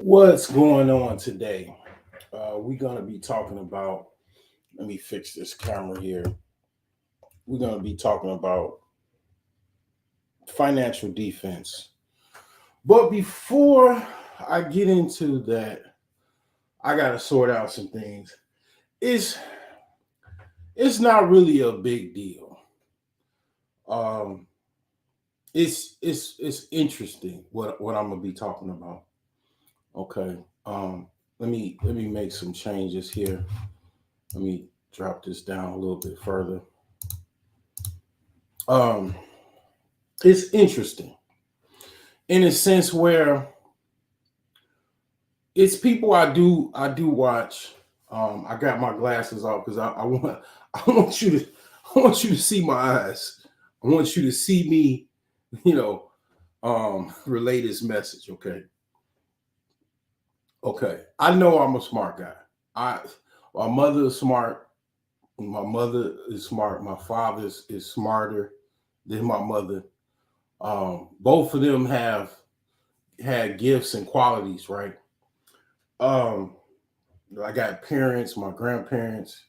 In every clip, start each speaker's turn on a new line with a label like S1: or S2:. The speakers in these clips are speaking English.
S1: What's going on today? We're going to be talking about, let me fix this camera here. We're going to be talking about financial defense. But before I get into that, I got to sort out some things. It's it's not really a big deal. Um, it's interesting what I'm gonna be talking about. Okay. Let me make some changes here. Let me drop this down a little bit further. Um, it's interesting in a sense where it's people I do watch. I got my glasses off because I want I want you to I want you to see my eyes. I want you to see me, you know, relay this message. Okay, okay. I know I'm a smart guy. I my mother is smart. My mother is smart. My father is smarter than my mother. Both of them have had gifts and qualities, right? Um, I got parents, my grandparents,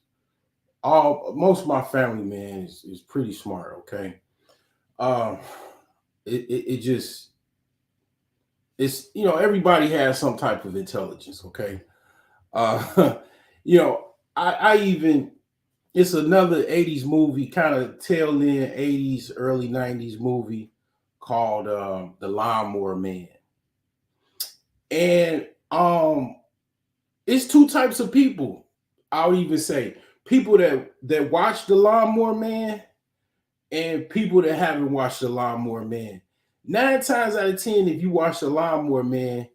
S1: all most of my family, man, is pretty smart. Okay, um, it just it's everybody has some type of intelligence. Okay, uh, you know I even it's another '80s movie, kind of tail end '80s, early '90s movie called The Lawnmower Man, and it's two types of people. I would even say people that watch the Lawnmower Man and people that haven't watched the Lawnmower Man. 9 times out of 10, if you watch the Lawnmower Man,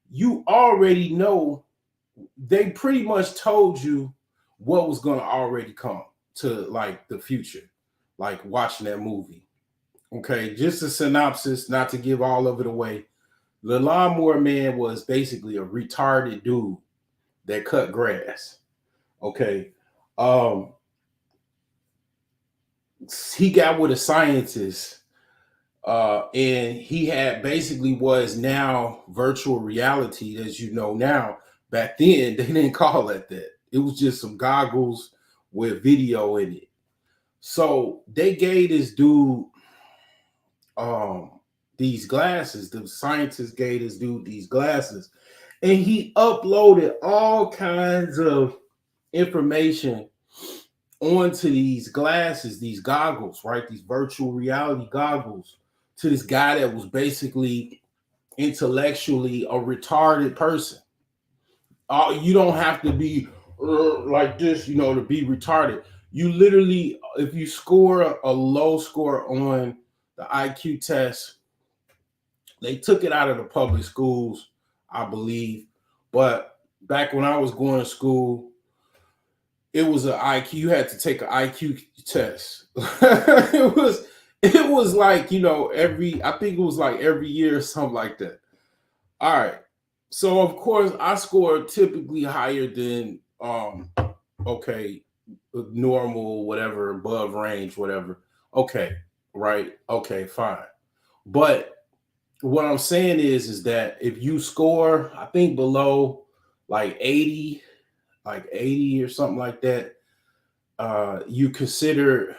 S1: you already know they pretty much told you what was going to already come to like the future, like watching that movie. Okay, just a synopsis, not to give all of it away. The Lawnmower Man was basically a retarded dude that cut grass. Okay. Um, he got with a scientist, and he had basically what is now virtual reality, as you know now. Back then, they didn't call it that. It was just some goggles with video in it. So they gave this dude um, these glasses. The scientist gave this dude these glasses, and he uploaded all kinds of information onto these glasses, these goggles, right? These virtual reality goggles to this guy that was basically intellectually a retarded person. You don't have to be like this, to be retarded. You literally, if you score a low score on the IQ test, they took it out of the public schools, I believe. But back when I was going to school, it was an IQ. You had to take an IQ test. it was like every I think it was like every year or something like that. All right. So of course I scored typically higher than okay, normal, whatever, above range, whatever. Okay, right. Okay, fine. But what I'm saying is that if you score, I think below like 80, like 80 or something like that, you consider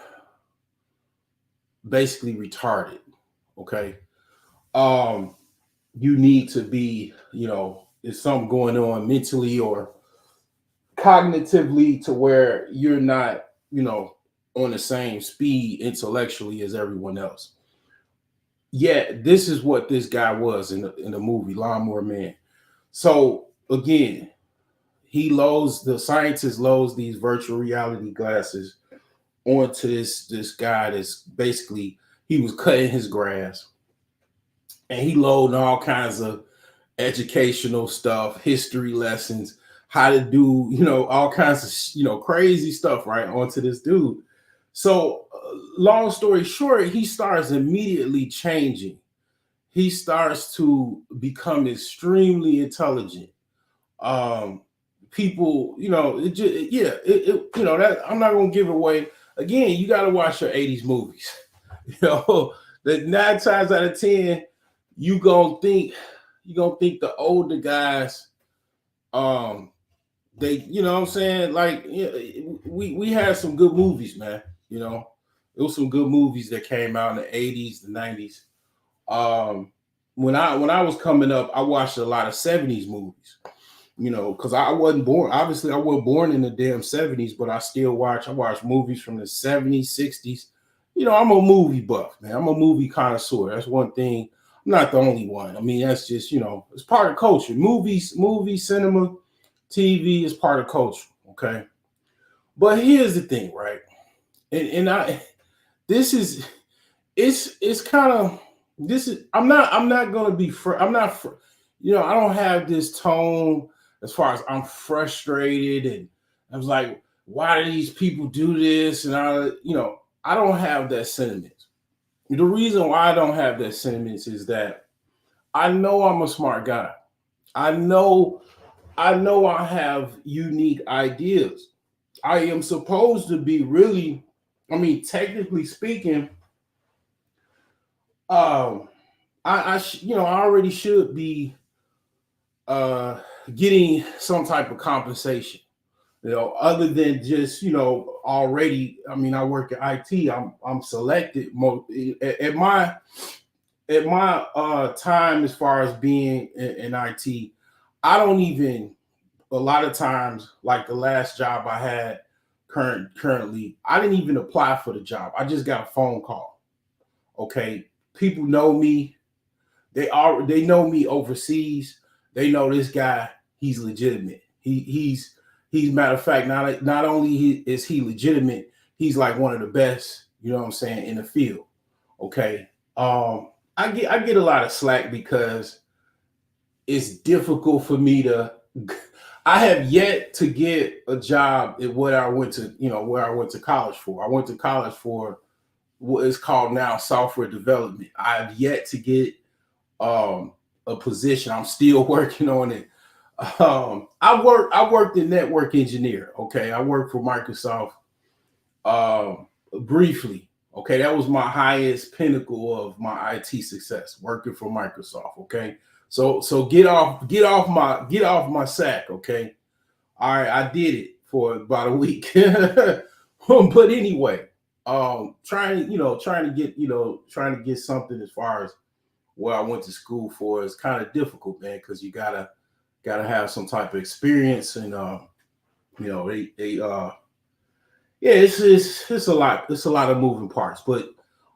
S1: basically retarded. Okay. Um, you need to be, there's something going on mentally or cognitively to where you're not, on the same speed intellectually as everyone else. Yet this is what this guy was in the movie Lawnmower Man. So again, the scientist loads these virtual reality glasses onto this guy that's basically he was cutting his grass and he loading all kinds of educational stuff, history lessons, how to do, all kinds of, crazy stuff, right, onto this dude. So, long story short, he starts immediately changing. He starts to become extremely intelligent. Um, People, it just, yeah, that I'm not gonna give away. Again, you got to watch your '80s movies. You know, that 9 times out of 10, you gonna think you gonna think the older guys, um, they, you know what I'm saying? Like, yeah, we had some good movies, man. You know, it was some good movies that came out in the 80s, the 90s. Um, when I was coming up, I watched a lot of 70s movies. You know, because I wasn't born. Obviously, I wasn't born in the damn 70s, but I watch movies from the 70s, 60s. You know, I'm a movie buff, man. I'm a movie connoisseur. That's one thing. I'm not the only one. I mean, that's just, you know, it's part of culture. Cinema, TV is part of culture. Okay. But here's the thing, right? And I this is it's kind of this is I'm not gonna be I'm not you know, I don't have this tone as far as I'm frustrated and I was like, why do these people do this? And I don't have that sentiment. The reason why I don't have that sentiment is that I know I'm a smart guy. I know I have unique ideas. I am supposed to be really, I mean, technically speaking, um, I already should be uh getting some type of compensation, you know, other than just, you know, already. I mean, I work at IT. I'm selected at my time as far as being in IT. I don't even, a lot of times, like the last job I had currently, I didn't even apply for the job. I just got a phone call. Okay, people know me. They know me overseas. They know this guy. He's legitimate. He's matter of fact, not only is he legitimate, he's like one of the best. You know what I'm saying, in the field. Okay. I get a lot of slack because it's difficult for me to. I have yet to get a job at what I went to, you know, where I went to college for. I went to college for what is called now software development. I have yet to get um, a position. I'm still working on it. I worked in network engineer. Okay, I worked for Microsoft briefly. Okay, that was my highest pinnacle of my IT success, working for Microsoft. Okay, so get off my sack. Okay, all right, I did it for about a week, but anyway, trying to get something as far as where I went to school for is kind of difficult, man, because you gotta have some type of experience, and they yeah, it's a lot. It's a lot of moving parts. But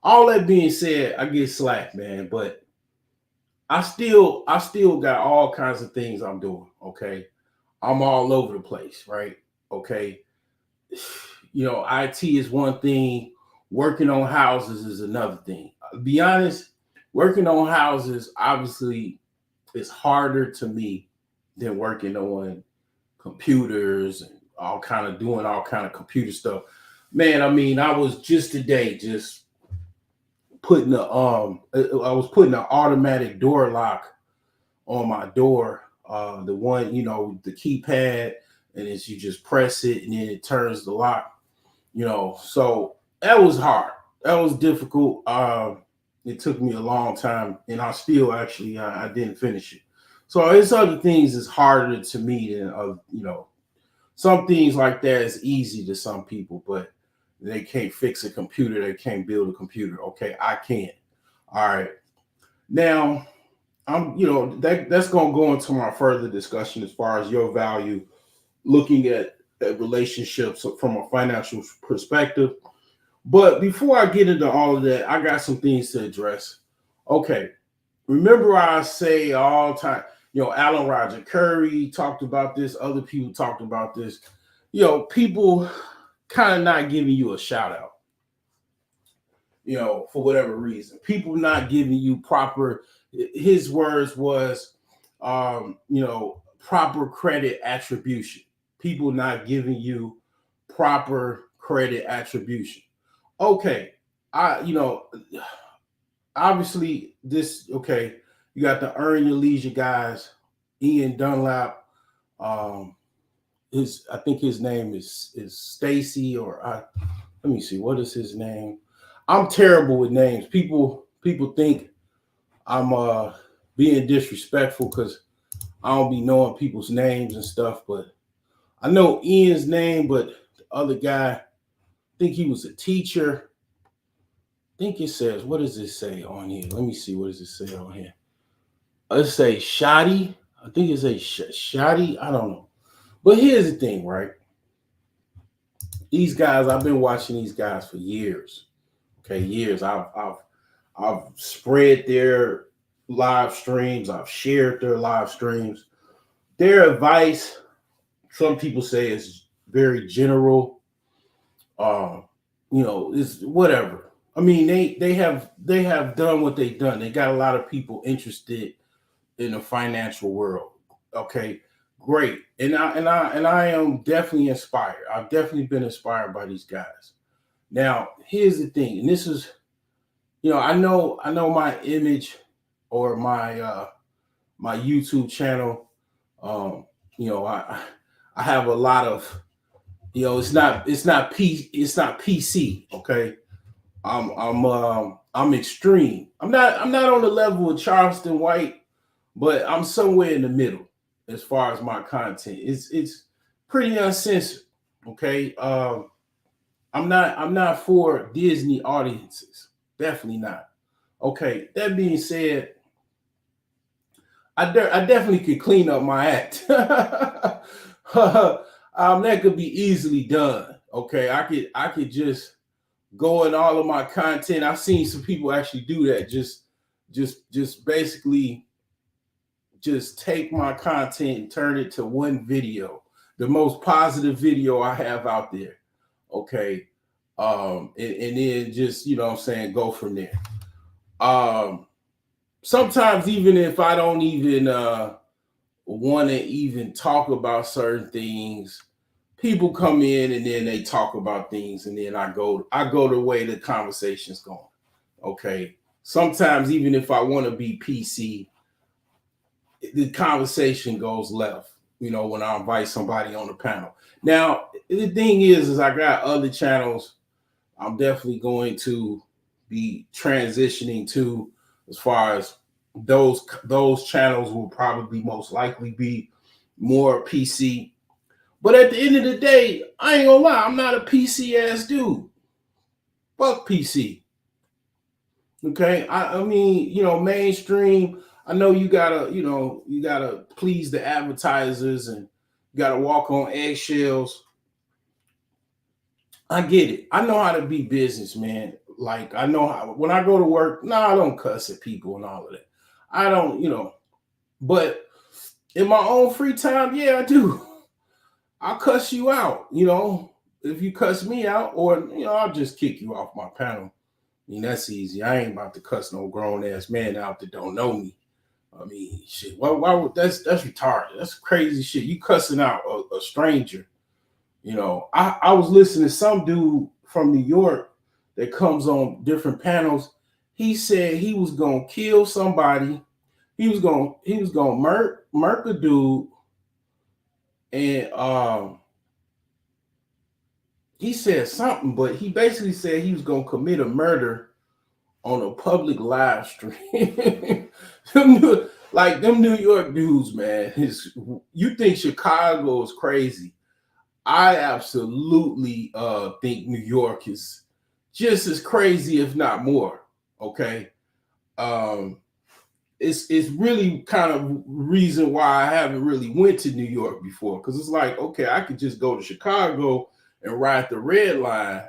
S1: all that being said, I get slack, man. But I still got all kinds of things I'm doing. Okay, I'm all over the place, right? Okay, you know, IT is one thing. Working on houses is another thing. Be honest, working on houses obviously is harder to me than working on computers and all kind of computer stuff. Man, I mean, I was just today just putting I was putting an automatic door lock on my door. The one, you know, the keypad, and as you just press it and then it turns the lock, you know. So that was hard. That was difficult. It took me a long time, and I still actually I didn't finish it. So it's other things is harder to me than some things like that is easy to some people, but they can't fix a computer. They can't build a computer. Okay, I can. All right. Now that's gonna go into my further discussion as far as your value, looking at relationships from a financial perspective. But before I get into all of that, I got some things to address. Okay, remember I say all the time, you know, Alan Roger Curry talked about this, other people talked about this. You know, people kind of not giving you a shout out, you know, for whatever reason. People not giving you proper, his words was, proper credit attribution. People not giving you proper credit attribution. Okay, you know, obviously okay, you got the Earn Your Leisure guys, Ian Dunlap. Um, I think his name is Stacy, or let me see, what is his name? I'm terrible with names. People think I'm being disrespectful because I don't be knowing people's names and stuff, but I know Ian's name, but the other guy, I think he was a teacher. I think it says, what does it say on here? Let me see, what does it say on here? Let's say Shoddy. I think it's a Shoddy. I don't know. But here's the thing, right? These guys, I've been watching these guys for years. Okay, years. I've spread their live streams. I've shared their live streams. Their advice, some people say, is very general. Um, it's whatever. I mean, they have done what they've done. They got a lot of people interested in the financial world. Okay, great. And I am definitely inspired. I've definitely been inspired by these guys. Now, here's the thing, and this is, I know my image or my YouTube channel. Um, I have a lot of, it's not PC. Okay, I'm extreme. I'm not on the level of Charleston White, but I'm somewhere in the middle as far as my content. It's pretty uncensored. Okay, I'm not for Disney audiences. Definitely not. Okay, that being said, I definitely could clean up my act. That could be easily done. Okay, I could just go in all of my content. I've seen some people actually do that. Just basically just take my content and turn it to one video, the most positive video I have out there. Okay, and then just what I'm saying, go from there. Um, Sometimes even if I don't even want to even talk about certain things, people come in and then they talk about things, and then I go the way the conversation's going. Okay. Sometimes even if I want to be PC, the conversation goes left, when I invite somebody on the panel. Now, the thing is I got other channels I'm definitely going to be transitioning to, as far as those channels will probably most likely be more PC. But at the end of the day, I ain't gonna lie, I'm not a PC ass dude. Fuck PC. Okay. I mean, mainstream. I know you gotta please the advertisers and you gotta walk on eggshells. I get it. I know how to be business, man. Like, I know how, when I go to work, no, I don't cuss at people and all of that. I don't, but in my own free time, yeah, I do. I'll cuss you out, if you cuss me out, or I'll just kick you off my panel. I mean, that's easy. I ain't about to cuss no grown ass man out that don't know me. I mean, shit. Why would that's retarded? That's crazy shit. You cussing out a stranger. I was listening to some dude from New York that comes on different panels. He said he was gonna kill somebody. He was gonna murk a dude, and he said something, but he basically said he was gonna commit a murder on a public live stream. Like them New York dudes, man. You think Chicago is crazy? I absolutely think New York is just as crazy, if not more. Okay. Um, it's really kind of reason why I haven't really went to New York before, because it's like, okay, I could just go to Chicago and ride the red line.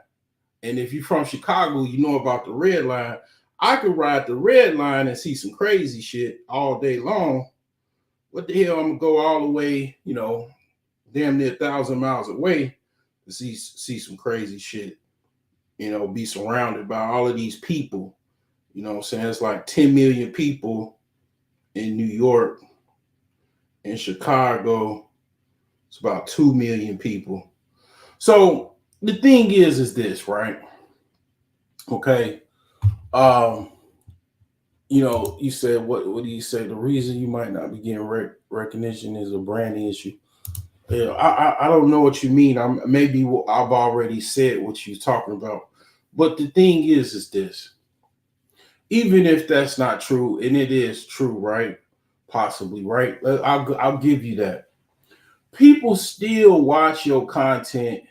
S1: And if you're from Chicago, you know about the red line. I could ride the red line and see some crazy shit all day long. What the hell? I'm gonna go all the way, damn near 1,000 miles away to see some crazy shit. Be surrounded by all of these people. You know what I'm saying? It's like 10 million people in New York. In Chicago, it's about 2 million people. So the thing is this, right? Okay. Um, you said, what do you say? The reason you might not be getting recognition is a branding issue. Yeah, I don't know what you mean. Maybe I've already said what you're talking about, but the thing is this: even if that's not true, and it is true, right? Possibly, right? I'll give you that. People still watch your content,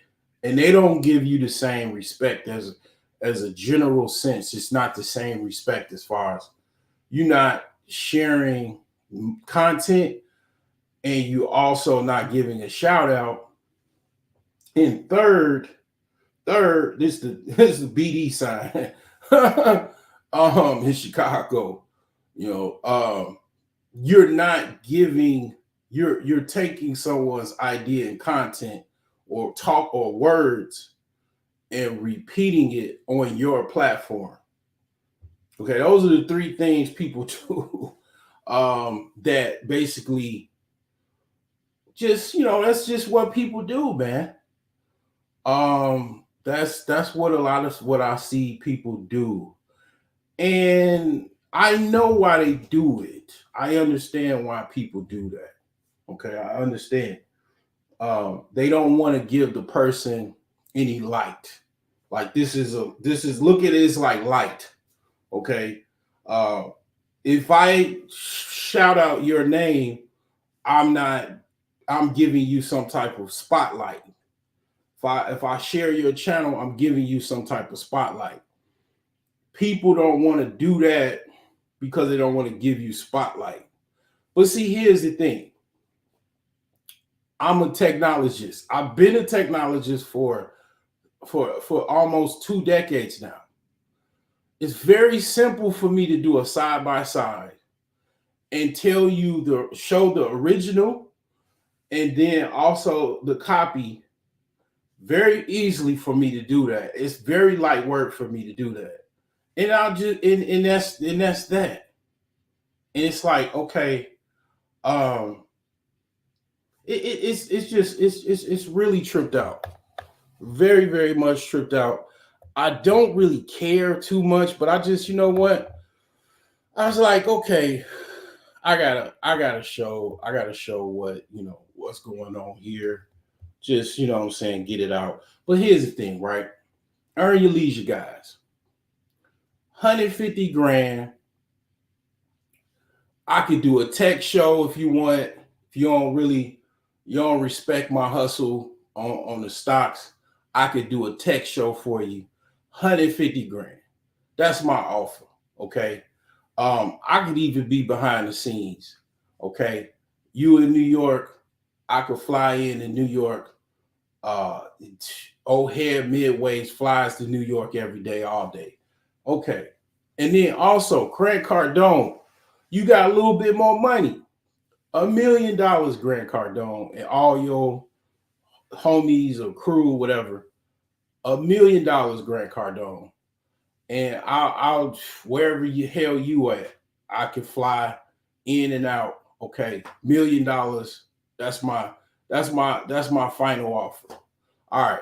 S1: and they don't give you the same respect as a general sense. It's not the same respect as far as you're not sharing content, and you also not giving a shout out. And third, this the BD sign. In Chicago, you know, you're not giving you're taking someone's idea and content or talk or words and repeating it on your platform. Okay, those are the three things people do that basically just, that's just what people do, man. That's what a lot of what I see people do. And I know why they do it. I understand why people do that. Okay, I understand. They don't want to give the person any light. Like this is look at it as like light. Okay. Uh, if I shout out your name, I'm not. I'm giving you some type of spotlight. If I share your channel, I'm giving you some type of spotlight. People don't want to do that because they don't want to give you spotlight. But see, here's the thing. I'm a technologist. I've been a technologist for almost 2 decades now. It's very simple for me to do a side by side and tell you show the original and then also the copy very easily for me to do that. It's very light work for me to do that. And I'll just and that's that. And it's like, okay, um, it's just it's really tripped out. Very, very much tripped out. I don't really care too much, but I just, you know what? I was like, okay, I gotta show what, what's going on here. Just, what I'm saying, get it out. But here's the thing, right? Earn your leisure, guys. 150 grand. I could do a tech show if you want. If you don't respect my hustle on the stocks, I could do a tech show for you. 150 grand. That's my offer. Okay. I could even be behind the scenes. Okay. You in New York, I could fly in New York. Uh O'Hare Midways flies to New York every day, all day. Okay. And then also, Grant Cardone, you got a little bit more money. $1 million, Grant Cardone, and all your homies or crew, whatever. $1 million, Grant Cardone. And I'll wherever you hell you at, I can fly in and out. Okay, $1 million. That's my final offer. All right.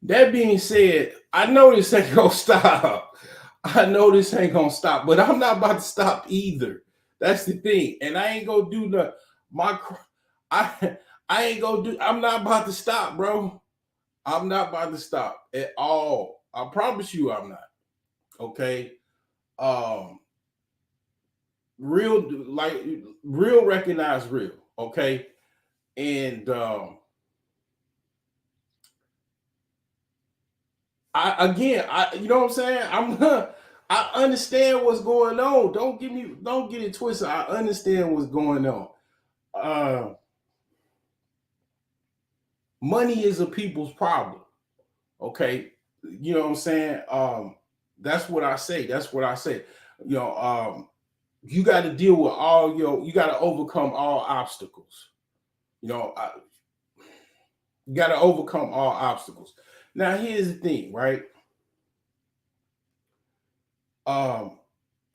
S1: That being said, I know this ain't gonna stop. I know this ain't gonna stop, but I'm not about to stop either. That's the thing, and I ain't gonna do the my. I I ain't gonna do. I'm not about to stop, bro. I'm not about to stop at all. I promise you, I'm not. Okay. Um, real like real recognize real. Okay, and I you know what I'm saying? I understand what's going on. Don't get it twisted. I understand what's going on. Uh Money is a people's problem. Okay. You know what I'm saying? That's what I say. That's what I say. You know, you got to deal with you got to overcome all obstacles. You know, you got to overcome all obstacles. Now, here's the thing, right? Um,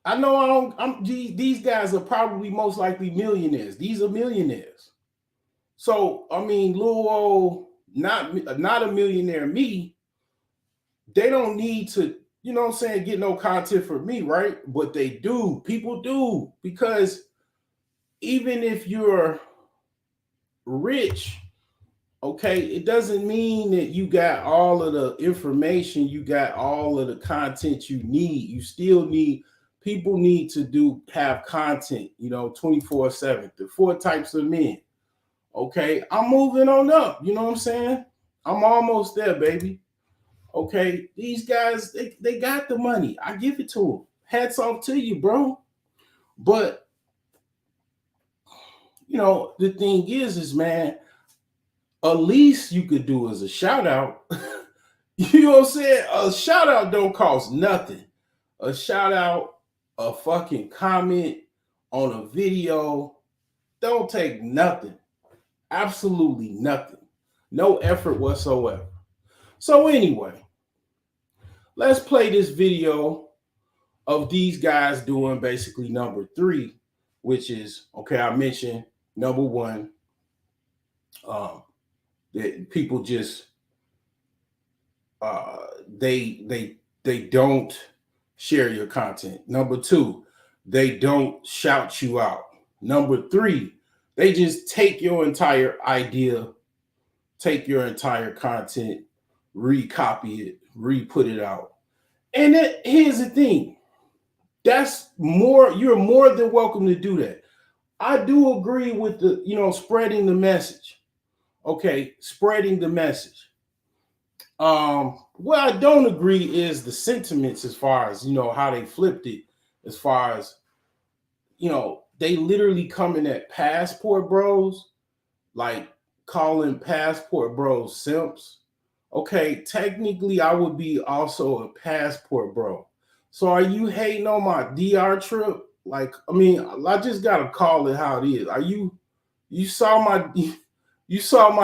S1: I know I don't. These guys are probably most likely millionaires. These are millionaires. So I mean, little old not a millionaire me. They don't need to, what I'm saying, get no content from me, right? But they do. People do because even if you're rich, okay, it doesn't mean that you got all of the information, you got all of the content you need. You still need People need to have content, 24/7. The 4 types of men. Okay, I'm moving on up. You know what I'm saying? I'm almost there, baby. Okay, these guys, they got the money. I give it to them. Hats off to you, bro. But the thing is, man, at least you could do as a shout out. You know what I'm saying? A shout out don't cost nothing. A shout out, a fucking comment on a video don't take nothing. Absolutely nothing. No effort whatsoever. So anyway, let's play this video of these guys doing basically number 3, which is, okay, I mentioned number 1, that people just they don't share your content. Number 2, they don't shout you out. Number 3, they just take your entire idea, take your entire content, recopy it, re-put it out. And here's the thing. You're more than welcome to do that. I do agree with the, spreading the message. Okay, spreading the message. What I don't agree is the sentiments as far as, how they flipped it, as far as, they literally coming at passport bros, like calling passport bros simps. Okay, technically I would be also a passport bro. So are you hating on my DR trip? Like, I mean, I just gotta call it how it is. You saw my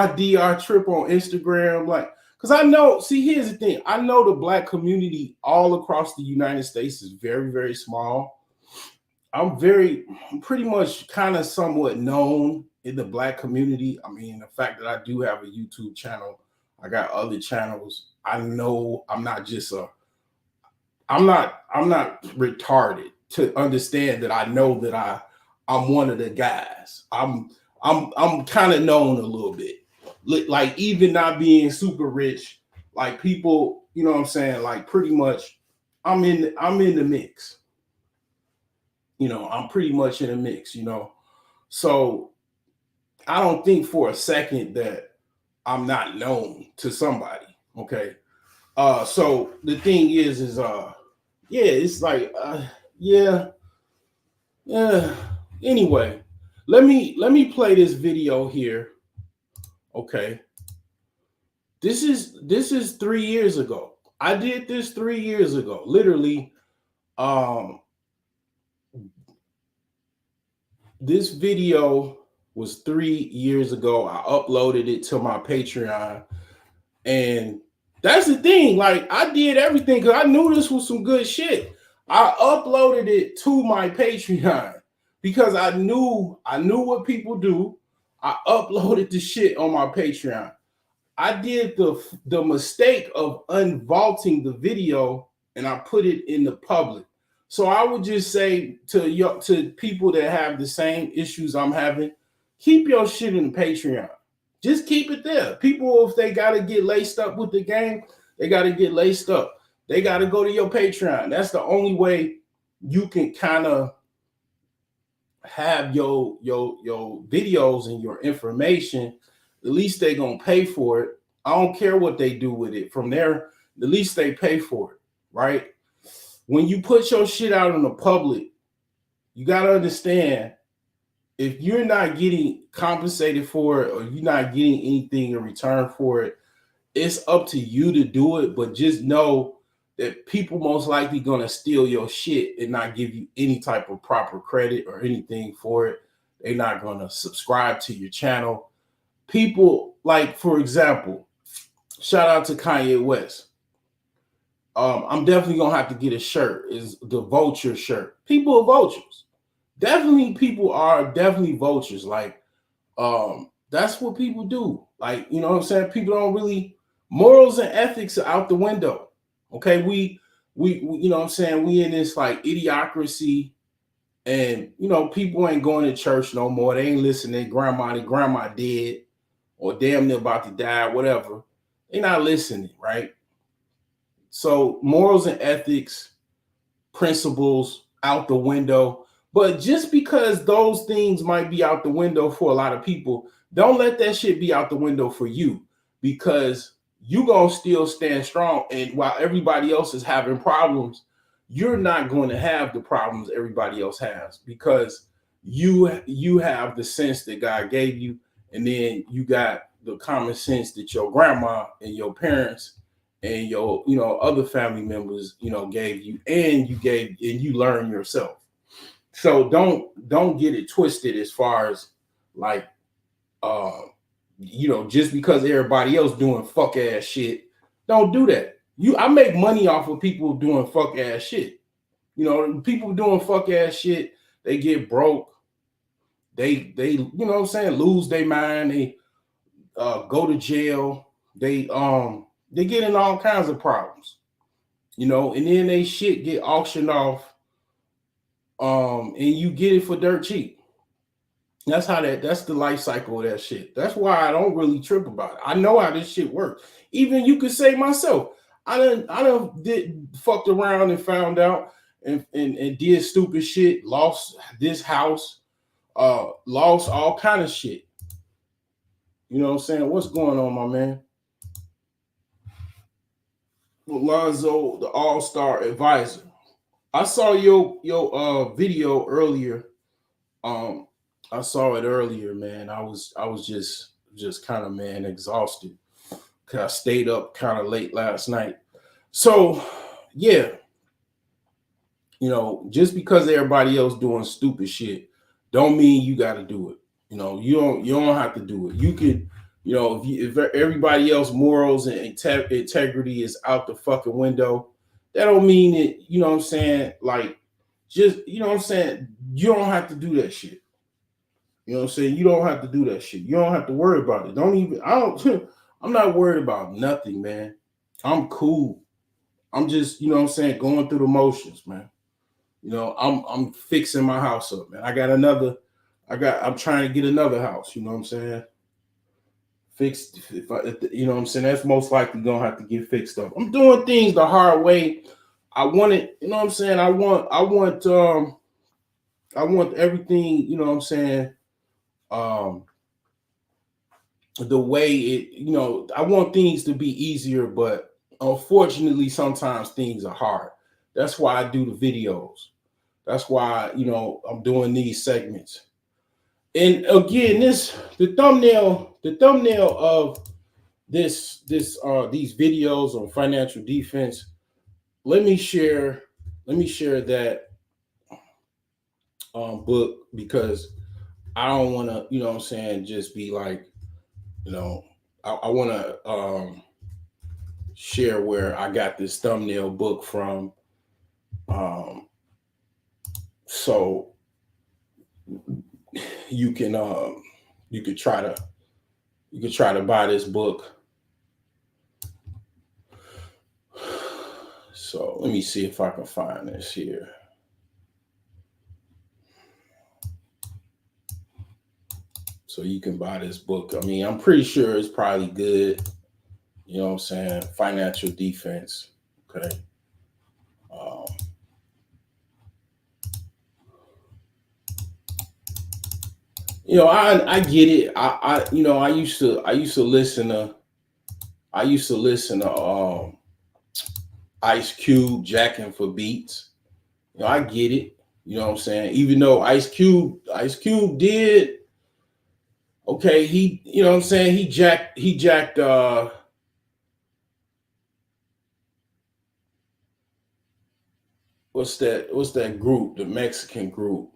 S1: DR trip on Instagram? Like, because I know, see, here's the thing. I know the Black community all across the United States is very, very small. I'm pretty much kind of somewhat known in the Black community. I mean, the fact that I do have a YouTube channel, I got other channels. I know I'm not retarded to understand that I know that I'm one of the guys. I'm kind of known a little bit. Like, even not being super rich, like, people, you know what I'm saying? Like, pretty much I'm in the mix. I'm pretty much in a mix, So I don't think for a second that I'm not known to somebody. Okay. So the thing is yeah, it's like, yeah. Anyway, let me play this video here. Okay. This is 3 years ago. I did this 3 years ago. Literally, this video was 3 years ago. I uploaded it to my Patreon. And that's the thing. Like, I did everything because I knew this was some good shit. I uploaded it to my Patreon because I knew what people do. I uploaded the shit on my Patreon. I did the mistake of unvaulting the video and I put it in the public. So I would just say to people that have the same issues I'm having, keep your shit in Patreon. Just keep it there. People, if they got to get laced up with the game, they got to get laced up. They got to go to your Patreon. That's the only way you can kind of have your videos and your information. At least they going to pay for it. I don't care what they do with it. From there, at least they pay for it, right? When you put your shit out in the public, you got to understand, if you're not getting compensated for it or you're not getting anything in return for it, it's up to you to do it. But just know that people most likely going to steal your shit and not give you any type of proper credit or anything for it. They're not going to subscribe to your channel. People, like, for example, shout out to Kanye West. I'm definitely going to have to get a shirt. Is the vulture shirt. People are vultures. Definitely, people are definitely vultures. Like, that's what people do. Like, you know what I'm saying? People don't really, morals and ethics are out the window. Okay, we you know what I'm saying? We in this like idiocracy, and people ain't going to church no more. They ain't listening. Grandma dead, or damn near about to die, whatever. They not listening, right? So morals and ethics, principles, out the window. But just because those things might be out the window for a lot of people, don't let that shit be out the window for you, because you gonna still stand strong. And while everybody else is having problems, you're not going to have the problems everybody else has, because you have the sense that God gave you, and then you got the common sense that your grandma and your parents and your other family members gave you, and you learn yourself. So don't get it twisted as far as like uh just because everybody else doing fuck ass shit, don't do that. I make money off of people doing fuck ass shit. People doing fuck ass shit, they get broke, they what I'm saying, lose their mind, they go to jail, they get in all kinds of problems, and then they shit get auctioned off, and you get it for dirt cheap. That's the life cycle of that shit. That's why I don't really trip about it. I know how this shit works. Even you could say myself, I done did fucked around and found out and did stupid shit, lost this house, lost all kind of shit. You know what I'm saying? What's going on, my man? Lonzo, the all-star advisor. I saw your video earlier. Um, I saw it earlier, man. I was just kind of, man, exhausted, cause I stayed up kind of late last night. So yeah, just because everybody else doing stupid shit, don't mean you got to do it. You don't have to do it. You could, if everybody else morals and integrity is out the fucking window, that don't mean it. You know what I'm saying? Like, just what I'm saying. You don't have to do that shit. You know what I'm saying? You don't have to do that shit. You don't have to worry about it. Don't even. I don't. I'm not worried about nothing, man. I'm cool. I'm just, what I'm saying, going through the motions, man. I'm fixing my house up, man. I'm trying to get another house, you know what I'm saying? Fixed, what I'm saying, that's most likely gonna have to get fixed up. I'm doing things the hard way. I want it, you know what I'm saying? I want everything, you know what I'm saying, the way I want things to be easier, but unfortunately sometimes things are hard. That's why I do the videos. That's why, I'm doing these segments. And again, the thumbnail of these videos on financial defense. Let me share that book, because I don't want to, what I'm saying, just be like, I want to share where I got this thumbnail book from. So you could try to buy this book. So let me see if I can find this here. So you can buy this book. I mean, I'm pretty sure it's probably good. You know what I'm saying? Financial defense. Okay. I get it. I used to listen to Ice Cube jacking for beats. I get it. You know what I'm saying? Even though Ice Cube did okay, you know what I'm saying, he jacked what's that group, the Mexican group.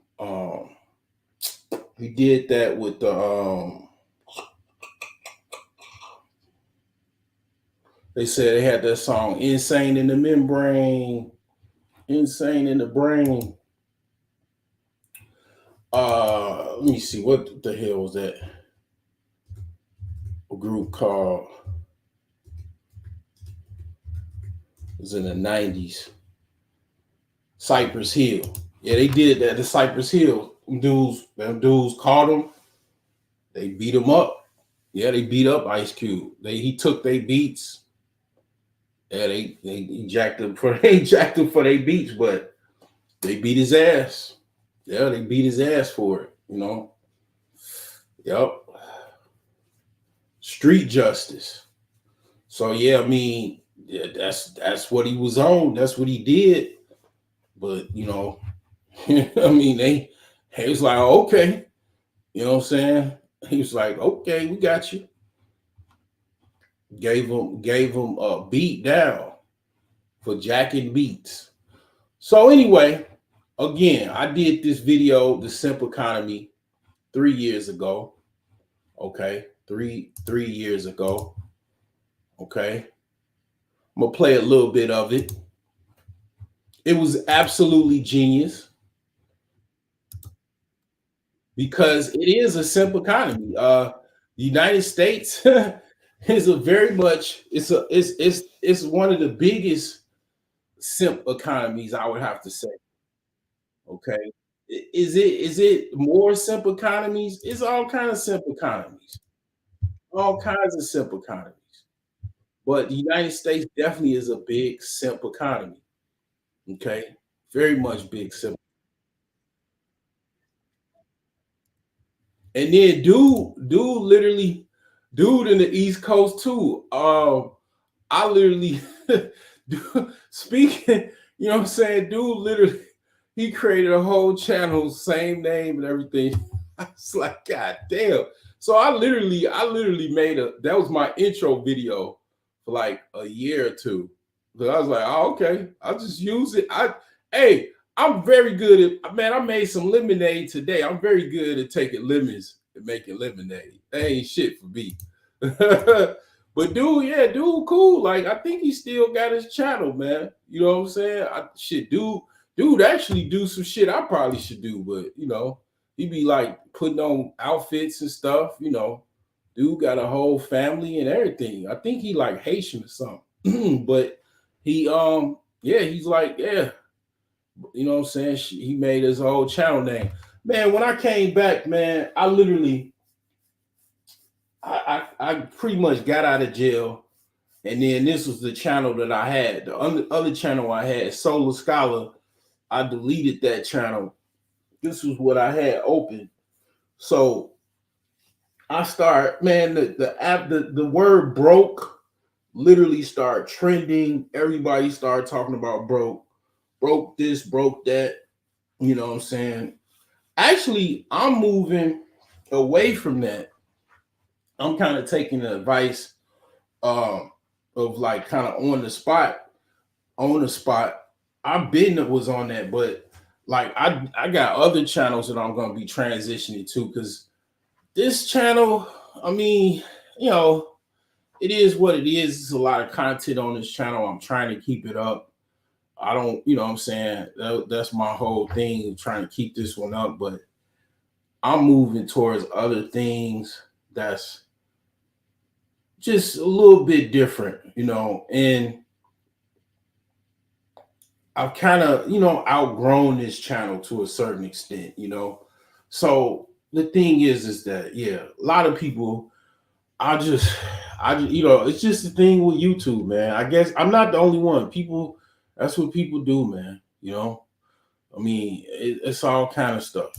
S1: He did that with the they said they had that song Insane in the Membrane, Insane in the Brain. Let me see, what the hell was that group called? It was in the 90s. Cypress Hill. Yeah, they did that. The Cypress Hill dudes caught him. They beat him up. Yeah, they beat up Ice Cube. He took their beats. Yeah, they jacked him for their beats, but They beat his ass. Yeah, they beat his ass for it. You know. Yep. Street justice. So yeah, I mean, yeah, that's what he was on. That's what he did. But you know, I mean, they was like, okay, you know what I'm saying? He was like, okay, we got you. Gave him a beat down for jacking beats. So anyway, again, I did this video, the simple economy, 3 years ago. Okay, three years ago. Okay, I'm gonna play a little bit of it. It was absolutely genius because it is a simple economy. The United States is a very much it's one of the biggest simp economies, I would have to say. Okay, is it more simp economies? It's all kinds of simp economies, all kinds of simp economies. But the United States definitely is a big simp economy. Okay, very much big simp. And then dude in the East Coast too. I literally speaking, you know what I'm saying? Dude literally he created a whole channel, same name and everything. I was like, God damn. So I literally made that was my intro video for like a year or two. But I was like, oh, okay, I'll just use it. Hey, I'm very good at man, I made some lemonade today. I'm very good at taking lemons and making lemonade. That ain't shit for me. But dude, yeah, dude, cool. Like I think he still got his channel, man. You know what I'm saying? Dude, actually do some shit I probably should do, but you know, he be like putting on outfits and stuff. You know, dude got a whole family and everything. I think he like Haitian or something, but yeah, he's like yeah, you know what I'm saying. He made his whole channel name. Man, when I came back, man, I literally I pretty much got out of jail. And then this was the channel that I had. The other channel I had, Solar Scholar, I deleted that channel. This was what I had open. So I start, man, the app, the word broke literally started trending. Everybody started talking about broke this, broke that. You know what I'm saying? Actually, I'm moving away from that. I'm kind of taking the advice um, of like kind of on the spot. I've been was on that, but like I got other channels that I'm gonna be transitioning to because this channel, I mean, you know, it is what it is. It's a lot of content on this channel. I'm trying to keep it up. I don't, you know what I'm saying? That's my whole thing, trying to keep this one up, but I'm moving towards other things that's just a little bit different, you know, and I've kind of, you know, outgrown this channel to a certain extent, you know. So the thing is that yeah, a lot of people, I just, you know, it's just the thing with YouTube, man. I guess I'm not the only one. People, that's what people do, man. You know, I mean, it's all kind of stuff.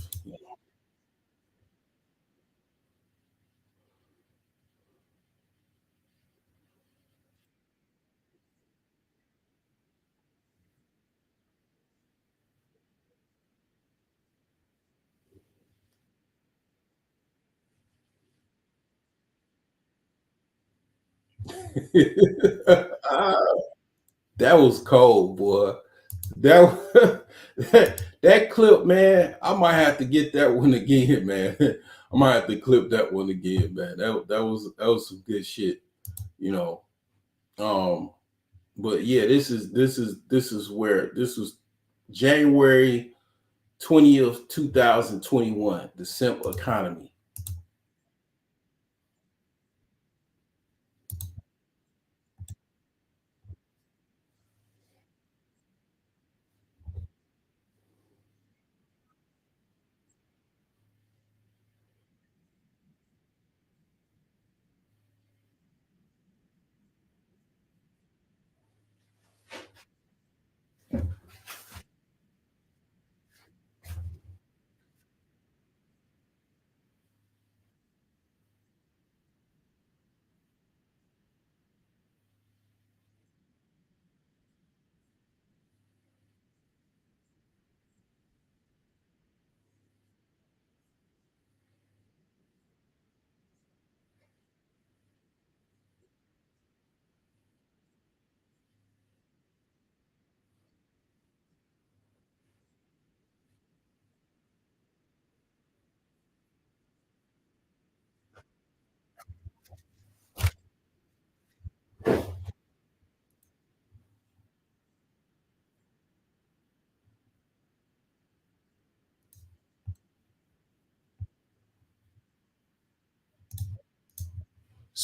S1: That was cold, boy. That that clip, man. I might have to get that one again, man. I might have to clip that one again, man. That was some good shit, you know. Um, but yeah, this is where this was January 20th, 2021. The simple economy.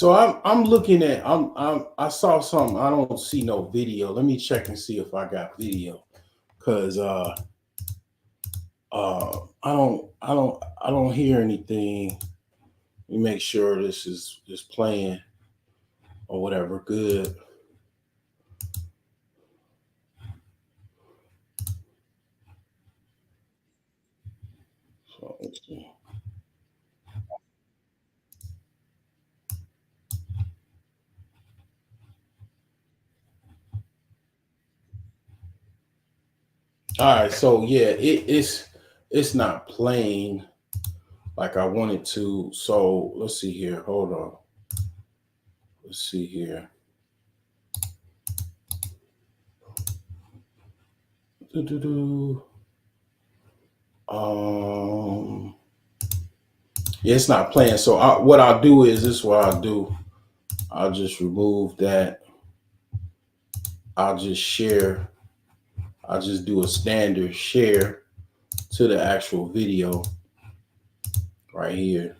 S1: So I'm looking at I saw something. I don't see no video. Let me check and see if I got video. Cause I don't hear anything. Let me make sure this is just playing or whatever. Good. So let's see. All right, so yeah, it's not playing like I wanted to. So let's see here. Hold on. Let's see here. Doo-doo-doo. Yeah, it's not playing. So what I'll do is this. Is what I'll do. I'll just remove that. I'll just share. I'll just do a standard share to the actual video right here.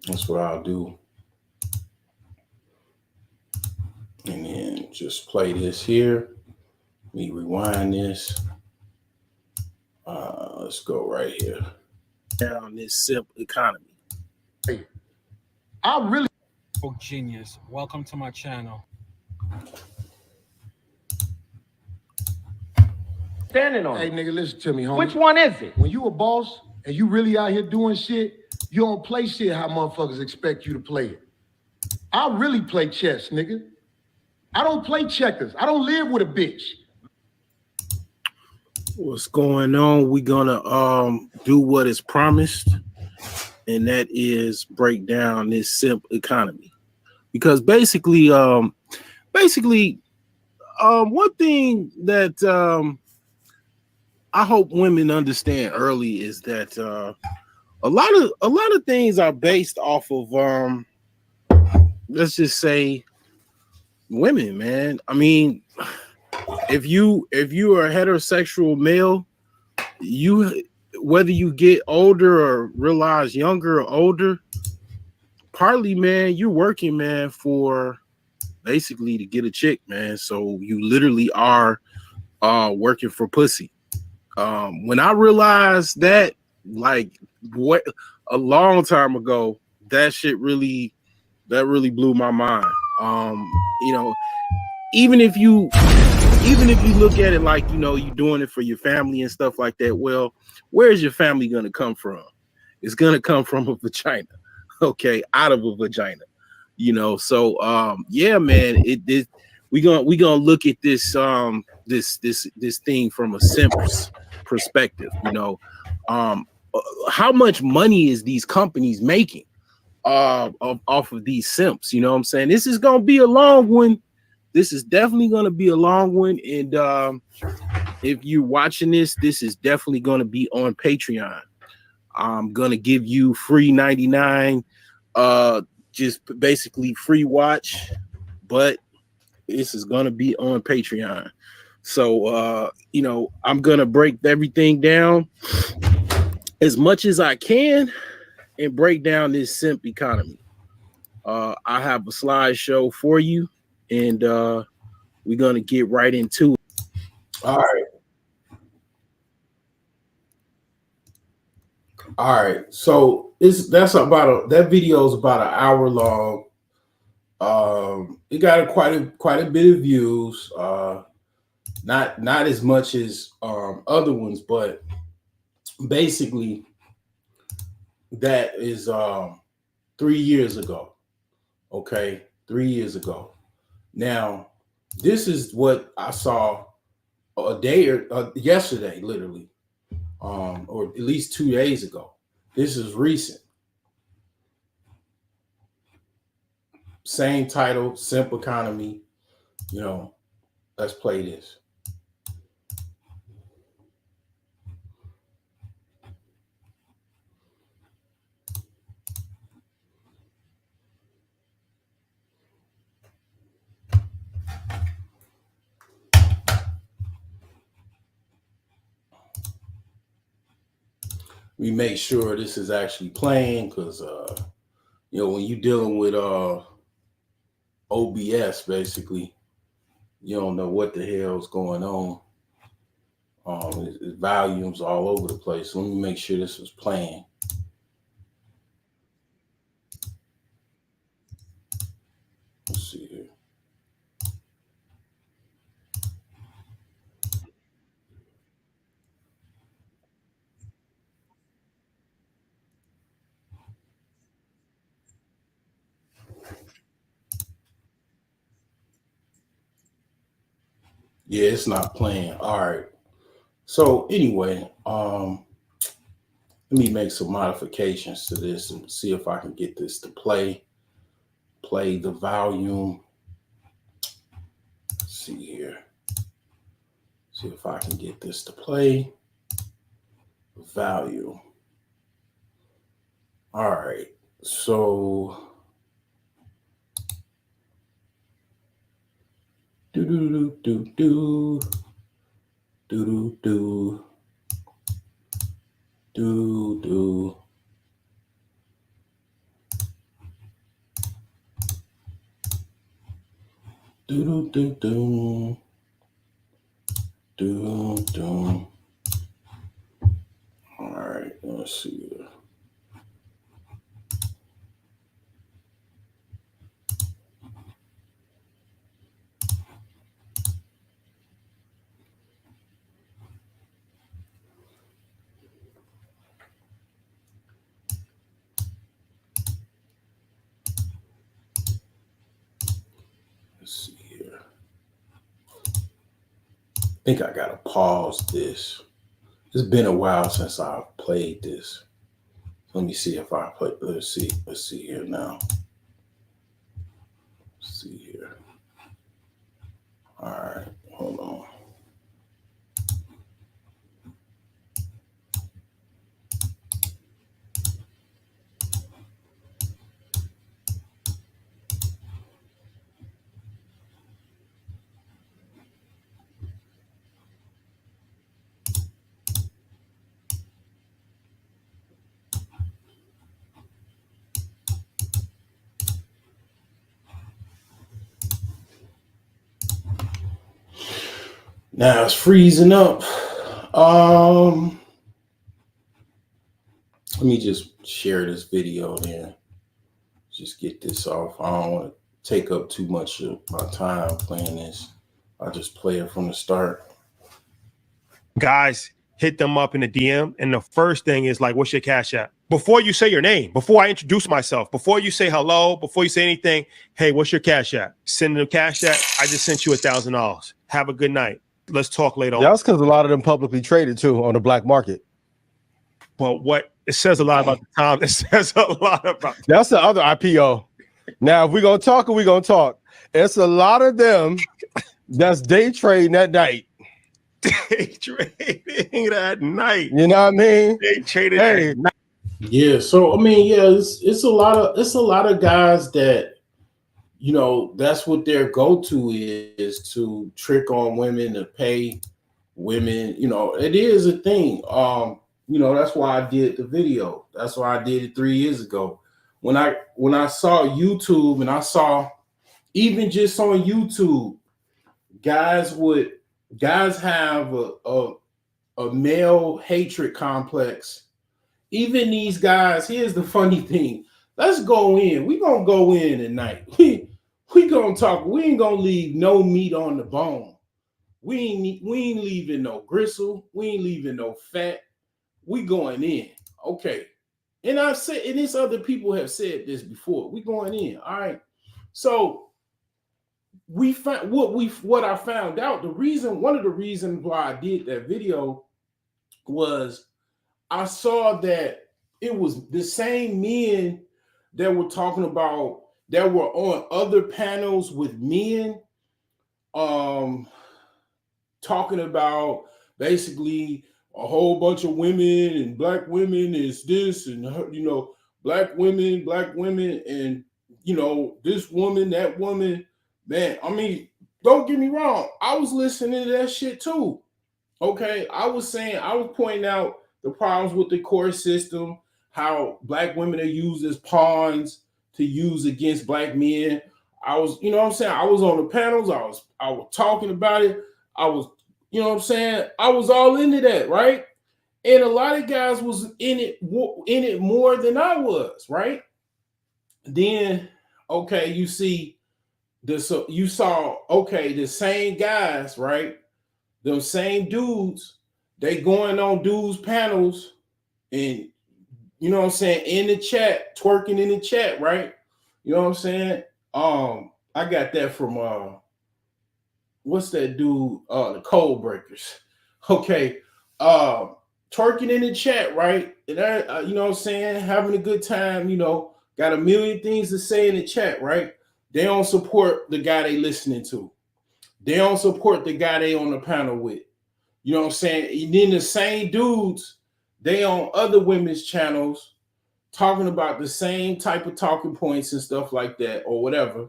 S1: That's what I'll do. And then just play this here. Let me rewind this. Let's go right here. Down this simple economy.
S2: Hey, I really
S3: Genius. Welcome to my channel.
S4: Standing on
S2: Hey,
S4: it.
S2: nigga, listen to me, homie.
S4: Which one is it?
S2: When you a boss and you really out here doing shit, you don't play shit how motherfuckers expect you to play it. I really play chess, nigga. I don't play checkers. I don't live with a bitch.
S1: What's going on? We're gonna do what is promised, and that is break down this simp economy. Because basically, one thing that I hope women understand early is that a lot of things are based off of let's just say women, man. I mean, if you are a heterosexual male, you whether you get older or realize younger or older, partly, man, you're working, man, for basically to get a chick, man. So you literally are working for pussy. When I realized that, like, what a long time ago, that really blew my mind. You know, even if you look at it like, you know, you're doing it for your family and stuff like that, well, where is your family going to come from? It's going to come from a vagina, okay, out of a vagina, you know. So yeah, man, we gonna look at this this thing from a simp's perspective, you know. How much money is these companies making off of these simps? You know what I'm saying? This is gonna be a long one. This is definitely going to be a long one. And if you're watching this, this is definitely going to be on Patreon. I'm going to give you free 99, just basically free watch, but this is going to be on Patreon. So, you know, I'm going to break everything down as much as I can and break down this simp economy. I have a slideshow for you. And we're gonna get right into it. All right. All right. So that video is about an hour long. It got quite a bit of views. Not as much as other ones, but basically that is 3 years ago. Okay, 3 years ago. Now, this is what I saw a day or yesterday, literally, or at least 2 days ago. This is recent. Same title, simple economy. You know, let's play this. We make sure this is actually playing because when you're dealing with OBS, basically, you don't know what the hell's going on. It's volumes all over the place. Let me make sure this was playing. Let's see here. Yeah, it's not playing. All right. So anyway, let me make some modifications to this and see if I can get this to play the volume. Let's see here. See if I can get this to play the volume. All right. So do do do do do do do do. Do do do do do. All right, let's see. Let's see here. I think I gotta pause this. It's been a while since I've played this. Let me see if I play. Let's see here now. Let's see here. All right, hold on. Now it's freezing up. Let me just share this video then. Just get this off. I don't want to take up too much of my time playing this. I'll just play it from the start.
S4: Guys, hit them up in the DM. And the first thing is like, what's your Cash App? Before you say your name, before I introduce myself, before you say hello, before you say anything, hey, what's your Cash App? Send them Cash App. I just sent you $1,000. Have a good night. Let's talk later on.
S5: That's because a lot of them publicly traded too on the black market.
S4: But what it says a lot about the time. It says a lot about
S5: that's the other IPO. Now, if we're gonna talk, we're gonna talk. It's a lot of them that's day trading that night.
S4: Day trading that night.
S5: You know what I mean?
S4: Day trading that night.
S1: Yeah. So I mean, yeah, it's a lot of guys that, you know, that's what their go-to is to trick on women, to pay women. You know, it is a thing. You know, that's why I did the video. That's why I did it 3 years ago. When I saw YouTube, and I saw even just on YouTube, guys have a male hatred complex. Even these guys, here's the funny thing. Let's go in. We're gonna go in tonight. We gonna talk. We ain't gonna leave no meat on the bone. We ain't leaving no gristle. We ain't leaving no fat. We going in. Okay. And I've said, and these other people have said this before. We going in. All right. So we found what I found out. One of the reasons why I did that video was I saw that it was the same men that were talking about, that were on other panels with men, talking about basically a whole bunch of women, and black women is this, and you know, black women, and you know, this woman, that woman. Man, I mean, don't get me wrong. I was listening to that shit too. Okay, I was pointing out the problems with the court system, how black women are used as pawns, to use against black men. I was, you know what I'm saying? I was on the panels. I was talking about it. I was, you know what I'm saying? I was all into that, right? And a lot of guys was in it more than I was, right? Then, okay, you see so you saw, okay, the same guys, right? Them same dudes, they going on dudes panels and, you know what I'm saying, in the chat, twerking in the chat, right? You know what I'm saying? I got that from what's that dude? The Code Breakers. Okay. Twerking in the chat, right? And you know what I'm saying, having a good time, you know, got a million things to say in the chat, right? They don't support the guy they listening to. They don't support the guy they on the panel with. You know what I'm saying? And then the same dudes, they on other women's channels talking about the same type of talking points and stuff like that or whatever.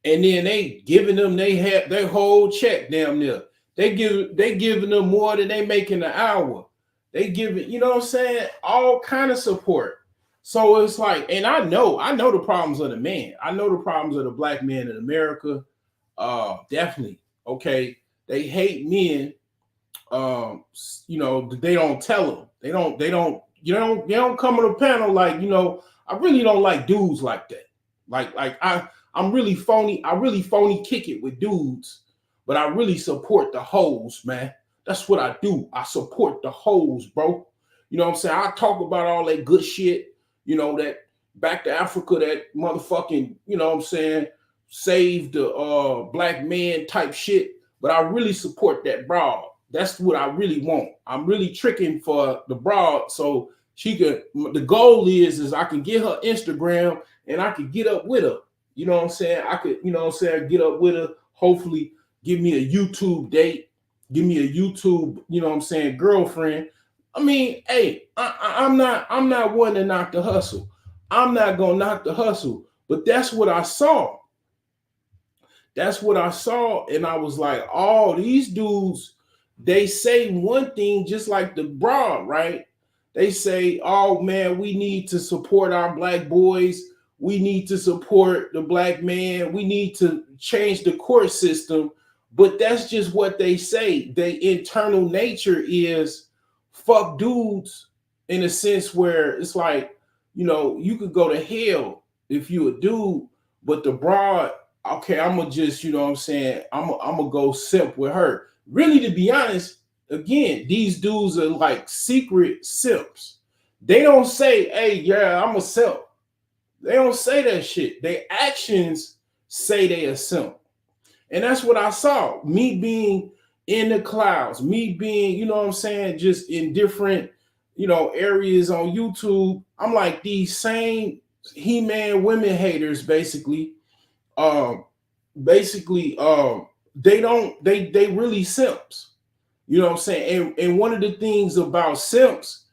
S1: And then they giving them their whole check damn near. They giving them more than they make in an hour. They giving, you know what I'm saying, all kind of support. So it's like, and I know the problems of the man. I know the problems of the black man in America. Definitely. Okay. They hate men. You know, they don't tell them. They don't come on the panel like, you know, I really don't like dudes like that. Like I'm really phony. I really phony kick it with dudes, but I really support the hoes, man. That's what I do. I support the hoes, bro. You know what I'm saying? I talk about all that good shit, you know, that back to Africa, that motherfucking, you know what I'm saying, save the black man type shit. But I really support that broad. That's what I really want. I'm really tricking for the broad so she could, the goal is I can get her Instagram and I could get up with her. You know what I'm saying? I could, you know what I'm saying, get up with her, hopefully give me a YouTube date, give me a YouTube, you know what I'm saying, girlfriend. I mean, hey, I'm not one to knock the hustle. I'm not gonna knock the hustle, but that's what I saw. That's what I saw, and I was like, oh, these dudes, they say one thing just like the broad, right? They say, oh man, we need to support our black boys. We need to support the black man. We need to change the court system. But that's just what they say. Their internal nature is fuck dudes in a sense where it's like, you know, you could go to hell if you a dude, but the broad, okay, I'm gonna just, you know what I'm saying, I'm gonna go simp with her. Really, to be honest, again, these dudes are like secret simps. They don't say, hey, yeah, I'm a simp. They don't say that shit. Their actions say they a simp. And that's what I saw. Me being in the clouds, me being, you know what I'm saying, just in different, you know, areas on YouTube. I'm like these same He-Man women haters, basically. They really simps. You know what I'm saying? And one of the things about simps,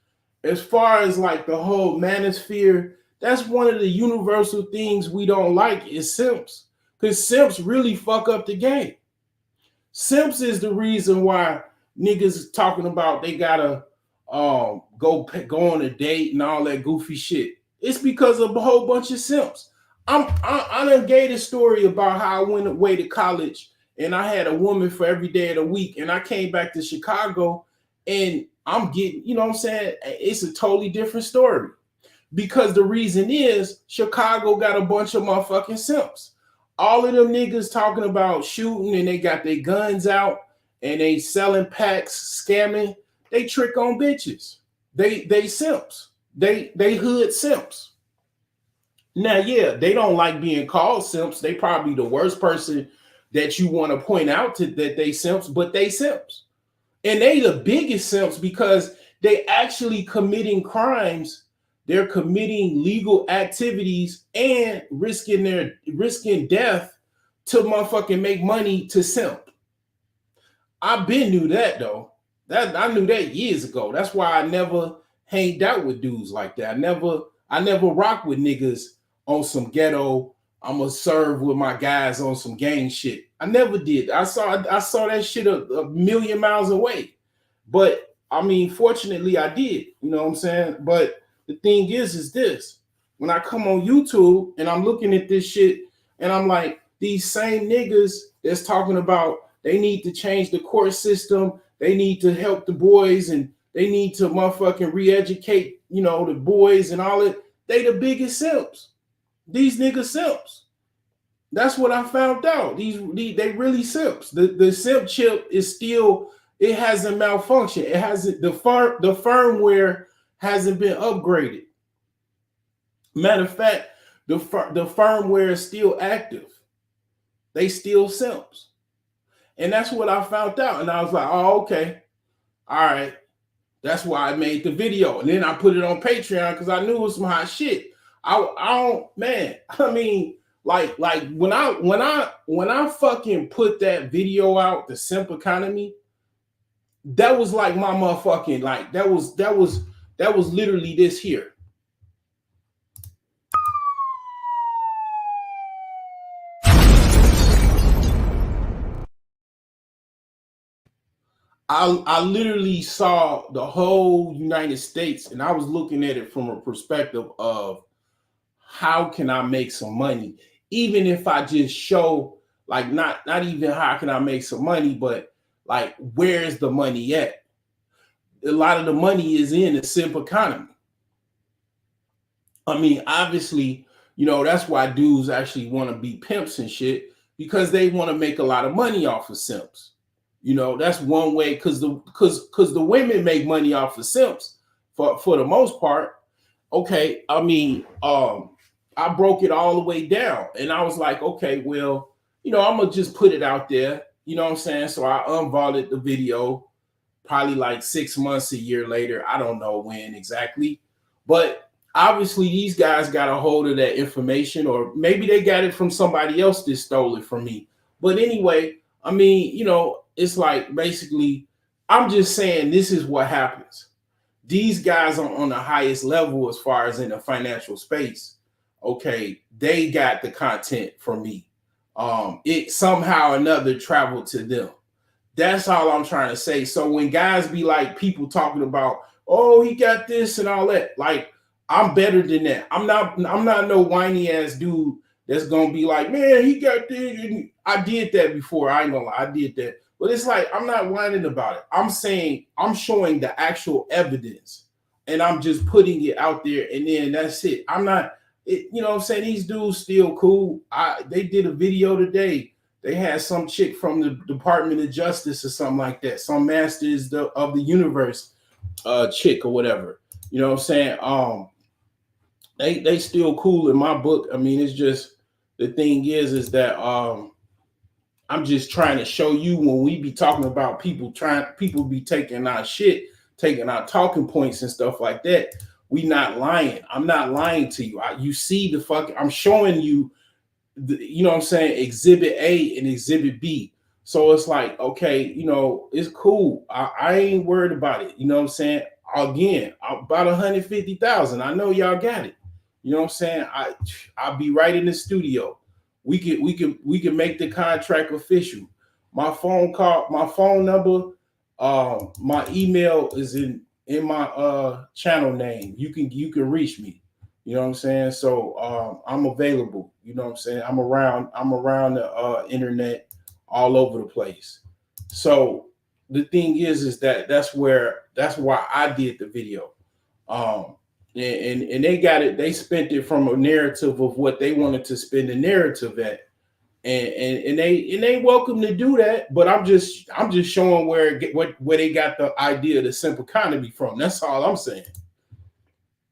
S1: as far as like the whole manosphere, that's one of the universal things we don't like is simps. Because simps really fuck up the game. Simps is the reason why niggas talking about they gotta go on a date and all that goofy shit. It's because of a whole bunch of simps. I done gave a story about how I went away to college and I had a woman for every day of the week, and I came back to Chicago and I'm getting, you know what I'm saying? It's a totally different story. Because the reason is Chicago got a bunch of motherfucking simps. All of them niggas talking about shooting and they got their guns out and they selling packs, scamming. They trick on bitches. They simps. They hood simps. Now, yeah, they don't like being called simps. They probably the worst person that you want to point out to that they simps, but they simps. And they the biggest simps because they actually committing crimes. They're committing legal activities and risking death to motherfucking make money to simp. I been knew that though. I knew that years ago. That's why I never hanged out with dudes like that. I never rocked with niggas on some ghetto. I'm gonna serve with my guys on some gang shit. I never did. I saw that shit a million miles away. But I mean, fortunately, I did. You know what I'm saying? But the thing is this. when I come on YouTube and I'm looking at this shit and I'm like, these same niggas that's talking about they need to change the court system, they need to help the boys, and they need to motherfucking re-educate, you know, the boys and all that. They the biggest simps. These niggas simps. That's what I found out. They really simps. The simp chip is still, it hasn't malfunctioned. It hasn't, the firmware hasn't been upgraded. Matter of fact, the firmware is still active. They still simps. And that's what I found out. And I was like, oh, okay. All right. That's why I made the video. And then I put it on Patreon because I knew it was some hot shit. I don't, man. I mean, like when I fucking put that video out, the simp economy, that was like my motherfucking, like that was literally this here. I literally saw the whole United States, and I was looking at it from a perspective of how can I make some money, even if I just show, like, not even how can I make some money, but like, where's the money at? A lot of the money is in the simp economy. I mean, obviously, you know, that's why dudes actually want to be pimps and shit, because they want to make a lot of money off of simps. You know, that's one way, because the women make money off of simps for the most part. Okay, I mean, I broke it all the way down, and I was like, okay, well, you know, I'm gonna just put it out there. You know what I'm saying? So I unvaulted the video, probably like 6 months, a year later. I don't know when exactly, but obviously these guys got a hold of that information, or maybe they got it from somebody else that stole it from me. But anyway, I mean, you know, it's like, basically, I'm just saying this is what happens. These guys are on the highest level as far as in the financial space. Okay, they got the content from me. It somehow or another traveled to them. That's all I'm trying to say. So when guys be like, people talking about, oh, he got this and all that, like, I'm better than that. I'm not no whiny ass dude that's gonna be like, man, he got this. And I did that before. I ain't gonna lie, I did that. But it's like, I'm not whining about it. I'm saying, I'm showing the actual evidence, and I'm just putting it out there, and then that's it. I'm not, you know what I'm saying? These dudes still cool. They did a video today. They had some chick from the Department of Justice or something like that, some Masters of the Universe chick or whatever. You know what I'm saying? They still cool in my book. I mean, it's just, the thing is that I'm just trying to show you, when we be talking about people be taking our shit, taking our talking points and stuff like that. We not lying. I'm not lying to you. You see the fucking, I'm showing you, you know what I'm saying, Exhibit A and Exhibit B. So it's like, okay, you know, it's cool. I ain't worried about it. You know what I'm saying? Again, about 150,000. I know y'all got it. You know what I'm saying? I'll be right in the studio. We can make the contract official. My phone number, my email is in my channel name. You can reach me. You know what I'm saying? So I'm available. You know what I'm saying? I'm around the internet, all over the place. So the thing is that that's why I did the video. And they got it, they spent it from a narrative of what they wanted to spend the narrative at. And they welcome to do that, but I'm just showing where they got the idea of the simple economy from. That's all I'm saying.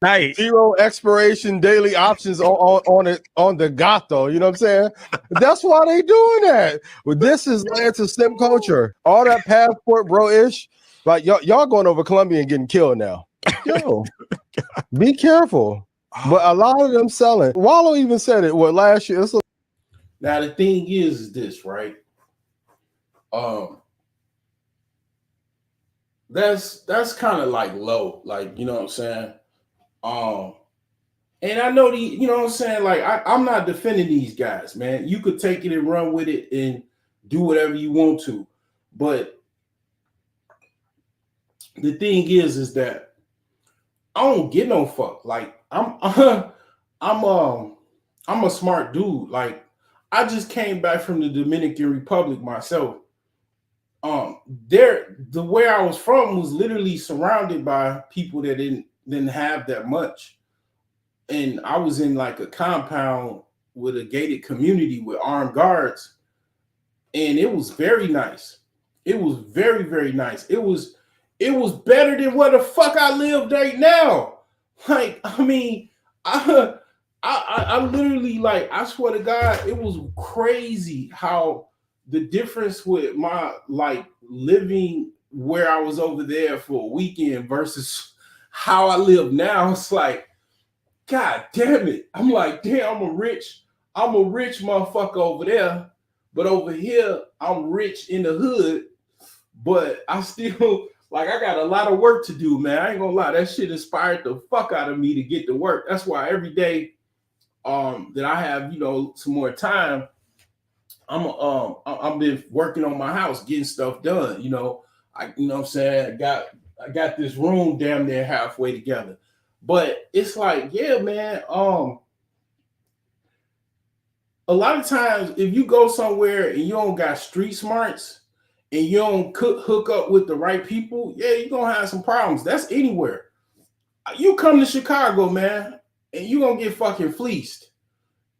S4: Nice.
S5: Zero expiration daily options on the gato. You know what I'm saying? That's why they doing that. Well, this is led to simp culture. All that passport bro ish. Like y'all going over Colombia and getting killed now. Yo, be careful. But a lot of them selling. Wallow even said it. What, last year?
S1: Now the thing is this, right? That's kind of like low, like, you know what I'm saying? And I know you know what I'm saying? Like, I'm not defending these guys, man. You could take it and run with it and do whatever you want to. But the thing is that I don't get no fuck. Like, I'm I'm a smart dude. Like I just came back from the Dominican Republic myself. There the where I was from was literally surrounded by people that didn't have that much. And I was in like a compound with a gated community with armed guards, and it was very nice. It was very, very nice. It was better than where the fuck I live right now. Like, I mean, I I literally, like, I swear to God, it was crazy how the difference with my, like, living where I was over there for a weekend versus how I live now. It's like, God damn it. I'm like, damn, I'm a rich motherfucker over there. But over here, I'm rich in the hood, but I still like I got a lot of work to do, man. I ain't gonna lie. That shit inspired the fuck out of me to get to work. That's why every day that I have, some more time, I've been working on my house, getting stuff done. What I'm saying, I got this room damn near halfway together. But it's like, yeah, man, a lot of times if you go somewhere and you don't got street smarts and you don't hook up with the right people, yeah, you're gonna have some problems. That's anywhere. You come to Chicago, man, and you're gonna get fucking fleeced.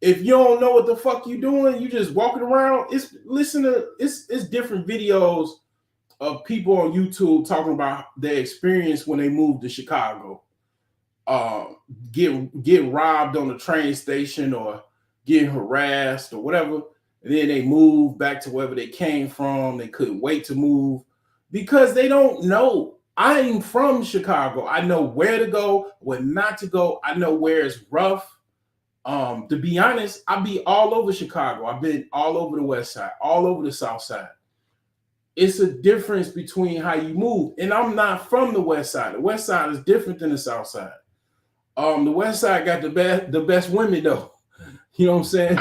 S1: If you don't know what the fuck you doing, you just walking around. It's different videos of people on YouTube talking about their experience when they moved to Chicago. Get robbed on the train station or getting harassed or whatever. And then they move back to wherever they came from. They couldn't wait to move because they don't know. I'm from Chicago. I know where to go, where not to go. I know where it's rough. To be honest, I be all over Chicago. I've been all over the west side, all over the south side. It's a difference between how you move. And I'm not from the west side. The west side is different than the south side. The west side got the best women though. You know what I'm saying?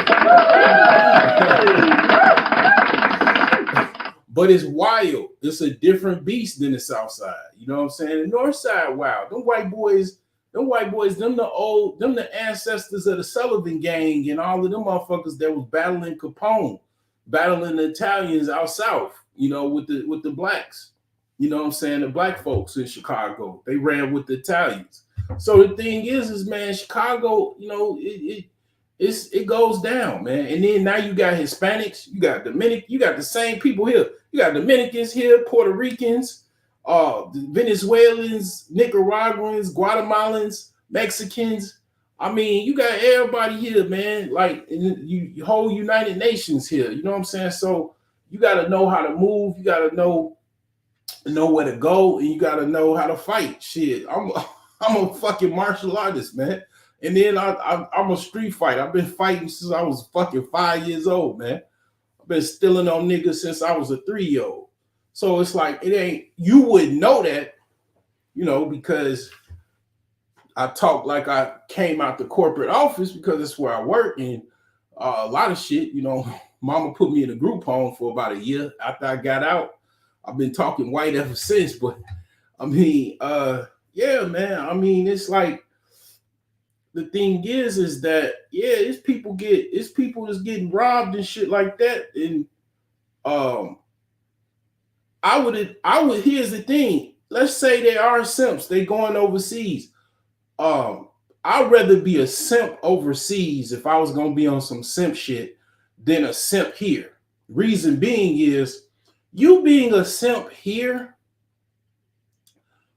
S1: But it's wild. It's a different beast than the south side. You know what I'm saying? The north side, wow. Them white boys, them the ancestors of the Sullivan gang and all of them motherfuckers that was battling Capone, battling the Italians out south, with the blacks. You know what I'm saying? The black folks in Chicago, they ran with the Italians. So the thing is man, Chicago, it goes down, man. And then now you got Hispanics, you got you got the same people here. You got Dominicans here, Puerto Ricans, Venezuelans, Nicaraguans, Guatemalans, Mexicans. I mean, you got everybody here, man. Like you whole United Nations here. You know what I'm saying? So you got to know how to move. You got to know where to go, and you got to know how to fight. Shit, I'm a fucking martial artist, man. And then I'm a street fighter. I've been fighting since I was fucking 5 years old, man. I've been stealing on niggas since I was a 3-year-old. So it's like, you wouldn't know that, because I talk like I came out the corporate office because that's where I work. And a lot of shit, mama put me in a group home for about a year. After I got out, I've been talking white ever since. But I mean, yeah, man. I mean, it's like, the thing is that, yeah, it's people that's getting robbed and shit like that. And I would here's the thing. Let's say they are simps, they going overseas. I'd rather be a simp overseas if I was gonna be on some simp shit than a simp here. Reason being is you being a simp here,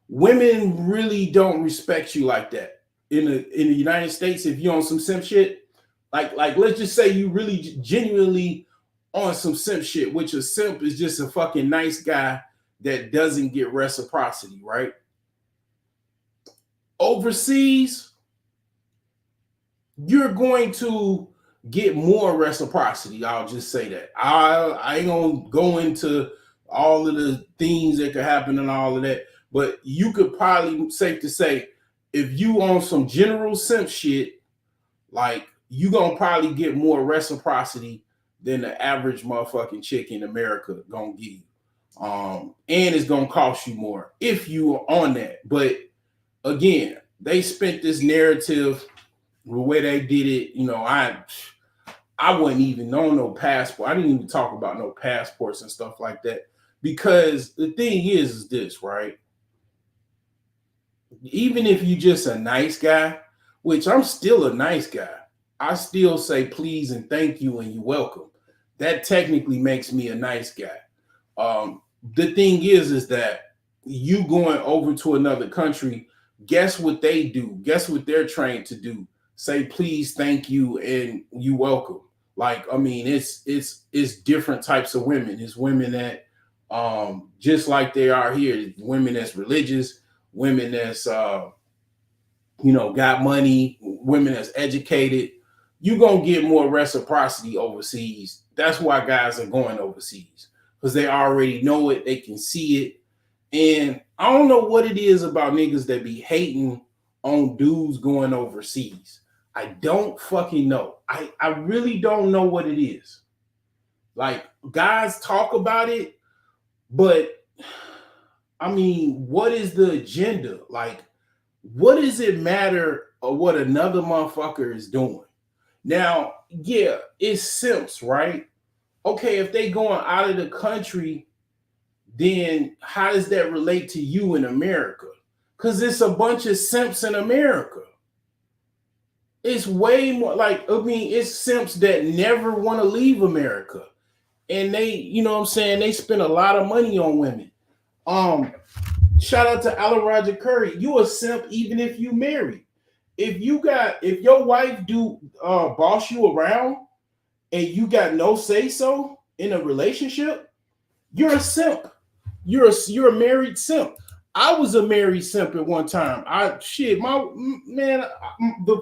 S1: women really don't respect you like that. In the United States, if you're on some simp shit, like let's just say you really genuinely on some simp shit, which a simp is just a fucking nice guy that doesn't get reciprocity, right? Overseas, you're going to get more reciprocity. I'll just say that. I ain't gonna go into all of the things that could happen and all of that, but you could probably, safe to say, if you on some general simp shit, like, you gonna probably get more reciprocity than the average motherfucking chick in America gonna give you. And it's gonna cost you more if you are on that. But again, they spent this narrative the way they did it, I wasn't even on no passport. I didn't even talk about no passports and stuff like that. Because the thing is this, right? Even if you just a nice guy, which I'm still a nice guy, I still say please and thank you and you're welcome. That technically makes me a nice guy. The thing is that you going over to another country, guess what they do? Guess what they're trained to do? Say please, thank you, and you welcome. Like, I mean, it's different types of women. It's women that just like they are here, women that's religious, women that's got money, women that's educated. You're gonna get more reciprocity overseas. That's why guys are going overseas, because they already know it, they can see it. And I don't know what it is about niggas that be hating on dudes going overseas. I don't fucking know. I really don't know what it is. Like, guys talk about it, but I mean, what is the agenda? Like, what does it matter what another motherfucker is doing? Now, yeah, it's simps, right? Okay, if they going out of the country, then how does that relate to you in America? Because it's a bunch of simps in America. It's way more like, I mean, it's simps that never want to leave America. And they, they spend a lot of money on women. Shout out to Alan Roger Curry. You a simp even if you married. If your wife do boss you around and you got no say so in a relationship, you're a simp. You're a married simp. I was a married simp at one time. The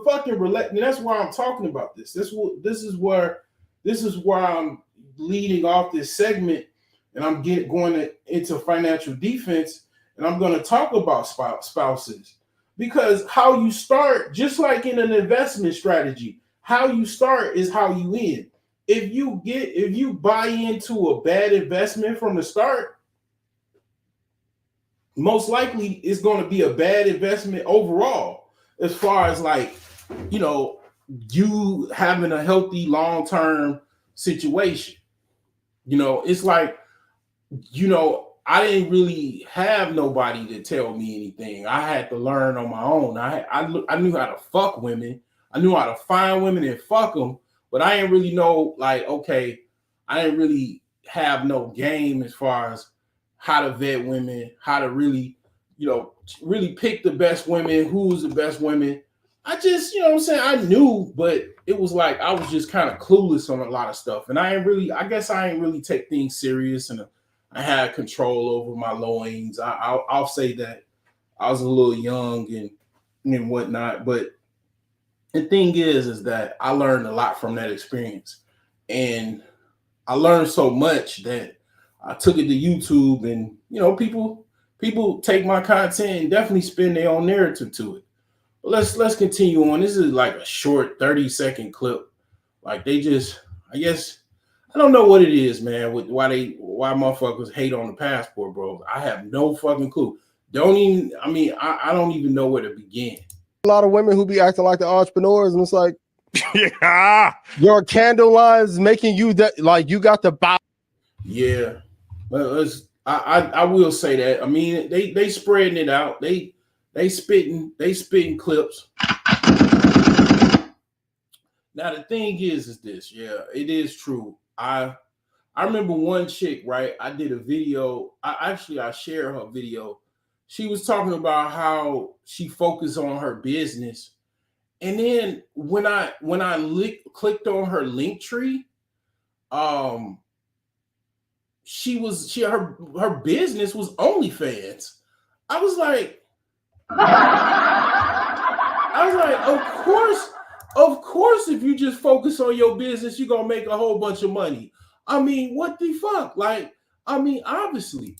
S1: fucking relate. That's why I'm talking about this. This is why I'm leading off this segment, and I'm going into financial defense, and I'm going to talk about spouses, because how you start, just like in an investment strategy, how you start is how you end. If you buy into a bad investment from the start, most likely it's going to be a bad investment overall, as far as like, you having a healthy long-term situation. It's like, I didn't really have nobody to tell me anything. I had to learn on my own. I knew how to fuck women. I knew how to find women and fuck them, but I didn't really know, like, okay, I didn't really have no game as far as how to vet women, how to really, really pick the best women, who's the best women. I just, I knew, but it was like I was just kind of clueless on a lot of stuff. And I guess I ain't really take things serious, and I had control over my loins. I'll say that I was a little young and whatnot. But the thing is that I learned a lot from that experience. And I learned so much that I took it to YouTube, and people take my content and definitely spin their own narrative to it. But let's continue on. This is like a short 30-second clip. Like, they just, I guess, I don't know what it is, man, with why motherfuckers hate on the passport, bro. I have no fucking clue. I don't even know where to begin.
S5: A lot of women who be acting like the entrepreneurs, and it's like,
S4: Yeah.
S5: your candle lines making you that, like, you got the bow.
S1: Yeah. But I will say that. I mean, they spreading it out. They spitting clips. Now the thing is this, yeah, it is true. I remember one chick, right? I did a video. I shared her video. She was talking about how she focused on her business. And then when I clicked on her link tree, her business was OnlyFans. I was like, of course, if you just focus on your business, you're gonna make a whole bunch of money. I mean, what the fuck? Like, I mean, obviously.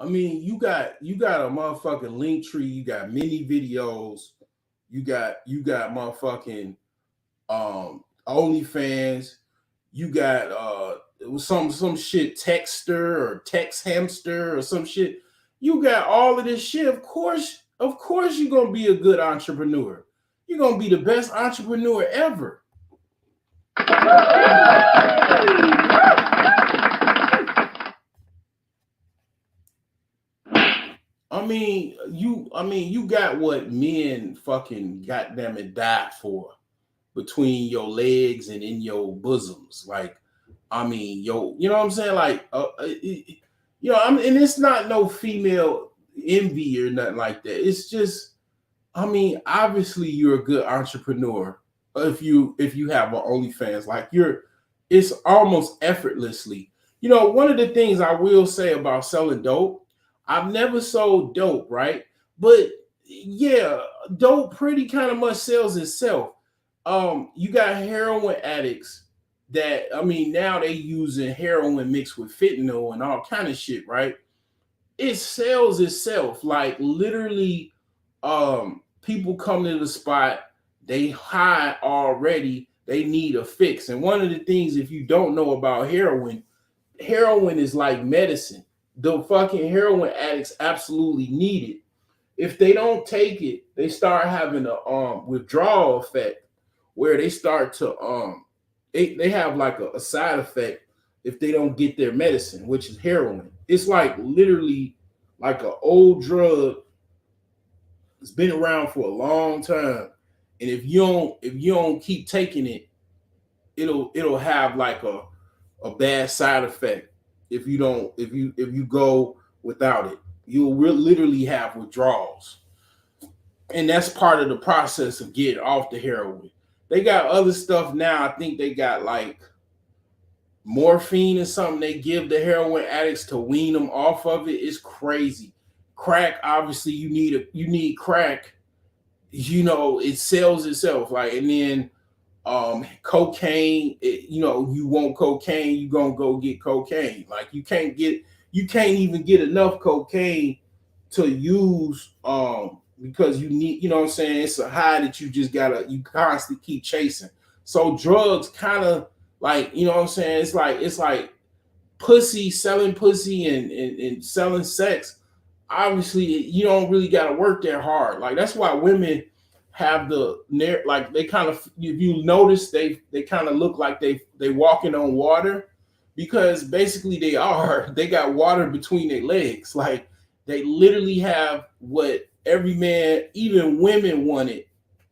S1: I mean, you got a motherfucking link tree. You got many videos. You got motherfucking OnlyFans. You got it was some shit Texter or Text Hamster or some shit. You got all of this shit. Of course, you're gonna be a good entrepreneur. You're gonna be the best entrepreneur ever. I mean, you got what men fucking goddamn it died for between your legs and in your bosoms. Like, I mean, you know what I'm saying? Like, and it's not no female envy or nothing like that. It's just, I mean, obviously you're a good entrepreneur if you have an OnlyFans. Like, it's almost effortlessly. You know, one of the things I will say about selling dope, I've never sold dope, right? But yeah, dope pretty kind of much sells itself. You got heroin addicts that, I mean, now they using heroin mixed with fentanyl and all kind of shit, right? It sells itself. Like, literally, people come to the spot, they high already, they need a fix. And one of the things, if you don't know about heroin is like medicine. The fucking heroin addicts absolutely need it. If they don't take it, they start having a withdrawal effect where they start to they have like a side effect if they don't get their medicine, which is heroin. It's like literally like an old drug. It's been around for a long time, and if you don't keep taking it, it'll have like a bad side effect. If you go without it, you'll literally have withdrawals, and that's part of the process of getting off the heroin. They got other stuff now. I think they got like morphine or something they give the heroin addicts to wean them off of it. It's crazy. Crack, obviously, you need crack. You know, it sells itself. Like, and then cocaine, you want cocaine, you gonna go get cocaine. Like, you can't even get enough cocaine to use because you need, you know what I'm saying, it's a high that you constantly keep chasing. So drugs kind of like, you know what I'm saying, it's like selling pussy and selling sex. Obviously you don't really got to work that hard. Like, that's why women have like, they kind of, if you notice, they kind of look like they walking on water, because basically they got water between their legs. Like, they literally have what every man, even women, wanted,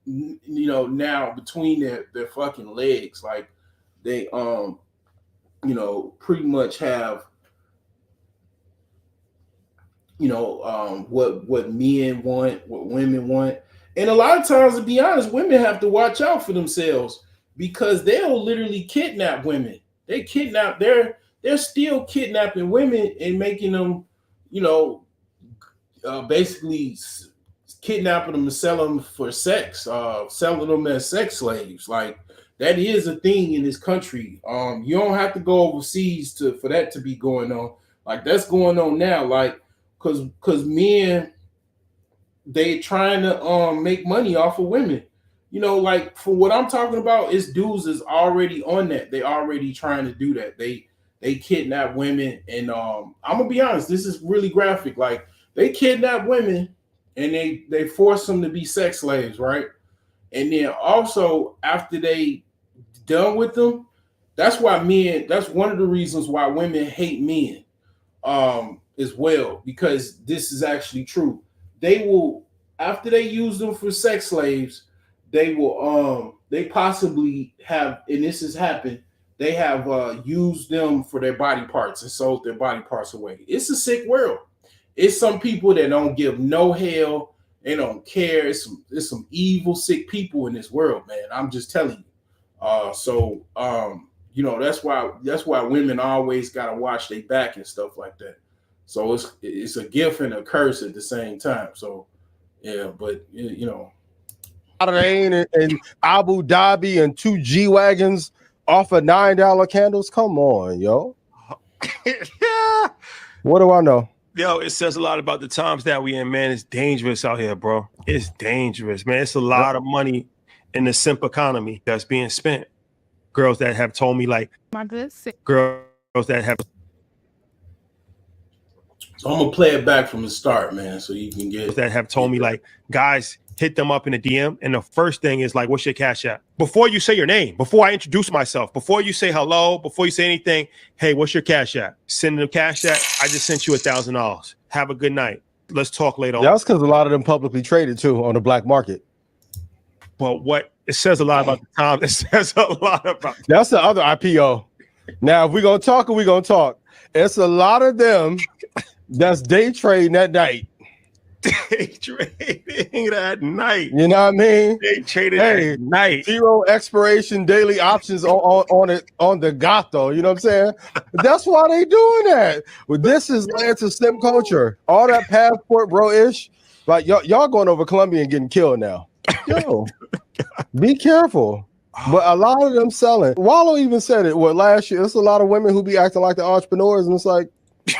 S1: you know, now between their fucking legs. Like, they pretty much have, what men want, what women want. And a lot of times, to be honest, women have to watch out for themselves, because they'll literally kidnap women. They're still kidnapping women and making them, basically kidnapping them and selling them for sex, selling them as sex slaves. Like, that is a thing in this country. You don't have to go overseas for that to be going on. Like, that's going on now. Like, because men, they trying to make money off of women. Like, for what I'm talking about, is dudes is already on that. They already trying to do that. They kidnap women, and I'm gonna be honest, this is really graphic. Like, they kidnap women and they force them to be sex slaves, right? And then also, after they done with them, that's one of the reasons why women hate men as well, because this is actually true. They will, after they use them for sex slaves, they will they possibly have, and this has happened, they have used them for their body parts and sold their body parts away. It's a sick world. It's some people that don't give no hell. They don't care. It's some evil, sick people in this world, man. I'm just telling you. That's why women always gotta watch their back and stuff like that. So it's a gift and a curse at the same time. So yeah, but
S5: Bahrain and Abu Dhabi and 2 G-Wagons off of $9 candles. Come on, yo.
S4: Yeah.
S5: What do I know?
S4: Yo, it says a lot about the times that we in, man. It's dangerous out here, bro. It's dangerous, man. It's a lot of money in the simp economy that's being spent. Girls that have told me, like, girls that have.
S1: So I'm gonna play it back from the start, man, so you can get
S4: that have told me, like, guys hit them up in a DM, and the first thing is like, what's your cash app? Before you say your name, before I introduce myself, before you say hello, before you say anything, hey, what's your cash app? Send them cash app. I just sent you $1,000. Have a good night. Let's talk later on.
S5: That's because a lot of them publicly traded too on the black market.
S4: But what it says a lot about the time. It says a lot about.
S5: That's the other IPO. Now, if we're gonna talk, we're gonna talk. It's a lot of them that's day trading at night.
S4: Day trading at night.
S5: You know what I mean?
S4: Day trading at night.
S5: Zero expiration daily options on the gato. You know what I'm saying? That's why they doing that. Well, this is led to simp culture. All that passport bro ish. Like y'all going over Colombia and getting killed now. Yo, be careful. But a lot of them selling. Wallow even said it. What last year? It's a lot of women who be acting like the entrepreneurs, and it's like,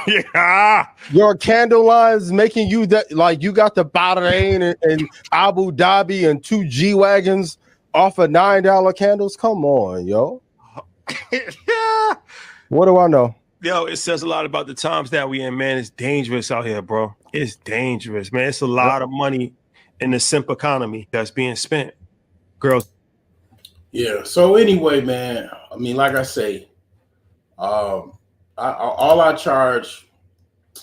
S4: yeah,
S5: your candle lines making you that like you got the Bahrain and Abu Dhabi and 2 G wagons off of $9 candles. Come on, yo.
S4: Yeah.
S5: What do I know?
S4: Yo, it says a lot about the times that we in, man. It's dangerous out here, bro. It's dangerous, man. It's a lot of money in the simp economy that's being spent. Girls.
S1: Yeah. So anyway, man, I mean, like I say, all I charge,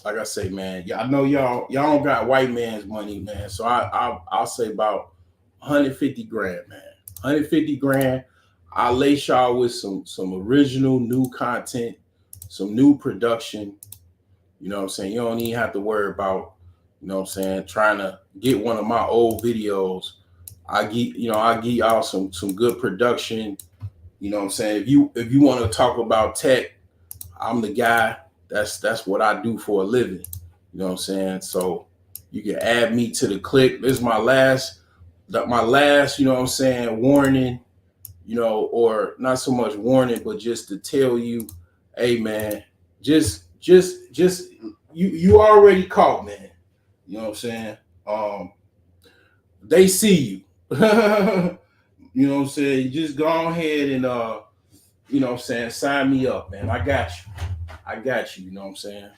S1: like I say, man, I know y'all don't got white man's money, man. So I'll say about 150 grand, man. 150 grand. I'll lace y'all with some original new content, some new production. You know what I'm saying? You don't even have to worry about, you know what I'm saying, trying to get one of my old videos. I give y'all some good production. You know what I'm saying? If you want to talk about tech, I'm the guy. That's what I do for a living. You know what I'm saying? So you can add me to the clique. This is my last, you know what I'm saying, warning, you know, or not so much warning, but just to tell you, hey man, just you already caught, man. You know what I'm saying? They see you. You know what I'm saying? You just go ahead and you know what I'm saying, sign me up, man. I got you, you know what I'm saying?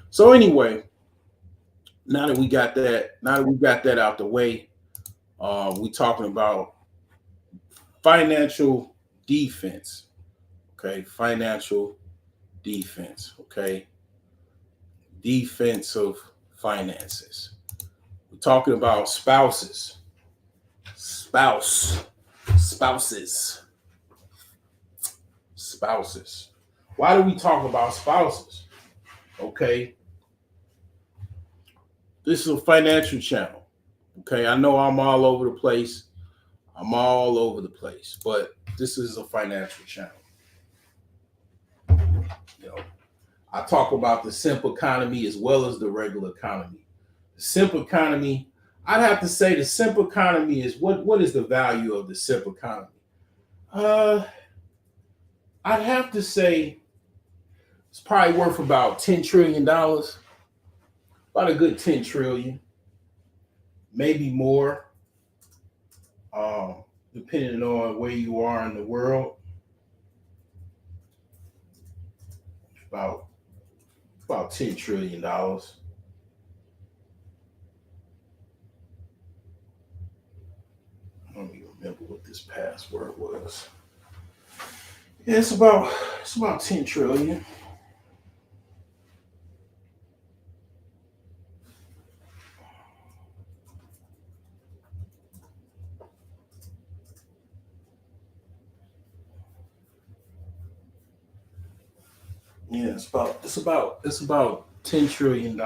S1: So anyway, now that we got that out the way, we talking about financial defense. Okay, financial defense, okay? Defensive finances. We're talking about spouses. Spouses. Why do we talk about spouses? Okay. This is a financial channel. Okay. I know I'm all over the place. But this is a financial channel. You know, I talk about the simp economy as well as the regular economy. The simp economy, I'd have to say the simp economy is what is the value of the simp economy? I'd have to say it's probably worth about $10 trillion, about a good 10 trillion, maybe more, depending on where you are in the world. About $10 trillion. I don't even remember what this password was. Yeah, it's about 10 trillion. Yeah, it's about $10 trillion.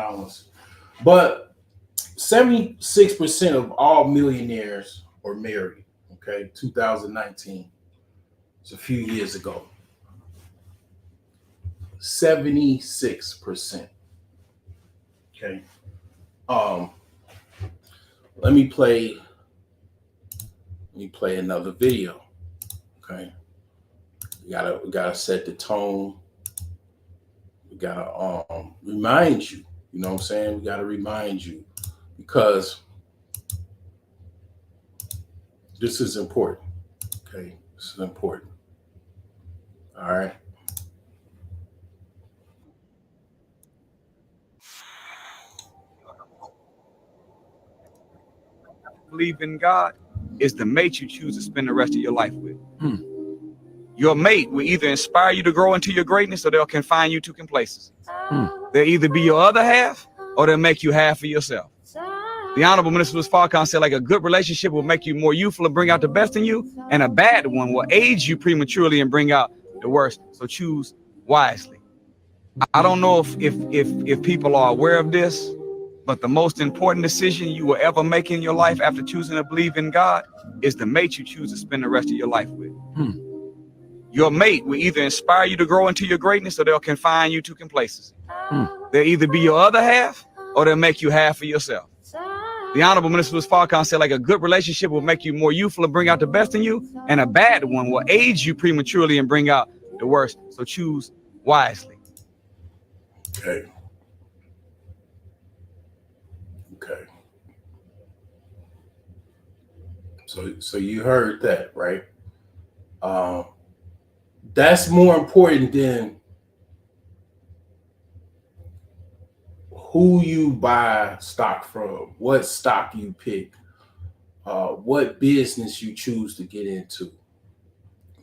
S1: But 76% of all millionaires are married. Okay, 2019. It's a few years ago. 76%. Okay. Let me play another video. Okay. We gotta set the tone. We gotta remind you You know what I'm saying? We got to remind you because this is important. Okay, this is important. All right.
S6: Believe in God is the mate you choose to spend the rest of your life with. Your mate will either inspire you to grow into your greatness or they'll confine you to complacency. They'll either be your other half or they'll make you half of yourself. The Honorable Minister Louis Farrakhan said, like, a good relationship will make you more youthful and bring out the best in you, and a bad one will age you prematurely and bring out the worst. So choose wisely. I don't know if people are aware of this, but the most important decision you will ever make in your life after choosing to believe in God is the mate you choose to spend the rest of your life with. Your mate will either inspire you to grow into your greatness or they'll confine you to complacency. They'll either be your other half or they'll make you half of yourself. The Honorable Minister Louis Farrakhan said, like, a good relationship will make you more youthful and bring out the best in you, and a bad one will age you prematurely and bring out the worst. So choose wisely.
S1: Okay. Okay. So you heard that, right? That's more important than who you buy stock from, what stock you pick, what business you choose to get into.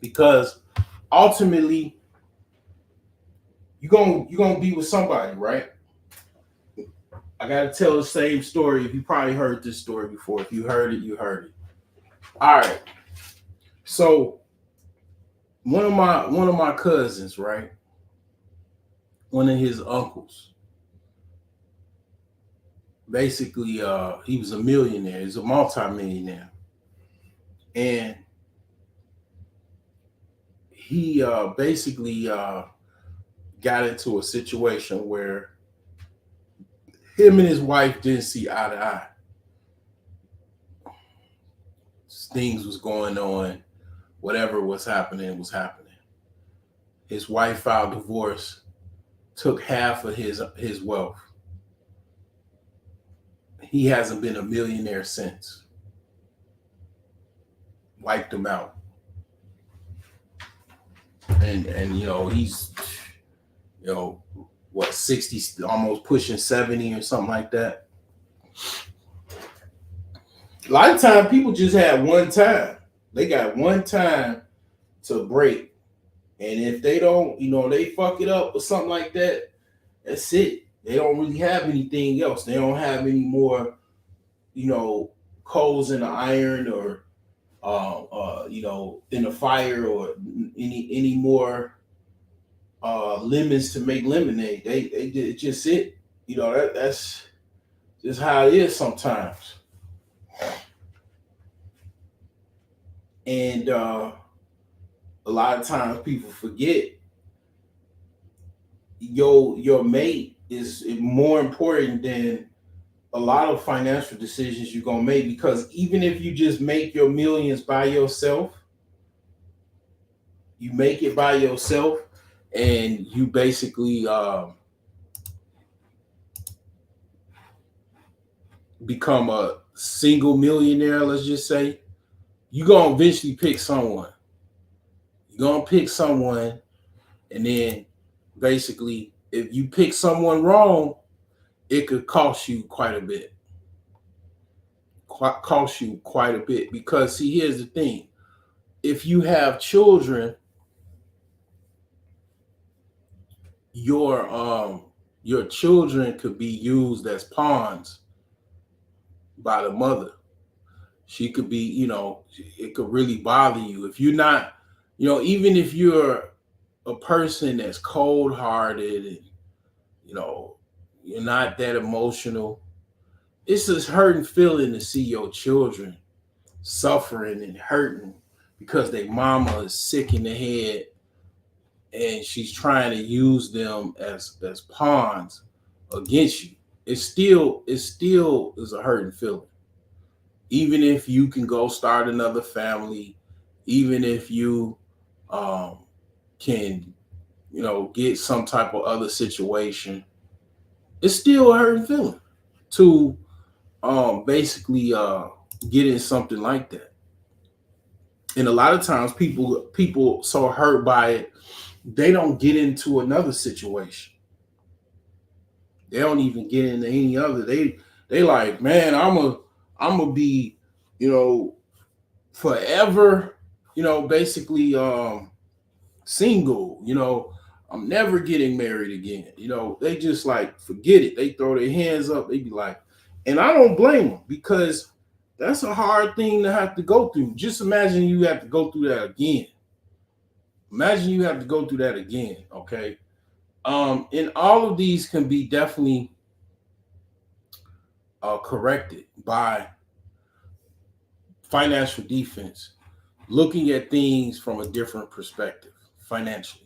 S1: Because ultimately, you're gonna be with somebody, right? I gotta tell the same story. If you probably heard this story before. If you heard it, you heard it. All right. So one of my cousins, right? One of his uncles. Basically, he was a millionaire. He's a multimillionaire. And he basically got into a situation where him and his wife didn't see eye to eye. Things was going on, whatever was happening was happening. His wife filed divorce, took half of his wealth. He hasn't been a millionaire since. Wiped him out. And he's what, 60, almost pushing 70 or something like that. A lot of times people just have one time. They got one time to break. And if they don't, they fuck it up or something like that, that's it. They don't really have anything else. They don't have any more, coals in the iron or, in the fire or any more lemons to make lemonade. They just it. That's just how it is sometimes. And a lot of times people forget your mate is more important than a lot of financial decisions you're gonna make, because even if you just make your millions by yourself, you make it by yourself and you basically become a single millionaire, let's just say, you're gonna eventually pick someone. You're gonna pick someone, and then basically, if you pick someone wrong, it could cost you quite a bit. Cost you quite a bit, because see, here's the thing: if you have children, your children could be used as pawns by the mother. She could be, it could really bother you if you're not, even if you're a person that's cold-hearted and you're not that emotional. It's just hurting feeling to see your children suffering and hurting because their mama is sick in the head and she's trying to use them as pawns against you. It still is a hurting feeling. Even if you can go start another family, even if you can, get some type of other situation, It's still a hurting feeling to basically get in something like that. And a lot of times people so hurt by it, they don't get into another situation. They don't even get into any other. They like, man, I'm gonna be, you know, forever, basically single, I'm never getting married again. They just like forget it. They throw their hands up. They be like, and I don't blame them because that's a hard thing to have to go through. Just imagine you have to go through that again. Imagine you have to go through that again. Okay. And all of these can be definitely corrected by financial defense, looking at things from a different perspective financially.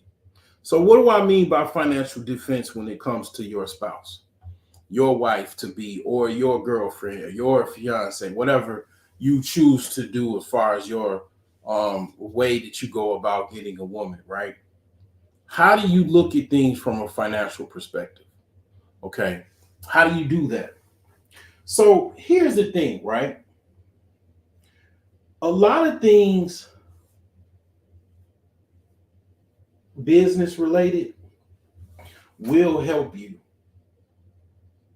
S1: So, what do I mean by financial defense when it comes to your spouse, your wife to be, or your girlfriend, or your fiance, whatever you choose to do as far as your way that you go about getting a woman, right? How do you look at things from a financial perspective? Okay. How do you do that? So, here's the thing, right? A lot of things business related will help you,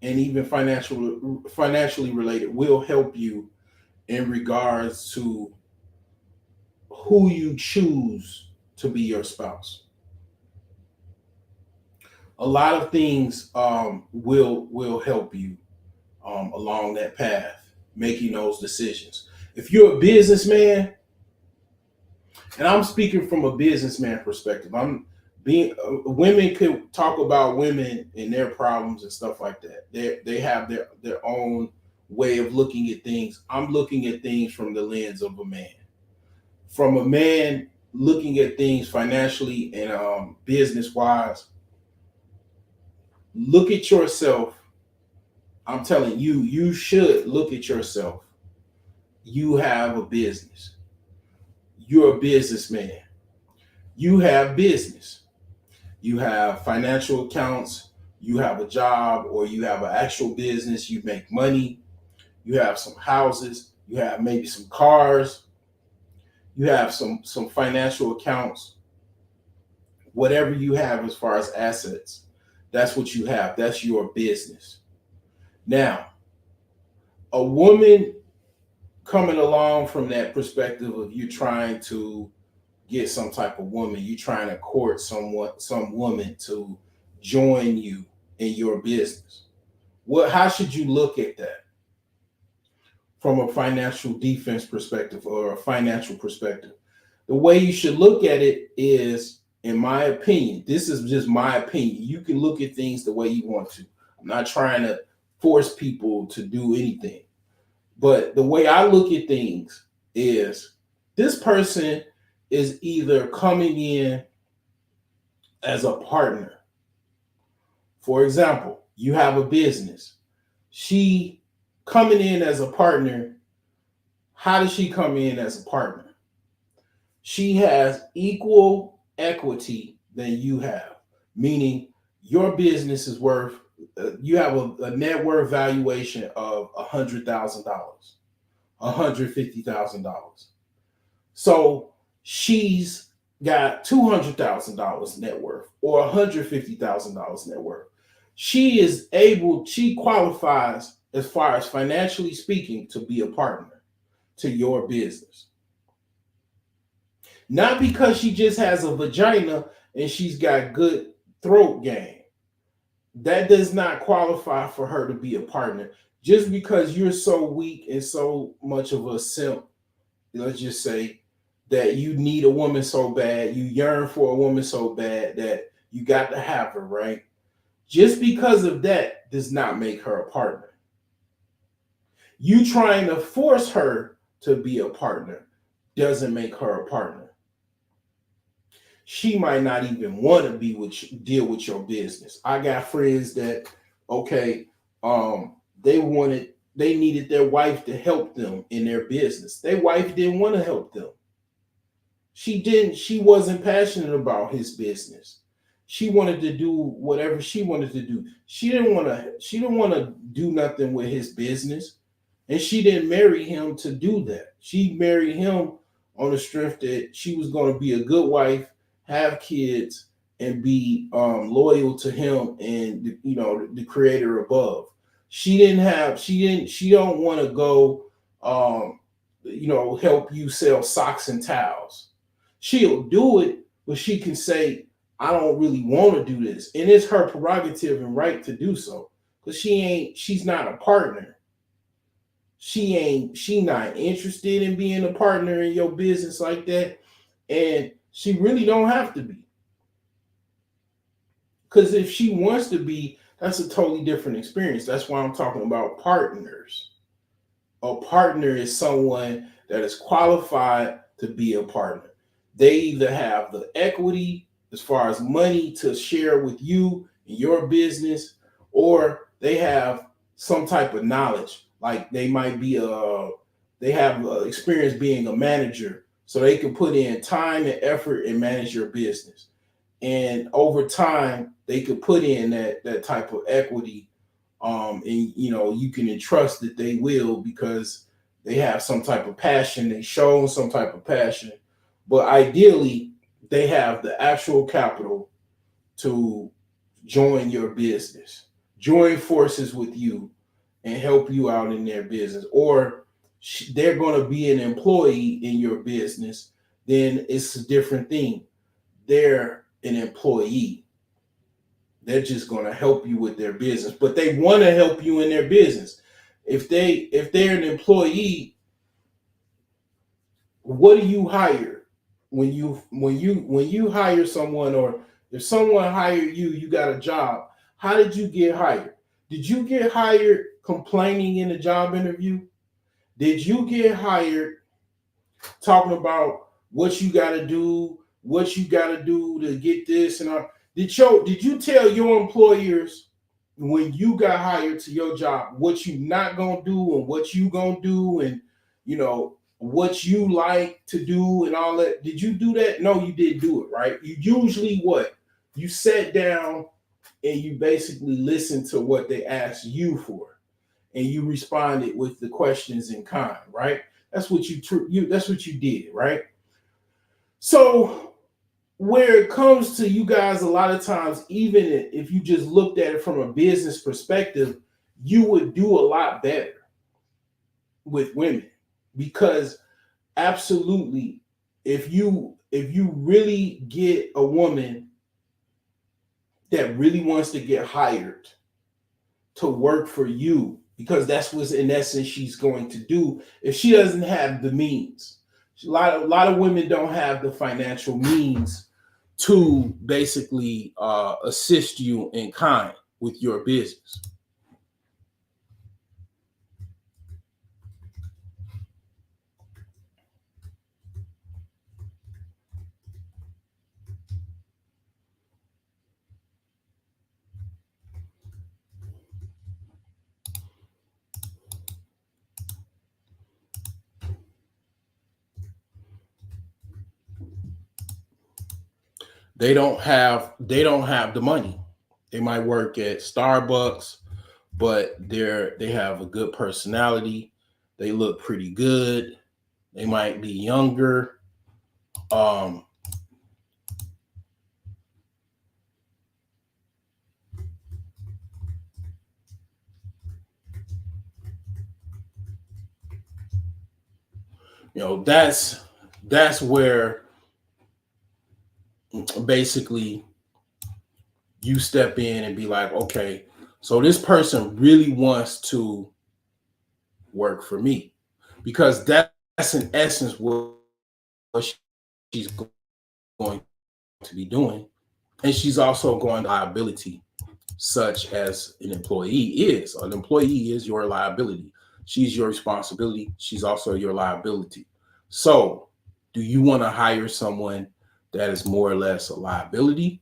S1: and even financially related will help you in regards to who you choose to be your spouse. A lot of things will help you along that path, making those decisions. If you're a businessman, and I'm speaking from a businessman perspective, I'm being women could talk about women and their problems and stuff like that. They have their own way of looking at things. I'm looking at things from the lens of a man. From a man looking at things financially and business wise, look at yourself. I'm telling you, you should look at yourself. You have a business. You're a businessman. You have business. You have financial accounts. You have a job, or you have an actual business. You make money. You have some houses. You have maybe some cars. You have some financial accounts. Whatever you have as far as assets, that's what you have. That's your business. Now, a woman coming along from that perspective of you trying to get some type of woman, you trying to court some woman to join you in your business. How should you look at that from a financial defense perspective or a financial perspective? The way you should look at it is, in my opinion, this is just my opinion. You can look at things the way you want to. I'm not trying to force people to do anything. But the way I look at things is, this person is either coming in as a partner. For example, you have a business. She coming in as a partner. How does she come in as a partner? She has equal equity than you have, meaning your business is worth, you have a net worth valuation of $100,000, $150,000. So she's got $200,000 net worth or $150,000 net worth. She qualifies, as far as financially speaking, to be a partner to your business. Not because she just has a vagina and she's got good throat game. That does not qualify for her to be a partner. Just because you're so weak and so much of a simp, let's just say, that you need a woman so bad, you yearn for a woman so bad that you got to have her, right? Just because of that does not make her a partner. You trying to force her to be a partner doesn't make her a partner. She might not even want to deal with your business. I got friends that, okay, they needed their wife to help them in their business. Their wife didn't want to help them. She wasn't passionate about his business. She wanted to do whatever she wanted to do. She didn't want to do nothing with his business. And she didn't marry him to do that. She married him on the strength that she was going to be a good wife, have kids, and be loyal to him and the creator above. She don't want to go help you sell socks and towels. She'll do it, but she can say, I don't really want to do this. And it's her prerogative and right to do so. Because she's not a partner. She not interested in being a partner in your business like that. And she really don't have to be. Because if she wants to be, that's a totally different experience. That's why I'm talking about partners. A partner is someone that is qualified to be a partner. They either have the equity as far as money to share with you in your business, or they have some type of knowledge. Like they might be they have experience being a manager, so they can put in time and effort and manage your business. And over time, they could put in that type of equity, and you can entrust that they will, because they have some type of passion. They show some type of passion, but ideally, they have the actual capital to join your business, join forces with you, and help you out in their business. Or they're going to be an employee in your business. Then it's a different thing. They're an employee. They're just going to help you with their business, but they want to help you in their business. If they're an employee, what do you hire when you hire someone, or if someone hired you, you got a job. How did you get hired? Did you get hired complaining in a job interview? Did you get hired talking about what you got to do to get this and all? Did you tell your employers when you got hired to your job what you not gonna do and what you gonna do, and what you like to do and all that? Did you do that? No, you didn't do it, right? You usually you sat down and you basically listened to what they asked you for, and you responded with the questions in kind, right? That's what that's what you did, right? So where it comes to you guys, a lot of times, even if you just looked at it from a business perspective, you would do a lot better with women, because absolutely, if you really get a woman that really wants to get hired to work for you, because that's what in essence she's going to do, if she doesn't have the means. A lot of women don't have the financial means to basically assist you in kind with your business. They don't have the money. They might work at Starbucks, but they have a good personality. They look pretty good. They might be younger. Um, that's where basically you step in and be like, okay, so this person really wants to work for me, because that's in essence what she's going to be doing. And she's also going to liability, such as an employee is. An employee is your liability. She's your responsibility. She's also your liability. So do you want to hire someone that is more or less a liability?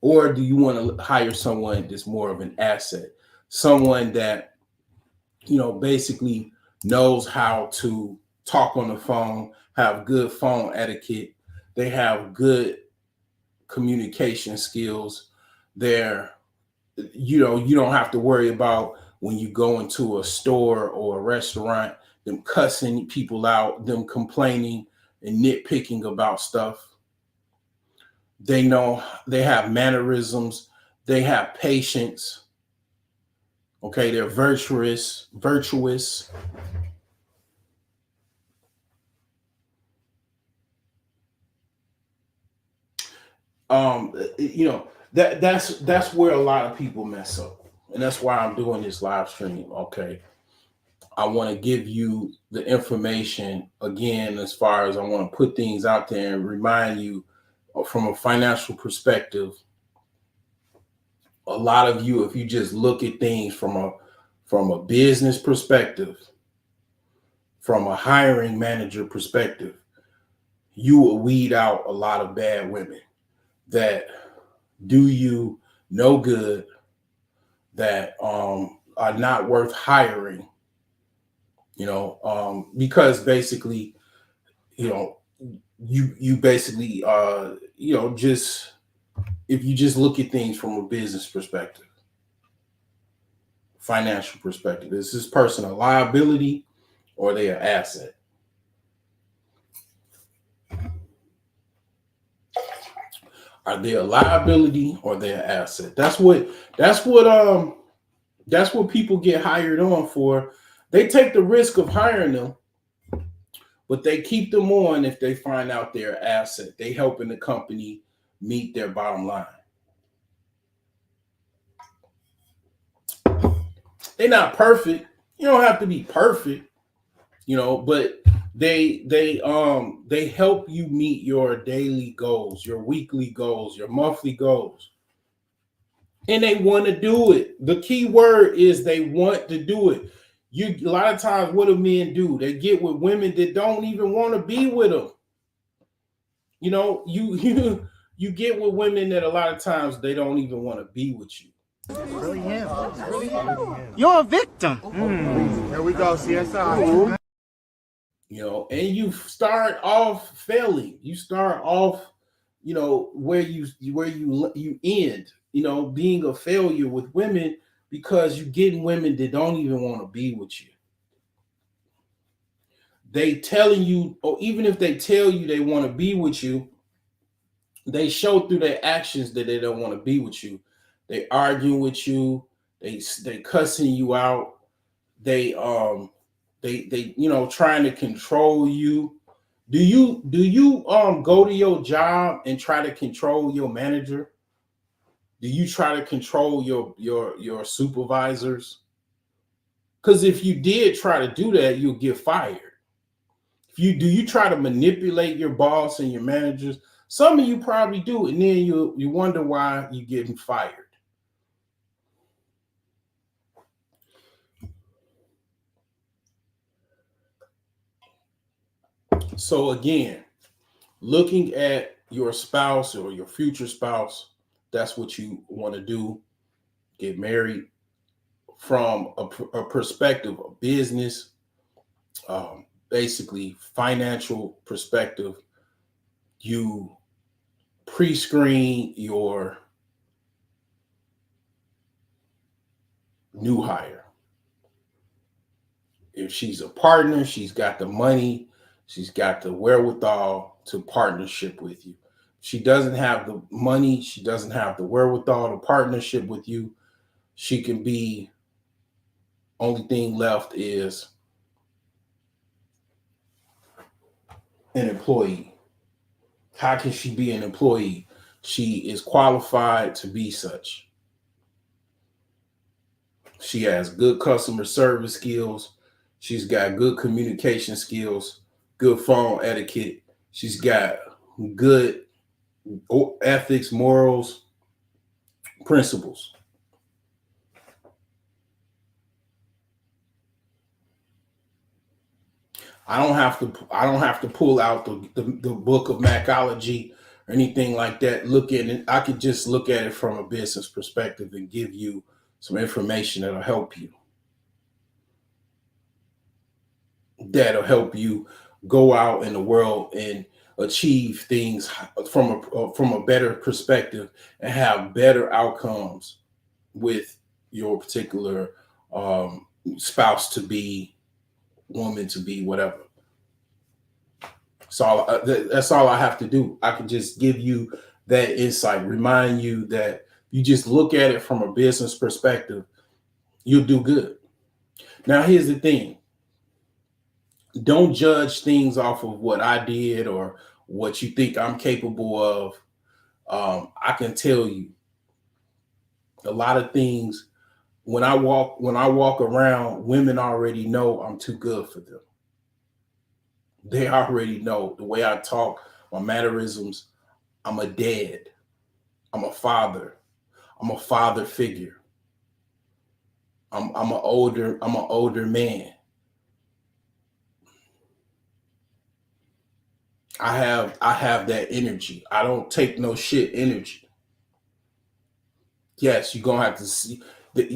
S1: Or do you want to hire someone that's more of an asset? Someone that, basically knows how to talk on the phone, have good phone etiquette. They have good communication skills. They're, you know, you don't have to worry about when you go into a store or a restaurant, them cussing people out, them complaining and nitpicking about stuff. They know, they have mannerisms, they have patience. Okay, they're virtuous. You know, that's where a lot of people mess up. And that's why I'm doing this live stream. Okay. I want to give you the information again, as far as I want to put things out there and remind you from a financial perspective. A lot of you, if you just look at things from a business perspective, from a hiring manager perspective, you will weed out a lot of bad women that do you no good, that are not worth hiring, you know, because basically, you know, you basically you know, just if you just look at things from a business perspective, financial perspective, is this person a liability or are they an asset? Are they a liability or they're an asset? That's what people get hired on for. They take the risk of hiring them, but they keep them on if they find out they're an asset. They helping the company meet their bottom line. They're not perfect. You don't have to be perfect, you know, but they help you meet your daily goals, your weekly goals, your monthly goals. And they want to do it. The key word is they want to do it. A lot of times, what do men do? They get with women that don't even want to be with them. You know, you get with women that a lot of times they don't even want to be with you.
S7: Really him. You're a victim.
S5: Here we go, CSI.
S1: You know, and you start off failing. You start off, you know, where you end, you know, being a failure with women because you're getting women that don't even want to be with you. They telling you, or even if they tell you they want to be with you, they show through their actions that they don't want to be with you. They arguing with you, they cussing you out, they you know, trying to control you. Do you go to your job and try to control your manager? Do you try to control your supervisors? Because if you did try to do that, you'll get fired. Do you try to manipulate your boss and your managers? Some of you probably do, and then you wonder why you're getting fired. So again, looking at your spouse or your future spouse, that's what you want to do. Get married from a perspective of business, basically financial perspective. You pre-screen your new hire. If she's a partner, she's got the money, she's got the wherewithal to partnership with you. She doesn't have the money, she doesn't have the wherewithal to partnership with you. She can be, only thing left is an employee. How can she be an employee? She is qualified to be such. She has good customer service skills. She's got good communication skills, good phone etiquette. She's got good ethics, morals, principles. I don't have to pull out the book of Macology or anything like that. Look at it. I could just look at it from a business perspective and give you some information that'll help you. That'll help you go out in the world. And achieve things from a better perspective and have better outcomes with your particular spouse to be, woman to be, whatever. So that's all I have to do. I can just give you that insight, remind you that you just look at it from a business perspective, you'll do good. Now, here's the thing. Don't judge things off of what I did or what you think I'm capable of. I can tell you a lot of things when I walk around, women already know I'm too good for them. They already know the way I talk, my mannerisms. I'm a dad. I'm a father. I'm a father figure. I'm an older man. I have that energy. I don't take no shit energy. Yes, you're gonna have to see that.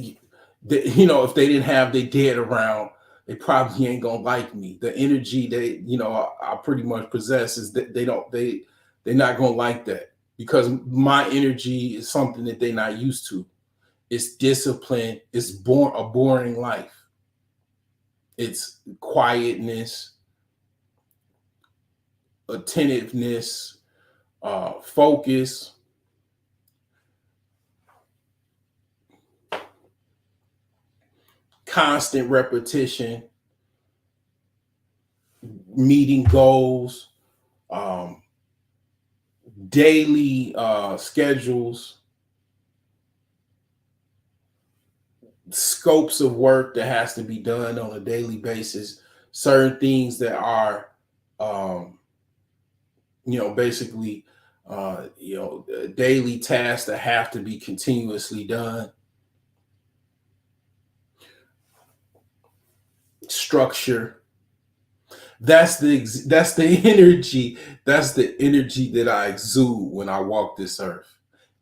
S1: If they didn't have their dad around, they probably ain't gonna like me. The energy I pretty much possess is that they're not gonna like that because my energy is something that they're not used to. It's discipline. It's a boring life. It's quietness, attentiveness, focus. Constant repetition, meeting goals, um, daily schedules, scopes of work that has to be done on a daily basis, certain things that are, basically, daily tasks that have to be continuously done. Structure. That's the energy. That's the energy that I exude when I walk this earth.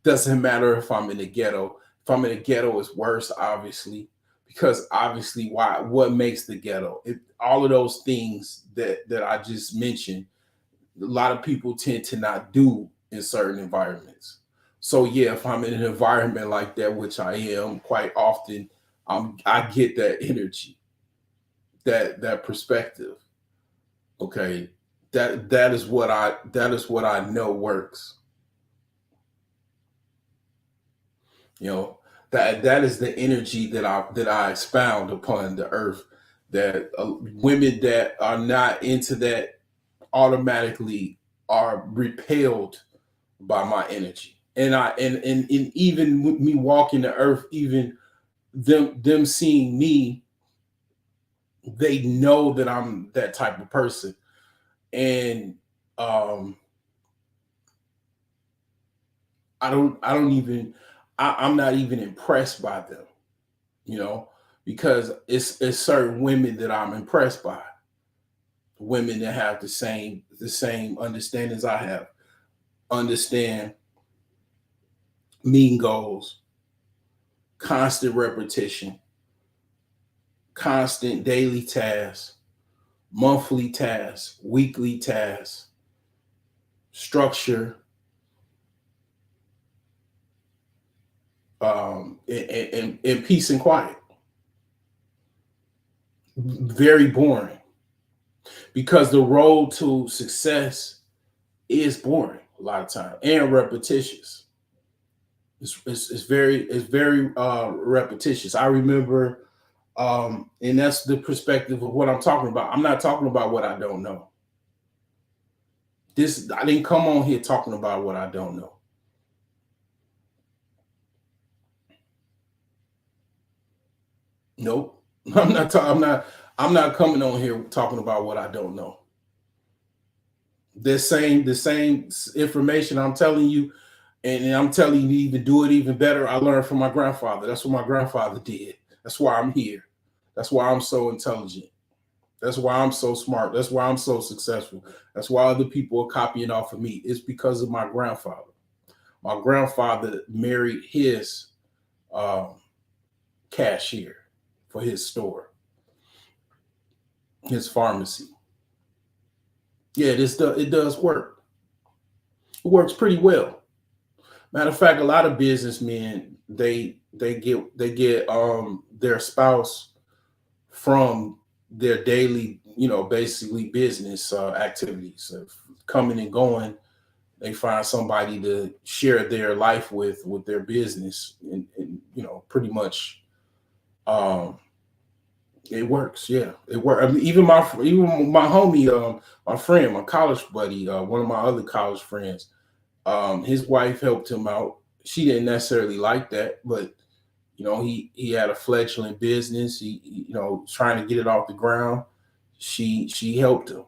S1: Doesn't matter if I'm in the ghetto. If I'm in the ghetto, it's worse, obviously, because obviously, what makes the ghetto? All of those things that I just mentioned, a lot of people tend to not do in certain environments. So yeah, if I'm in an environment like that, which I am quite often, I get that energy, that perspective. Okay, that is what I know works. That is the energy that I expound upon the earth. That women that are not into that automatically are repelled by my energy, and even with me walking the earth, even them seeing me, they know that I'm that type of person, and um I don't even I'm not even impressed by them, you know, because it's certain women that I'm impressed by. Women that have the same understandings I have, understand mean goals, constant repetition, constant daily tasks, monthly tasks, weekly tasks, structure, and peace and quiet. Very boring because the road to success is boring a lot of time and repetitious. It's very repetitious. I remember, and that's the perspective of what I'm talking about. I'm not talking about what I don't know. I didn't come on here talking about what I don't know. Nope. I'm not. I'm not coming on here talking about what I don't know. The same information I'm telling you, and I'm telling you to even do it even better. I learned from my grandfather. That's what my grandfather did. That's why I'm here. That's why I'm so intelligent. That's why I'm so smart. That's why I'm so successful. That's why other people are copying off of me. It's because of my grandfather. My grandfather married his um, cashier for his store, his pharmacy. Yeah, it does work. It works pretty well. Matter of fact, a lot of businessmen they get their spouse from their daily, basically business activities of coming and going. They find somebody to share their life with their business, and pretty much um, it works. Yeah, it works. I mean, even my homie, my friend, my college buddy, one of my other college friends, his wife helped him out. She didn't necessarily like that, but he had a fledgling business. He trying to get it off the ground. She helped him.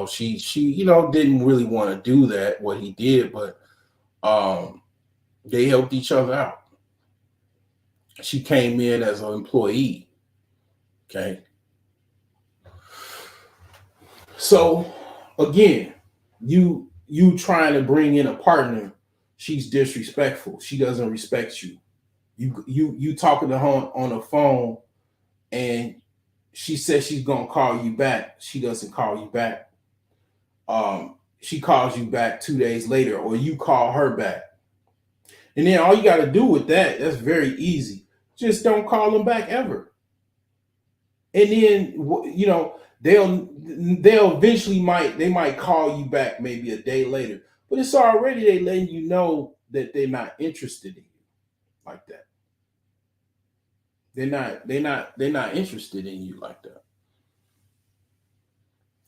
S1: She didn't really want to do that what he did, but they helped each other out. She came in as an employee. Okay. So again, you trying to bring in a partner, she's disrespectful. She doesn't respect you. You talking to her on the phone, and she says she's gonna call you back. She doesn't call you back. She calls you back 2 days later, or you call her back. And then all you got to do with that's very easy. Just don't call them back ever. And then they'll eventually might call you back maybe a day later, but it's already they letting you know that they're not interested in you like that. They're not interested in you like that.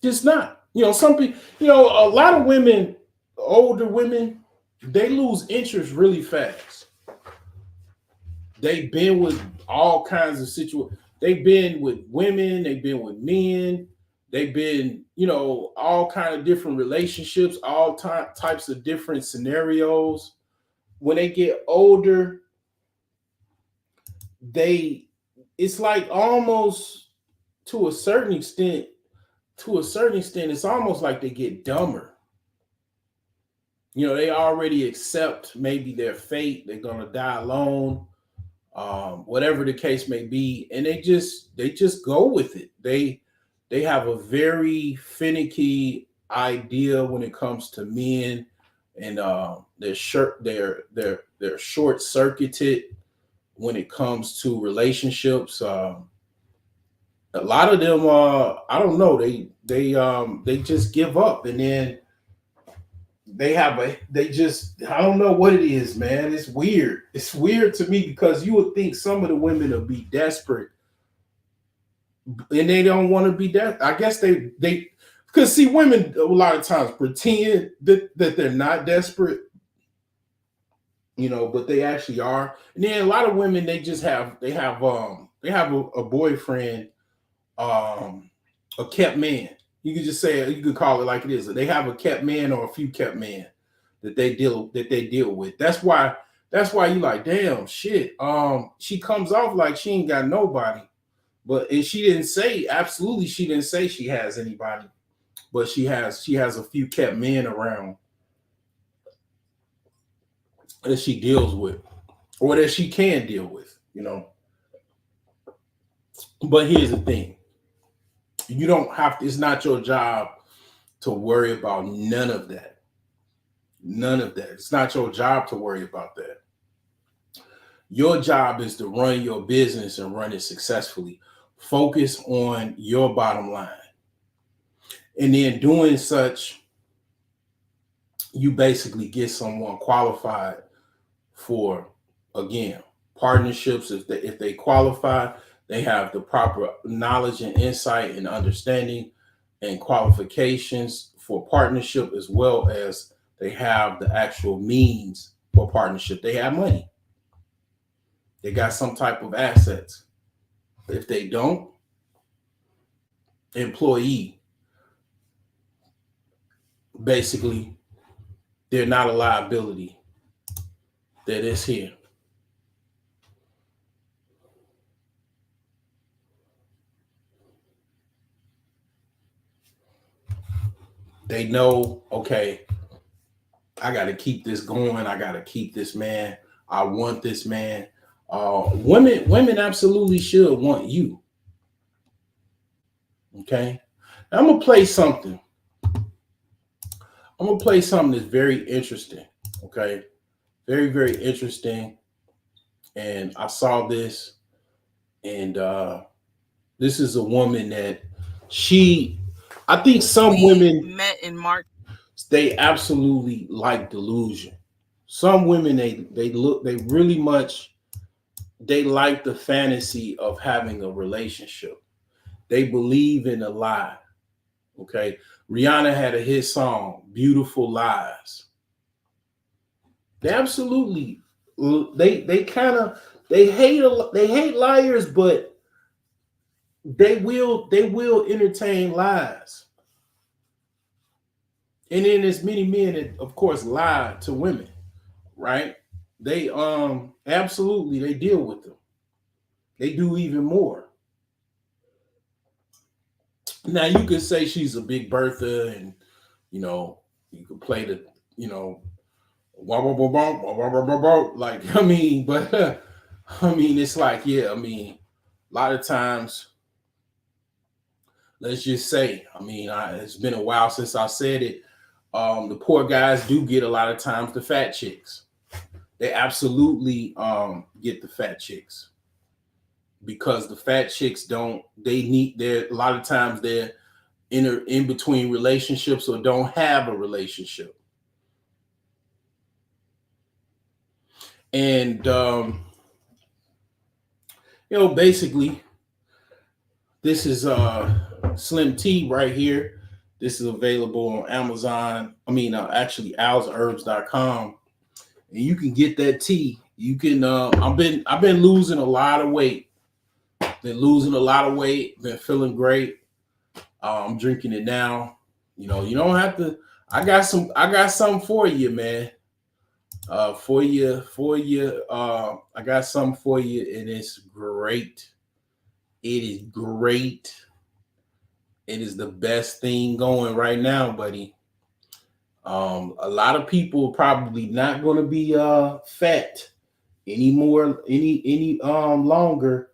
S1: Just not. Some people, a lot of women, older women, they lose interest really fast. They've been with all kinds of situations. They've been with women, they've been with men, they've been, all kind of different relationships, all types of different scenarios. When they get older, it's like almost to a certain extent, it's almost like they get dumber. They already accept maybe their fate. They're gonna die alone, whatever the case may be, and they just go with it. They have a very finicky idea when it comes to men, and they're short circuited when it comes to relationships. A lot of them, I don't know, they just give up, and then I don't know what it is, man. It's weird. It's weird to me because you would think some of the women would be desperate, and they don't want to be desperate. I guess they because see, women a lot of times pretend that they're not desperate, but they actually are. And then a lot of women they have a boyfriend, a kept man. You could just say, you could call it like it is. They have a kept man or a few kept men that they deal with. That's why you like, damn shit. She comes off like she ain't got nobody, and she didn't say she has anybody, but she has a few kept men around that she deals with, or that she can deal with. But here's the thing. You don't have to, it's not your job to worry about none of that. None of that. It's not your job to worry about that. Your job is to run your business and run it successfully. Focus on your bottom line. And then doing such, you basically get someone qualified for, again, partnerships. If they qualify, they have the proper knowledge and insight and understanding and qualifications for partnership, as well as they have the actual means for partnership. They have money. They got some type of assets. If they don't, employee, basically, they're not a liability. That is here. They know, okay, I got to keep this going. I got to keep this man. I want this man. Women absolutely should want you. Okay, I'm gonna play something. I'm gonna play something that's very interesting. Okay, very very interesting. And I saw this, and this is a woman that she. I think some women
S8: met in March.
S1: they absolutely like delusion. Some women they really much they like the fantasy of having a relationship. They believe in a lie. Okay. Rihanna had a hit song, Beautiful Lies. They absolutely they kind of they hate liars, but they will entertain lies. And then there's many men that of course lie to women, right? They absolutely they deal with them. They do even more. Now you could say she's a big Bertha, and you know you could play the you know wah, wah, wah, wah, wah, wah, wah, wah, wah, like I mean, but I mean it's like yeah, I mean a lot of times let's just say I mean it's been a while since I said it. The poor guys do get a lot of times the fat chicks. They absolutely get the fat chicks because the fat chicks don't they need they're a lot of times they're in between relationships or don't have a relationship. And basically this is Slim Tea right here. This is available on Amazon. I mean actually alsherbs.com. And you can get that tea. You can I've been losing a lot of weight. Been feeling great. I'm drinking it now. You don't have to. I got something for you, man. For you. I got something for you, and it's great. It is great. It is the best thing going right now, buddy. A lot of people probably not going to be fat anymore, any longer,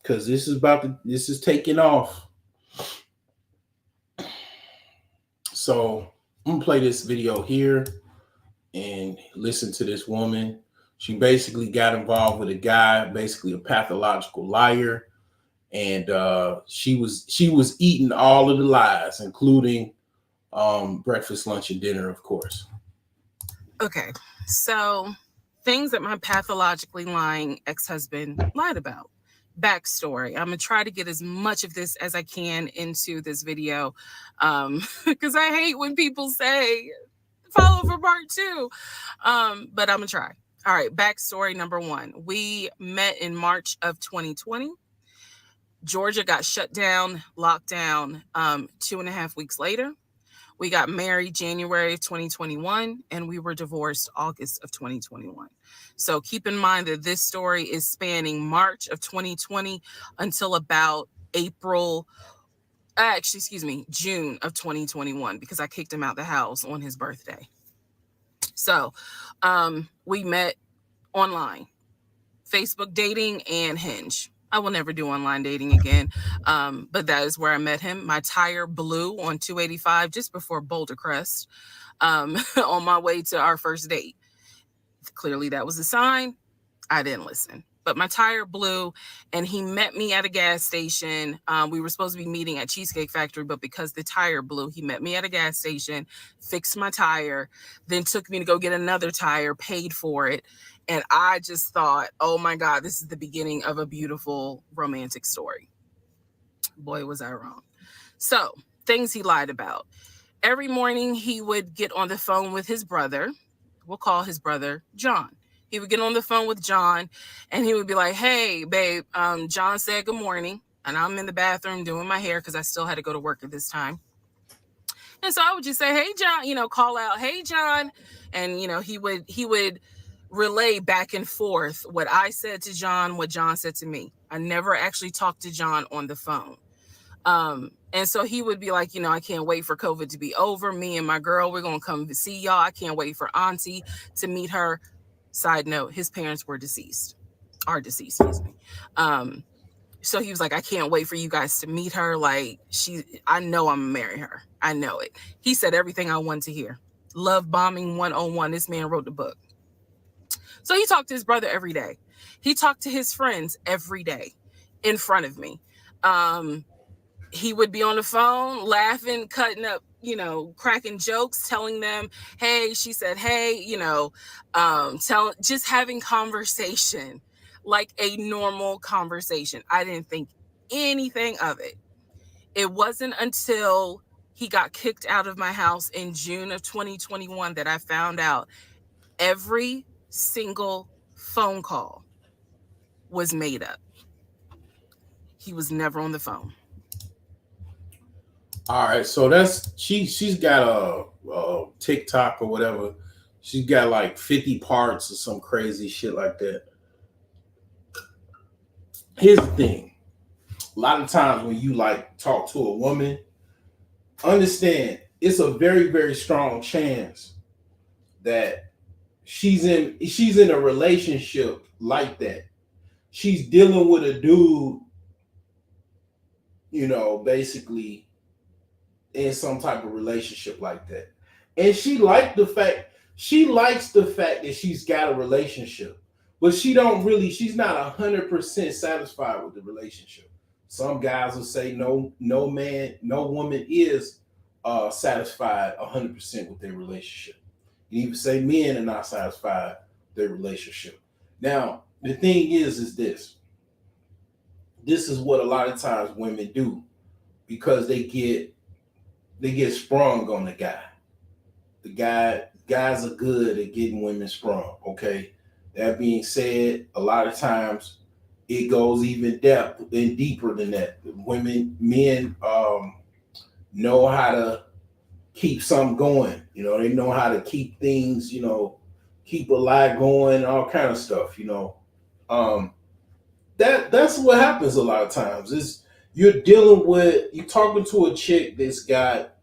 S1: because this is taking off. So I'm gonna play this video here and listen to this woman. She basically got involved with a guy, basically a pathological liar, and she was eating all of the lies, including breakfast, lunch, and dinner, of course.
S8: Okay, so things that my pathologically lying ex-husband lied about. Backstory. I'm gonna try to get as much of this as I can into this video, because I hate when people say follow for part 2, but I'm gonna try. All right, backstory number 1. We met in March of 2020. Georgia got shut down, locked down 2.5 weeks later. We got married January of 2021, and we were divorced August of 2021. So keep in mind that this story is spanning March of 2020 until about June of 2021, because I kicked him out the house on his birthday. So we met online, Facebook dating and Hinge. I will never do online dating again. But that is where I met him. My tire blew on 285 just before Boulder Crest, on my way to our first date. Clearly that was a sign. I didn't listen. But my tire blew, and he met me at a gas station. We were supposed to be meeting at Cheesecake Factory, but because the tire blew, he met me at a gas station, fixed my tire, then took me to go get another tire, paid for it. And I just thought, oh my God, this is the beginning of a beautiful romantic story. Boy, was I wrong. So, things he lied about. Every morning he would get on the phone with his brother. We'll call his brother John. He would get on the phone with John, and he would be like, hey, babe, John said good morning. And I'm in the bathroom doing my hair because I still had to go to work at this time. And so I would just say, hey, John, call out, hey, John. And, he would relay back and forth what I said to John, what John said to me. I never actually talked to John on the phone. And so he would be like, I can't wait for COVID to be over. Me and my girl, we're going to come see y'all. I can't wait for Auntie to meet her. Side note, his parents are deceased, excuse me. So he was like, I can't wait for you guys to meet her. Like, I know I'm gonna marry her. I know it. He said everything I wanted to hear. Love bombing 101. This man wrote the book. So he talked to his brother every day. He talked to his friends every day in front of me. He would be on the phone laughing, cutting up, cracking jokes, telling them, hey, she said, hey, just having conversation, like a normal conversation. I didn't think anything of it. It wasn't until he got kicked out of my house in June of 2021 that I found out every single phone call was made up. He was never on the phone.
S1: All right, so she's got a TikTok or whatever. She's got like 50 parts or some crazy shit like that. Here's the thing. A lot of times when you like talk to a woman, understand it's a very, very strong chance that she's in a relationship like that. She's dealing with a dude, basically in some type of relationship like that. And she likes the fact that she's got a relationship, but she's not 100% satisfied with the relationship. Some guys will say no woman is satisfied 100% with their relationship. You even say men are not satisfied with their relationship. Now, the thing is this is what a lot of times women do, because they get sprung on the guy. Guys are good at getting women sprung. Okay. That being said, a lot of times it goes even deeper than that. Men know how to keep something going. They know how to keep things, keep a lie going, all kind of stuff. That's what happens a lot of times. Is you're talking to a chick that's got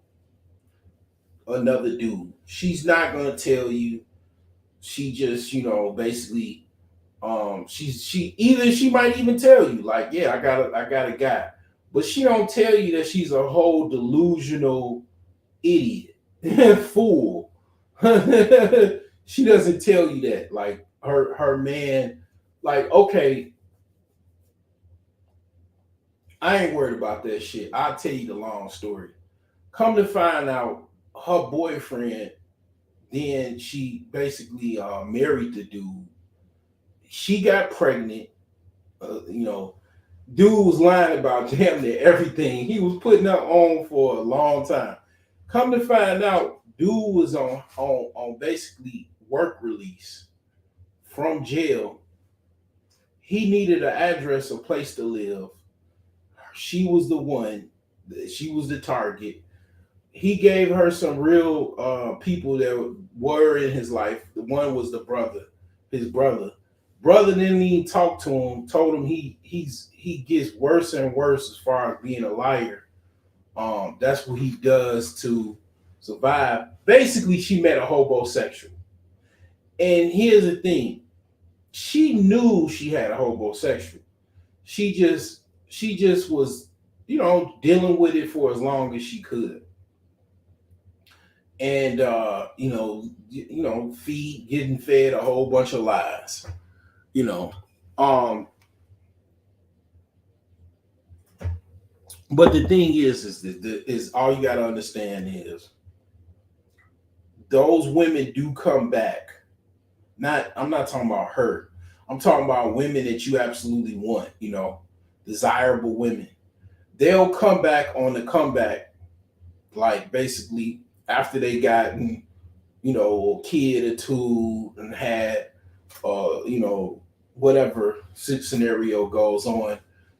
S1: another dude. She's not gonna tell you. She just, basically, she might even tell you, like, yeah, I got a guy, but she don't tell you that she's a whole delusional idiot, fool. She doesn't tell you that, like her man, like, okay, I ain't worried about that shit. I'll tell you the long story. Come to find out, her boyfriend, then she basically married the dude. She got pregnant. Dude was lying about damn near everything. He was putting her on for a long time. Come to find out, dude was on basically work release from jail. He needed an address, a place to live. She was the one. She was the target. He gave her some real people that were in his life. The one was his brother. Brother didn't even talk to him. Told him he gets worse and worse as far as being a liar. That's what he does to survive. Basically, she met a homosexual. And here's the thing: she knew she had a homosexual. She just was, dealing with it for as long as she could. And getting fed a whole bunch of lies. But the thing is all you got to understand is those women do come back. I'm not talking about her. I'm talking about women that you absolutely want, desirable women. They'll come back on the comeback, like basically after they gotten, a kid or two and had, whatever scenario goes on,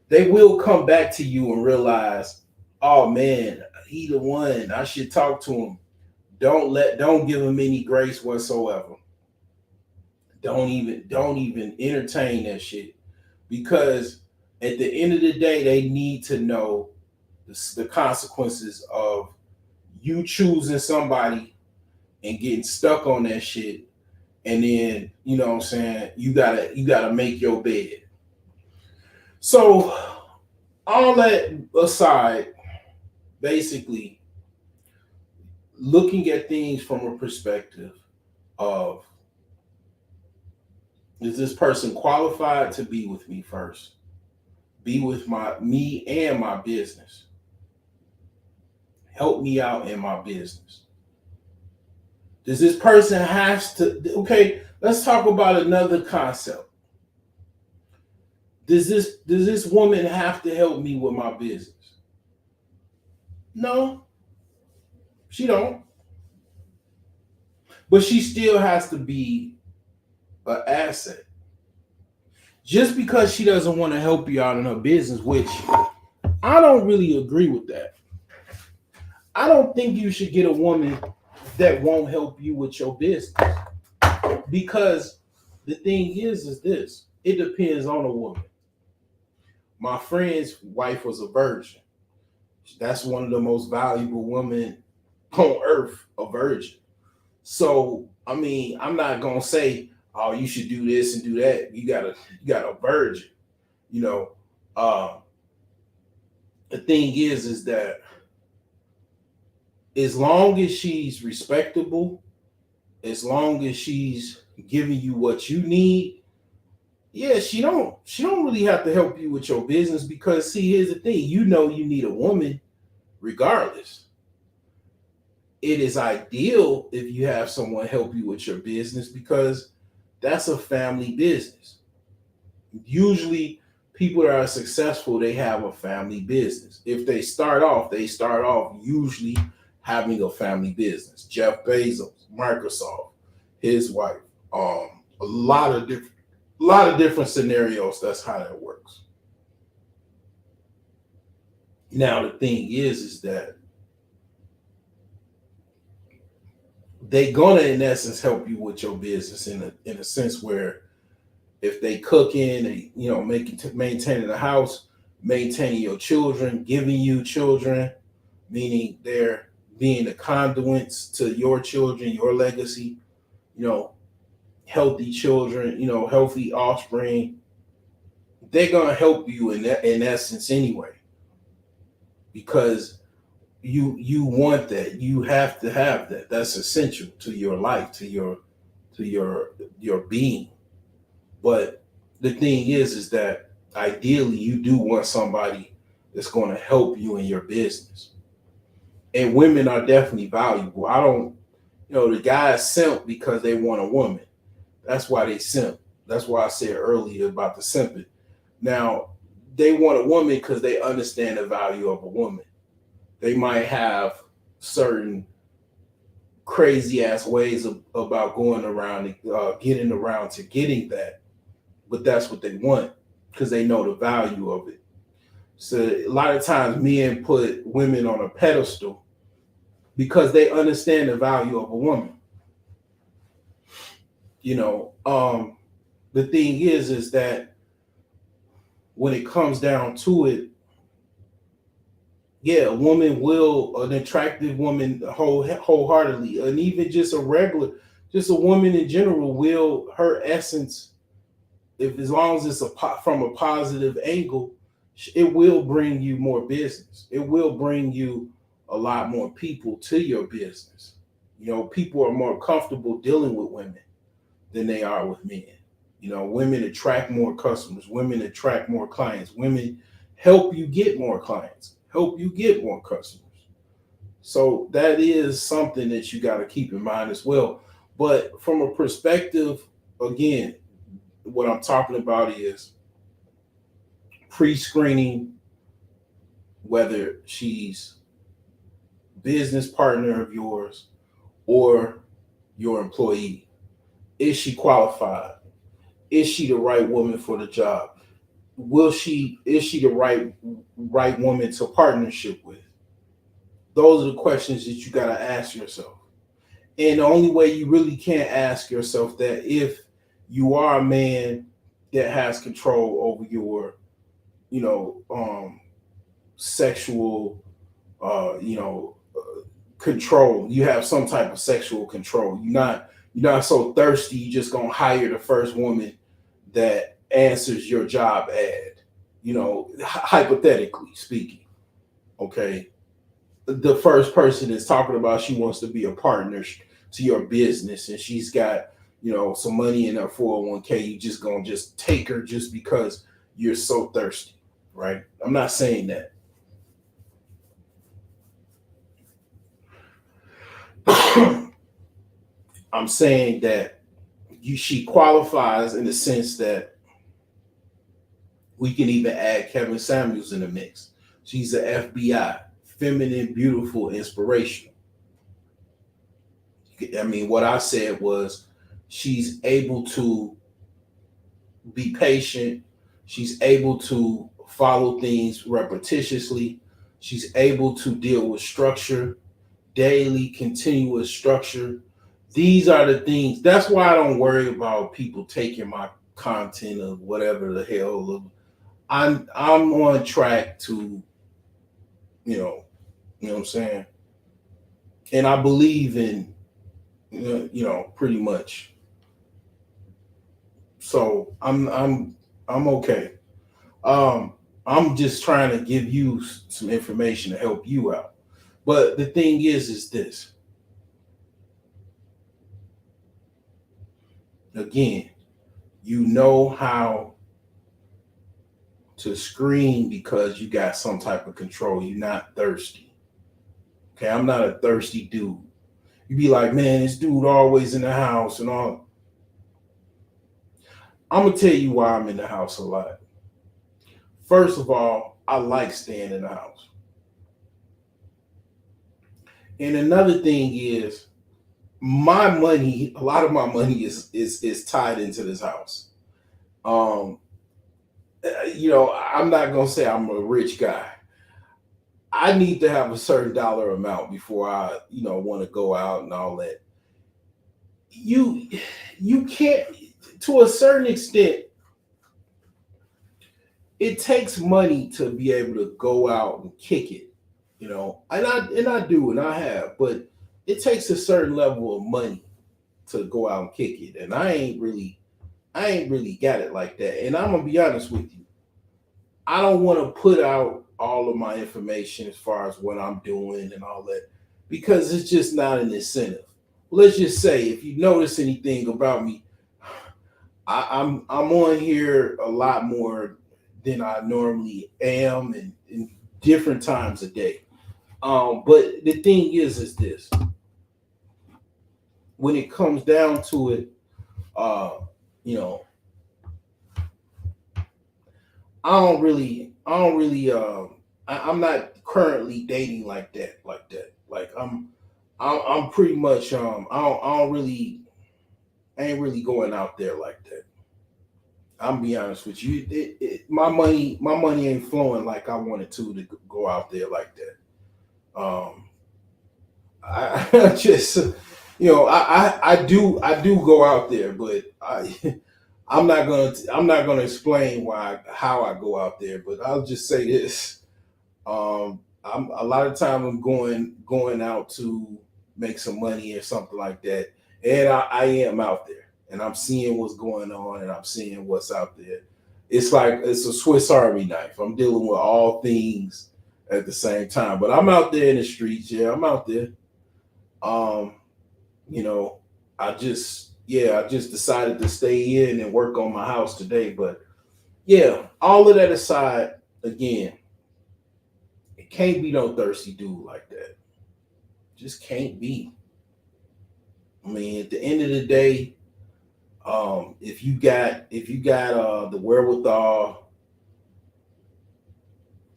S1: they will come back to you and realize, oh man, he the one. I should talk to him. Don't give him any grace whatsoever. Don't even entertain that shit, because at the end of the day, they need to know the consequences of you choosing somebody and getting stuck on that shit. And then, you know what I'm saying, you gotta make your bed. So all that aside, basically looking at things from a perspective of, is this person qualified to be with me first? Be with me and my business. Help me out in my business. Does this person has to, okay, let's talk about another concept. Does this woman have to help me with my business? No, she don't. But she still has to be an asset. Just because she doesn't want to help you out in her business, which I don't really agree with that. I don't think you should get a woman that won't help you with your business. Because the thing is this, it depends on a woman. My friend's wife was a virgin. That's one of the most valuable women on earth, a virgin. So, I mean, I'm not gonna say, oh, you should do this and do that. You got a virgin. You know, the thing is that as long as she's respectable, as long as she's giving you what you need, yeah, she don't really have to help you with your business, because see, here's the thing, you need a woman regardless. It is ideal if you have someone help you with your business, because that's a family business. Usually people that are successful, they have a family business. If they start off usually having a family business. Jeff Bezos, Microsoft, his wife, a lot of different scenarios. That's how that works. Now the thing is that they gonna in essence help you with your business in a sense where if they cooking, they maintaining the house, maintaining your children, giving you children, meaning they're being the conduits to your children, your legacy, healthy children, healthy offspring. They're gonna help you in essence anyway, because you want that. You have to have that. That's essential to your life, to your being. But the thing is that ideally you do want somebody that's going to help you in your business. And women are definitely valuable. I don't, the guys simp because they want a woman. That's why they simp. That's why I said earlier about the simping. Now, they want a woman because they understand the value of a woman. They might have certain crazy ass ways about going around, getting around to getting that. But that's what they want because they know the value of it. So a lot of times men put women on a pedestal because they understand the value of a woman. The thing is that when it comes down to it, yeah, an attractive woman wholeheartedly, and even just a woman in general will, her essence, as long as it's from a positive angle, it will bring you more business. It will bring you a lot more people to your business. People are more comfortable dealing with women than they are with men. Women attract more customers. Women attract more clients. Women help you get more clients, help you get more customers. So that is something that you got to keep in mind as well. But from a perspective, again, what I'm talking about is pre-screening whether she's business partner of yours or your employee. Is she qualified? Is she the right woman for the job? Is she the right woman to partnership with? Those are the questions that you got to ask yourself. And the only way you really can't ask yourself that if you are a man that has control over your, sexual, control. You have some type of sexual control. You're not so thirsty. You just gonna hire the first woman that answers your job ad. hypothetically speaking, okay, the first person is talking about she wants to be a partner to your business and she's got, some money in her 401k, you just gonna just take her just because you're so thirsty, right? I'm not saying that. I'm saying that she qualifies in the sense that we can even add Kevin Samuels in the mix. She's an FBI, feminine, beautiful, inspirational. I mean, what I said was she's able to be patient. She's able to follow things repetitiously. She's able to deal with structure, daily, continuous structure. These are the things. That's why I don't worry about people taking my content or whatever the hell. I'm on track to, you know what I'm saying? And I believe in, pretty much. So I'm okay. I'm just trying to give you some information to help you out. But the thing is this. Again, you know how to screen because you got some type of control. You're not thirsty. Okay, I'm not a thirsty dude. You be like, man, this dude always in the house and all. I'm gonna tell you why I'm in the house a lot. First of all, I like staying in the house. And another thing is my money, a lot of my money is tied into this house. I'm not gonna say I'm a rich guy. I need to have a certain dollar amount before I, want to go out and all that. You can't, to a certain extent, it takes money to be able to go out and kick it, and I do and I have, but it takes a certain level of money to go out and kick it. And I ain't really got it like that. And I'm gonna be honest with you. I don't want to put out all of my information as far as what I'm doing and all that because it's just not an incentive. Let's just say if you notice anything about me, I'm on here a lot more than I normally am and in different times a day. But the thing is this. When it comes down to it, I'm not currently dating like that. Like I'm pretty much I ain't really going out there like that. I'm be honest with you. My money ain't flowing like I wanted to go out there like that. I just, I do go out there, but I'm not gonna explain how I go out there, but I'll just say this. I'm a lot of time I'm going out to make some money or something like that. And I am out there and I'm seeing what's going on and I'm seeing what's out there. It's like it's a Swiss Army knife. I'm dealing with all things at the same time. But I'm out there in the streets, yeah, I'm out there. You know, I just decided to stay in and work on my house today. But yeah, all of that aside, again, it can't be no thirsty dude like that. Just can't be. I mean, at the end of the day, if you got the wherewithal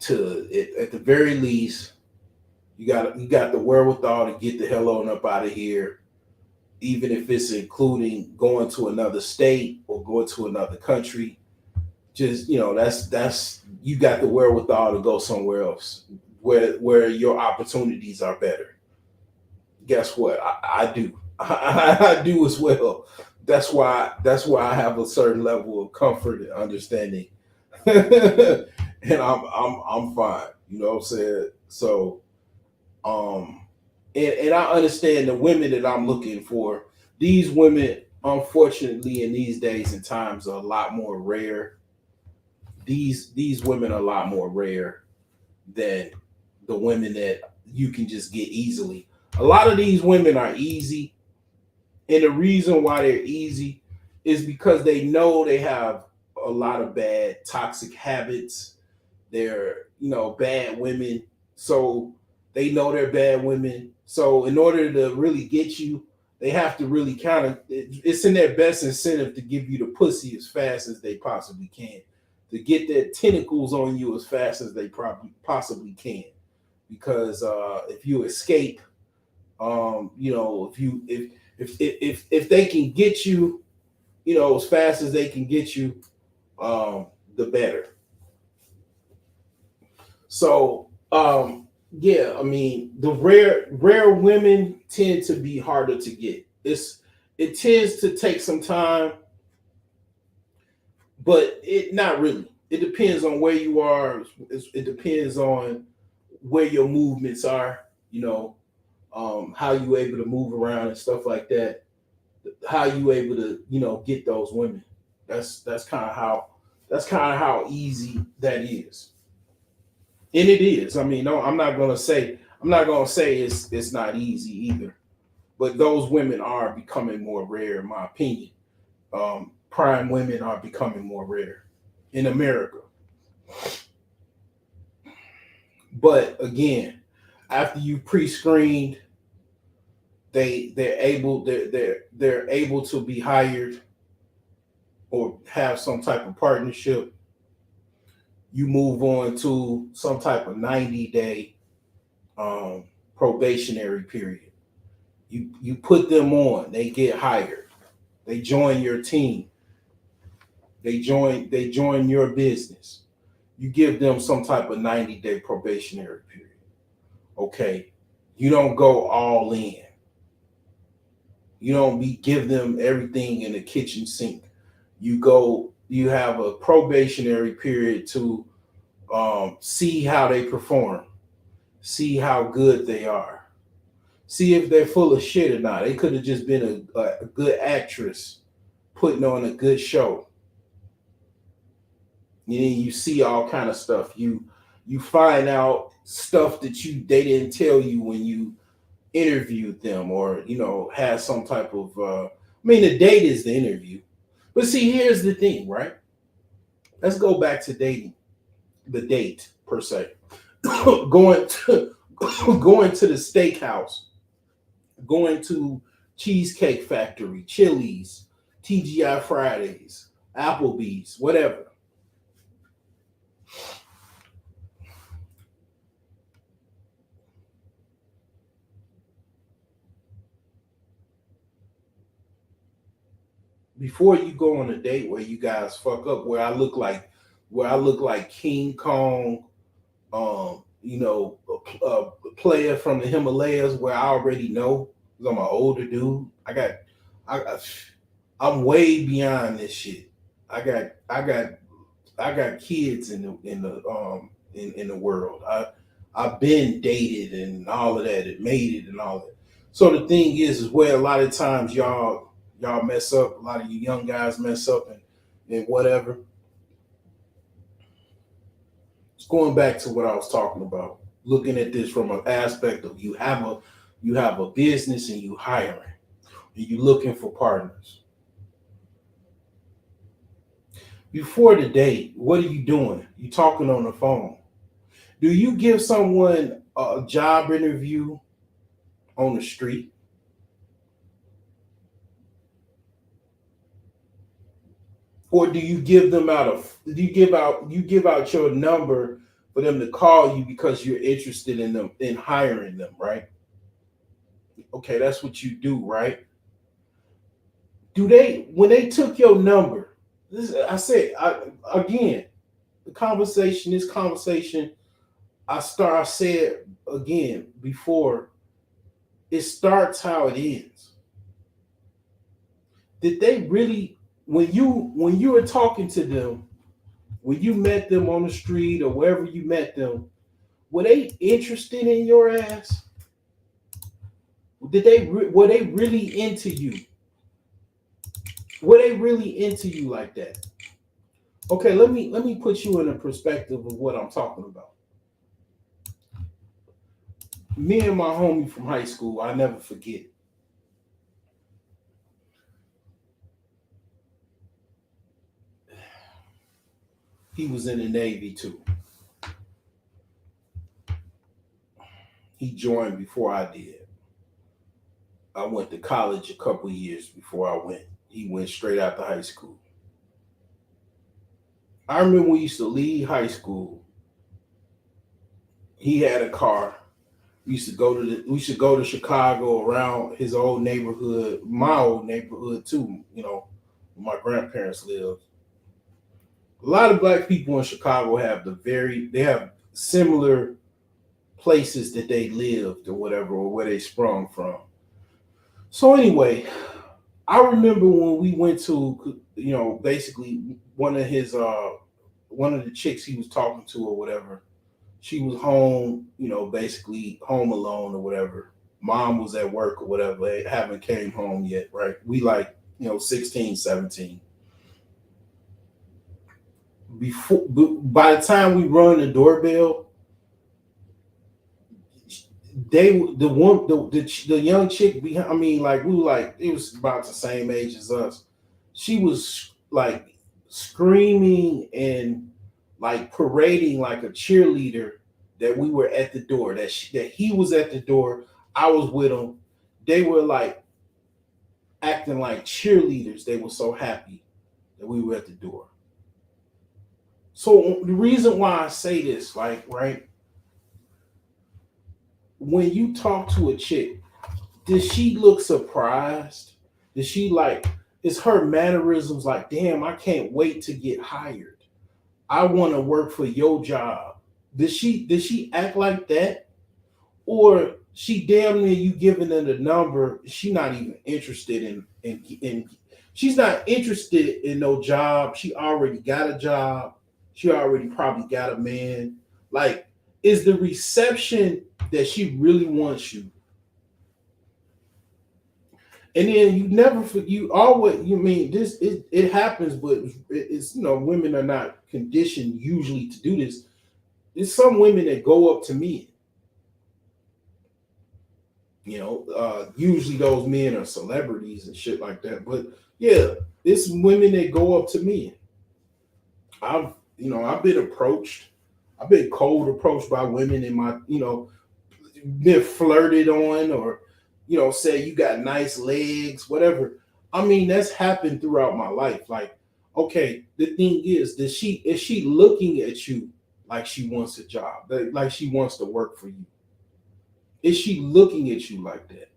S1: to, at the very least, you got the wherewithal to get the hell on up out of here, even if it's including going to another state or going to another country. Just that's you got the wherewithal to go somewhere else where your opportunities are better. Guess what? I do. I do as well. That's why I have a certain level of comfort and understanding, and I'm fine. You know what I'm saying? So, and I understand the women that I'm looking for. These women, unfortunately, in these days and times, are a lot more rare these women are a lot more rare than the women that you can just get easily. A lot of these women are easy, and the reason why they're easy is because they know they have a lot of bad toxic habits. They're, bad women. So they know they're bad women. So in order to really get you, they have to really it's in their best incentive to give you the pussy as fast as they possibly can, to get their tentacles on you as fast as they probably possibly can. Because if you escape, if they can get you, as fast as they can get you, the better. So, yeah, I mean, the rare women tend to be harder to get. It tends to take some time, but it not really. It depends on where you are. It depends on where your movements are. How you able to move around and stuff like that. How you able to get those women. That's kind of how easy that is. And it is. I mean, no, I'm not gonna say it's not easy either. But those women are becoming more rare, in my opinion. Prime women are becoming more rare in America. But again, after you pre-screened, they're able to be hired or have some type of partnership. You move on to some type of 90-day probationary period. You put them on, they get hired, they join your team, they join your business. You give them some type of 90-day probationary period. Okay, you don't go all in. You don't give them everything in the kitchen sink. You have a probationary period to see how they perform, see how good they are, see if they're full of shit or not. They could have just been a good actress putting on a good show. And then you see all kind of stuff. You find out stuff that they didn't tell you when you interviewed them, or had some type of the date is the interview. But see, here's the thing, right? Let's go back to dating. The date per se. going to the steakhouse, going to Cheesecake Factory, Chili's, TGI Fridays, Applebee's, whatever. Before you go on a date where you guys fuck up, where I look like King Kong, a player from the Himalayas, where I already know, because I'm an older dude. I'm way beyond this shit. I got kids in the world. I've been dated and all of that, and made it and all that. So the thing is where a lot of times y'all mess up. A lot of you young guys mess up and whatever. It's going back to what I was talking about. Looking at this from an aspect of you have a business and you hiring, and you looking for partners. Before the date, what are you doing? You talking on the phone. Do you give someone a job interview on the street? Or do you give out your number for them to call you because you're interested in them, in hiring them, right? Okay, that's what you do, right? When they took your number, this conversation, I said again before, it starts how it ends. Did they really, when you were talking to them, when you met them on the street or wherever you met them, were they interested in your ass? Were they really into you? Were they really into you like that? Okay, let me put you in a perspective of what I'm talking about. Me and my homie from high school, I never forget. He was in the Navy too. He joined before I did. I went to college a couple years before I went. He went straight out to high school. I remember we used to leave high school. He had a car. We used to go to Chicago around his old neighborhood, my old neighborhood too, where my grandparents lived. A lot of black people in Chicago they have similar places that they lived or whatever, or where they sprung from. So anyway, I remember when we went to, basically one of the chicks he was talking to or whatever. She was home, basically home alone or whatever. Mom was at work or whatever. They haven't came home yet, right? We 16, 17. By the time we run the doorbell, the young chick behind, we were it was about the same age as us. She was like screaming and like parading like a cheerleader that we were at the door, that he was at the door, I was with him. They were like acting like cheerleaders. They were so happy that we were at the door. So the reason why I say this, right, when you talk to a chick, does she look surprised? Does she is her mannerisms like, damn, I can't wait to get hired. I want to work for your job. Does she act like that? Or she damn near you giving her the number, she not even interested in she's not interested in no job. She already got a job. She already probably got a man. Like, is the reception that she really wants you? And then you never you always this it happens, but it's women are not conditioned usually to do this. There's some women that go up to men. Usually those men are celebrities and shit like that. But yeah, it's women that go up to men. I've been approached. I've been cold approached by women in my, been flirted on, or, say you got nice legs, whatever. That's happened throughout my life. Like, okay, the thing is she looking at you like she wants a job, like she wants to work for you? Is she looking at you like that?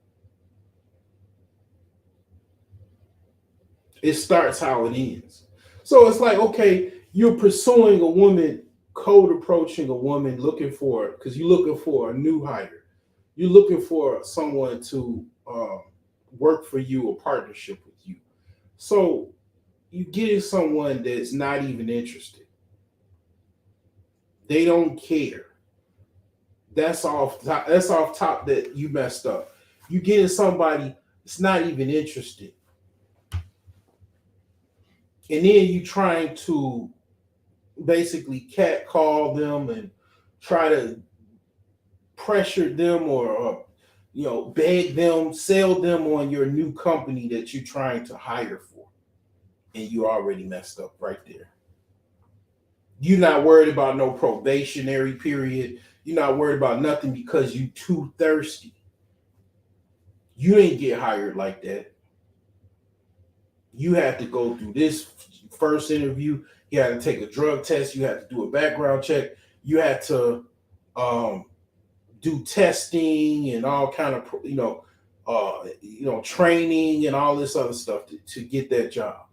S1: It starts how it ends. So it's like, okay, you're pursuing a woman, cold approaching a woman, because you're looking for a new hire. You're looking for someone to work for you, a partnership with you. So you getting someone that's not even interested. They don't care. That's off top. That's off top that you messed up. You getting somebody that's not even interested. And then you trying to basically catcall them and try to pressure them or beg them, sell them on your new company that you're trying to hire for. And you already messed up right there. You're not worried about no probationary period. You're not worried about nothing because you too thirsty. You didn't get hired like that. You had to go through this first interview. You had to take a drug test. You had to do a background check. You had to do testing and all kind of training and all this other stuff to get that job.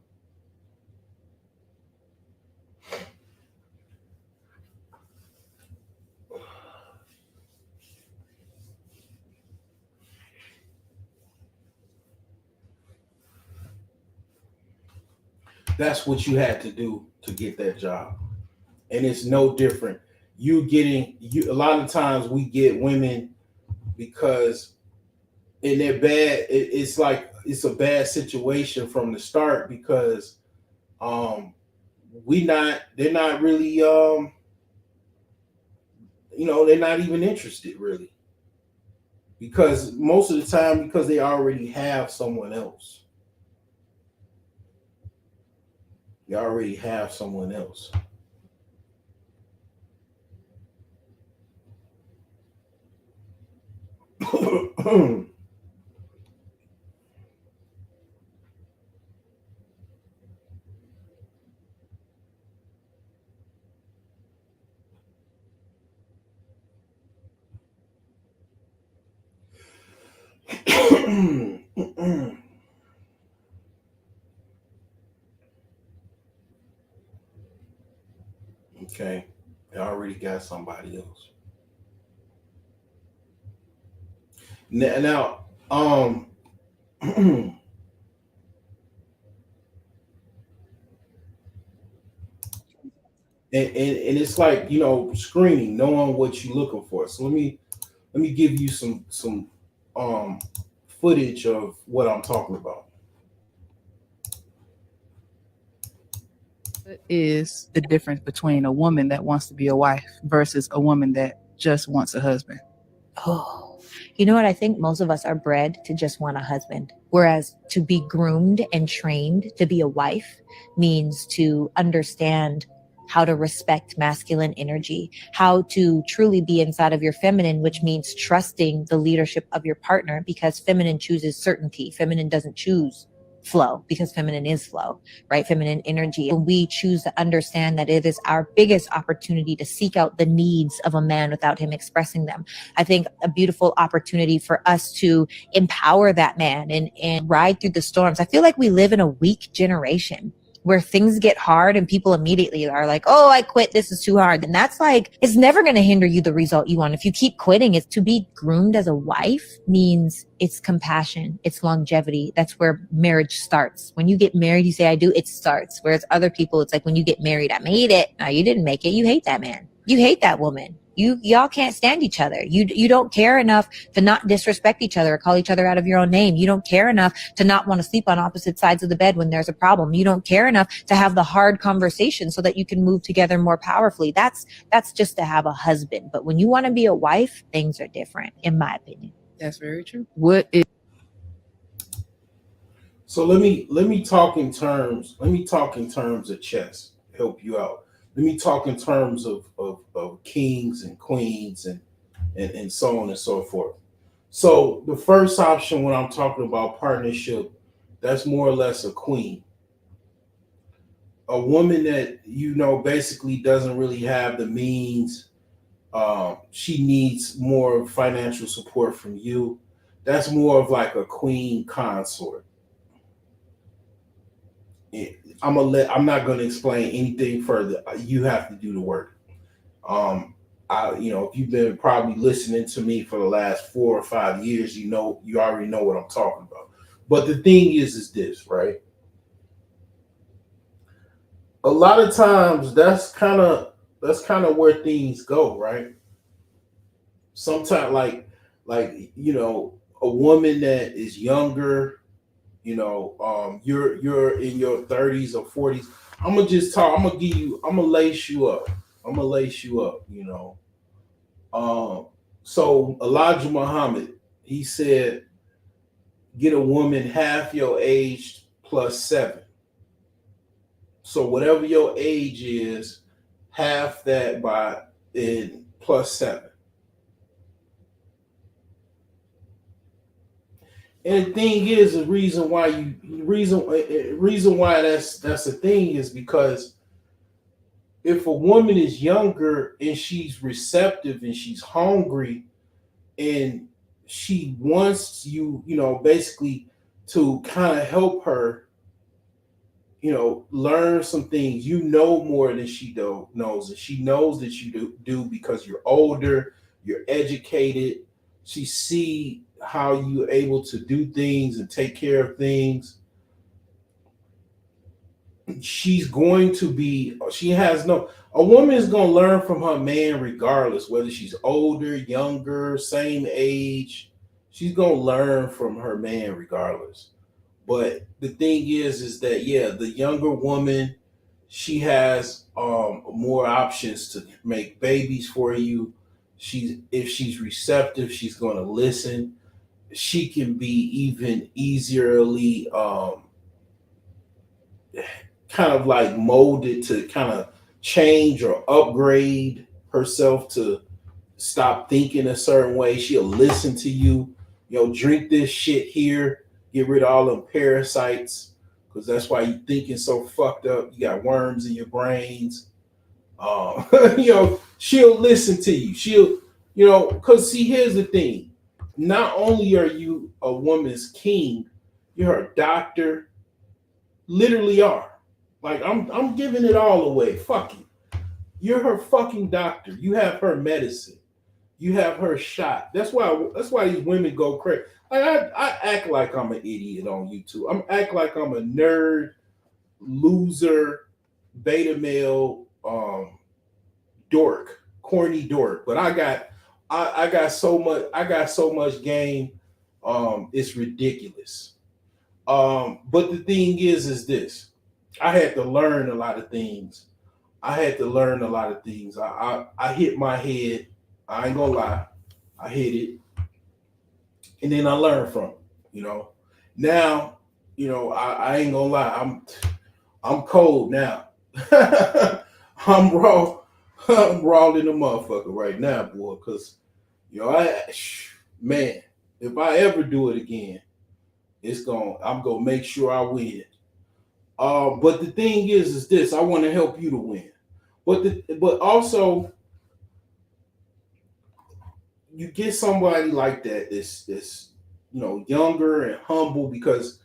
S1: That's what you had to do to get that job. And it's no different. A lot of times we get women because in their bad, it's like it's a bad situation from the start because they're not really they're not even interested really, because most of the time, because they already have someone else. They already have someone else. Okay, they already got somebody else. Now, and it's like, screening, knowing what you're looking for. So let me give you some um footage of what I'm talking about.
S9: Is the difference between a woman that wants to be a wife versus a woman that just wants a husband?
S10: Oh, you know what? I think most of us are bred to just want a husband. Whereas to be groomed and trained to be a wife means to understand how to respect masculine energy, how to truly be inside of your feminine, which means trusting the leadership of your partner, because feminine chooses certainty. Feminine doesn't choose flow, because feminine is flow, right? Feminine energy. And we choose to understand that it is our biggest opportunity to seek out the needs of a man without him expressing them. I think a beautiful opportunity for us to empower that man and ride through the storms. I feel like we live in a weak generation where things get hard and people immediately are like, oh, I quit. This is too hard. And that's like, it's never going to hinder you the result you want. If you keep quitting, it's to be groomed as a wife means it's compassion, it's longevity. That's where marriage starts. When you get married, you say, I do, it starts. Whereas other people, it's like when you get married, I made it. No, you didn't make it. You hate that man. You hate that woman. Y'all can't stand each other. You don't care enough to not disrespect each other or call each other out of your own name. You don't care enough to not want to sleep on opposite sides of the bed when there's a problem. You don't care enough to have the hard conversation so that you can move together more powerfully. That's just to have a husband. But when you want to be a wife, things are different, in my opinion.
S9: That's very true. What is
S1: So let me talk in terms. Let me talk in terms of chess. Help you out. Let me talk in terms of kings and queens and so on and so forth. So the first option when I'm talking about partnership, that's more or less a queen. A woman that basically doesn't really have the means. She needs more financial support from you. That's more of like a queen consort. I'm not gonna explain anything further. You have to do the work. If you've been probably listening to me for the last 4 or 5 years, you already know what I'm talking about. But the thing is this, right? A lot of times that's kind of where things go, right? Sometimes a woman that is younger, you're in your 30s or 40s. I'm gonna lace you up. So Elijah Muhammad, he said, get a woman half your age plus 7. So whatever your age is, half that by in plus 7. And the thing is, the reason why that's the thing is because if a woman is younger and she's receptive and she's hungry and she wants you, basically to kind of help her, learn some things, more than she knows, and she knows that you do because you're older, you're educated. She see how you're able to do things and take care of things. She has no, a woman is going to learn from her man regardless, whether she's older, younger, same age. She's going to learn from her man regardless. But the thing is that, yeah, the younger woman, She has more options to make babies for you. If she's receptive, she's going to listen. She can be even easierly kind of like molded to kind of change or upgrade herself to stop thinking a certain way. She'll listen to you. Drink this shit here. Get rid of all them parasites, because that's why you thinking so fucked up. You got worms in your brains. She'll listen to you. Because see, here's the thing. Not only are you a woman's king, you're her doctor. Literally are. Like I'm giving it all away. Fuck you. You're her fucking doctor. You have her medicine. You have her shot. That's why these women go crazy. Like I act like I'm an idiot on YouTube. I'm act like I'm a nerd, loser, beta male, dork, corny dork. But I got so much game. It's ridiculous. But the thing is this. I had to learn a lot of things. I hit my head. I ain't gonna lie. I hit it. And then I learned from it, Now, I ain't gonna lie. I'm cold now. I'm raw. I'm raw in the motherfucker right now, boy. Cause man, if I ever do it again, I'm gonna make sure I win. But the thing is this: I want to help you to win. But also, you get somebody like that that's younger and humble, because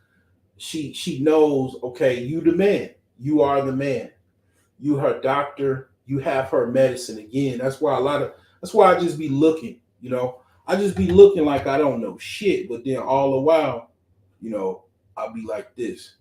S1: she knows, okay, you the man. You are the man. You her doctor. You have her medicine. Again, that's why I just be looking. I just be looking like I don't know shit, but then all the while, I'll be like this.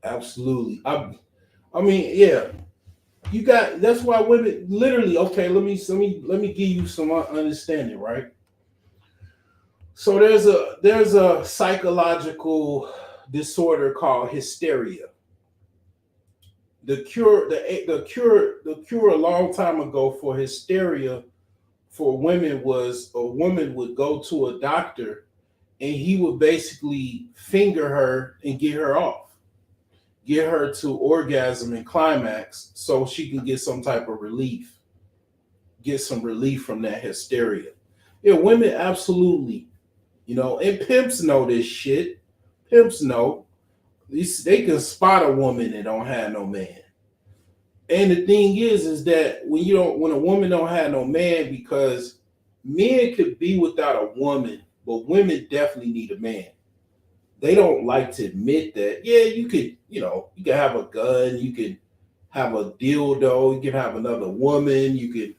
S1: Absolutely. I mean, yeah. That's why women literally, okay, let me give you some understanding, right? So there's a psychological disorder called hysteria. The cure a long time ago for hysteria for women was a woman would go to a doctor and he would basically finger her and get her off, get her to orgasm and climax so she can get some type of relief, get some relief from that hysteria. Yeah, women absolutely, and pimps know this shit. Pimps know. They can spot a woman that don't have no man. And the thing is that when a woman don't have no man, because men could be without a woman, but women definitely need a man. They don't like to admit that. Yeah, you could have a gun, you could have a dildo, you can have another woman, you could,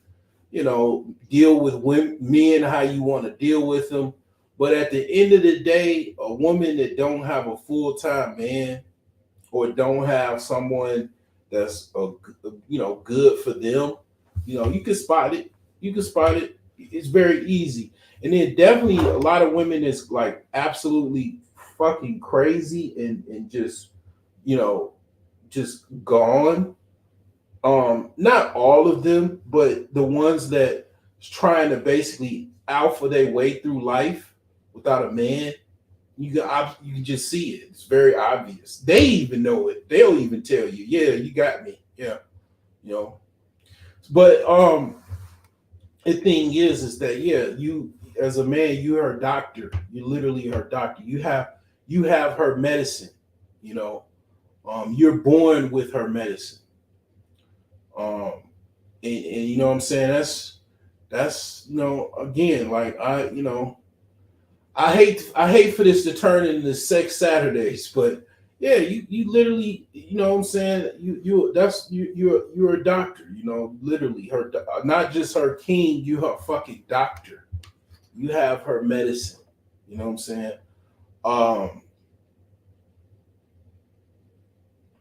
S1: deal with men how you want to deal with them. But at the end of the day, a woman that don't have a full-time man or don't have someone that's good for them, you can spot it. You can spot it. It's very easy. And then definitely a lot of women is like absolutely fucking crazy and just just gone. Not all of them, but the ones that is trying to basically alpha their way through life without a man, you can just see it. It's very obvious. They even know it. They'll even tell you, yeah, you got me. Yeah. But the thing is that you as a man, you're her doctor. You're literally her doctor. You have her medicine. You're born with her medicine. And you know what I'm saying? That's again, like I hate for this to turn into sex Saturdays, but Yeah, you literally, you know what I'm saying? You're a doctor, you know, literally not just her king, you her fucking doctor. You have her medicine. You know what I'm saying? Um,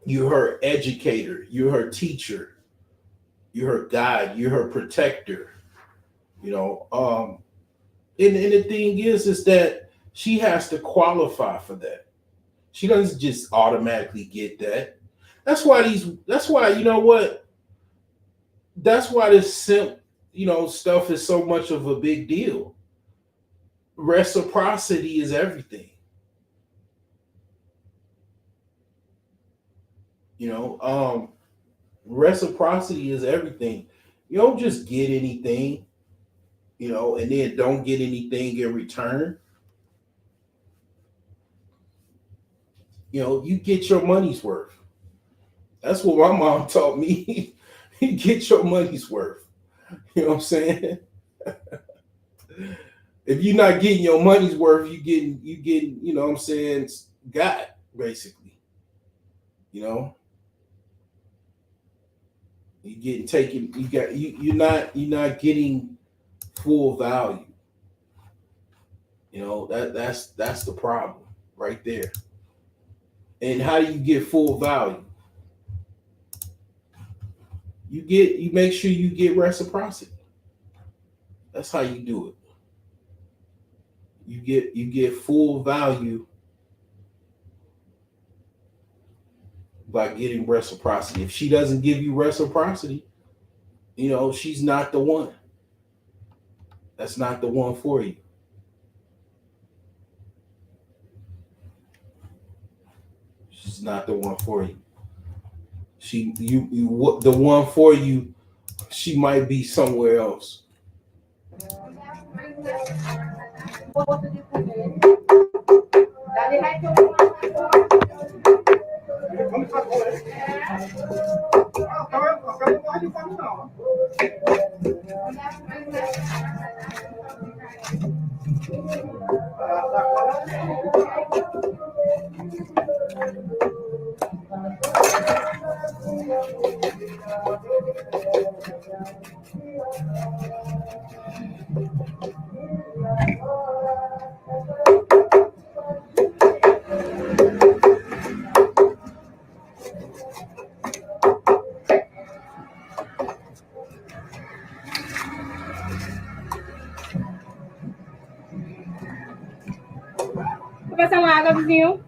S1: you're her educator, you're her teacher, you're her guide, you're her protector. You know, and the thing is that she has to qualify for that. She doesn't just automatically get that. That's why you know what? That's why this simp, you know, stuff is so much of a big deal. Reciprocity is everything. You know, reciprocity is everything. You don't just get anything, you know, and then don't get anything in return. You know, you get your money's worth. That's what my mom taught me. You get your money's worth. You know what I'm saying? If you're not getting your money's worth, you getting, you know what I'm saying, got basically. You know, you getting taken, you're not getting full value. You know, that's the problem right there. And how do you get full value? You make sure you get reciprocity. That's how you do it. You get full value by getting reciprocity. If she doesn't give you reciprocity, you know, she's not the one. That's not the one for you. She's not the one for you. The one for you, she might be somewhere else.
S11: Vou passar uma água, vizinho.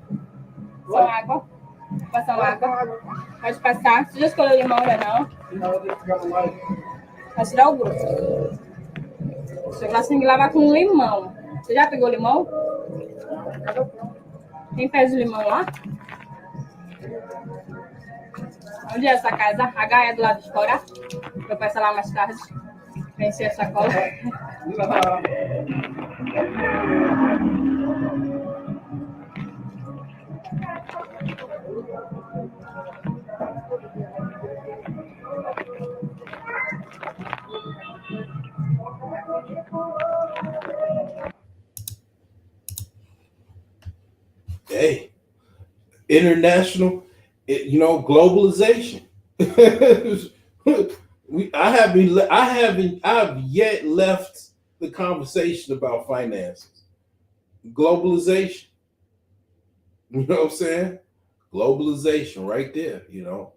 S11: Só água. Vou passar uma água. Pode passar. Você já escolheu limão ainda não? Vai tirar o gosto. Você tem que lavar com limão. Você já pegou limão? Tem pés de limão lá? Onde é essa casa? A H é do lado de fora. Eu passo lá mais tarde. Pra encher a sacola.
S1: Hey, international, you know, globalization. I've yet left the conversation about finances. Globalization. You know what I'm saying? Globalization right there, you know.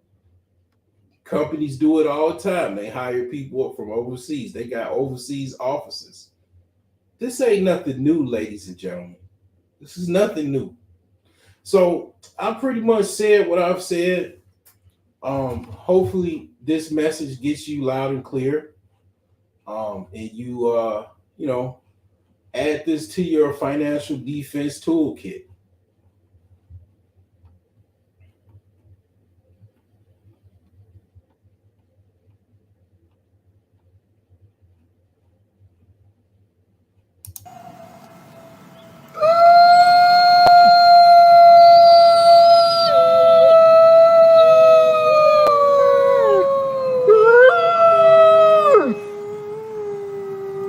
S1: Companies do it all the time. They hire people up from overseas. They got overseas offices. This ain't nothing new, ladies and gentlemen. This is nothing new. So I pretty much said what I've said. Hopefully this message gets you loud and clear. And you you know, add this to your financial defense toolkit.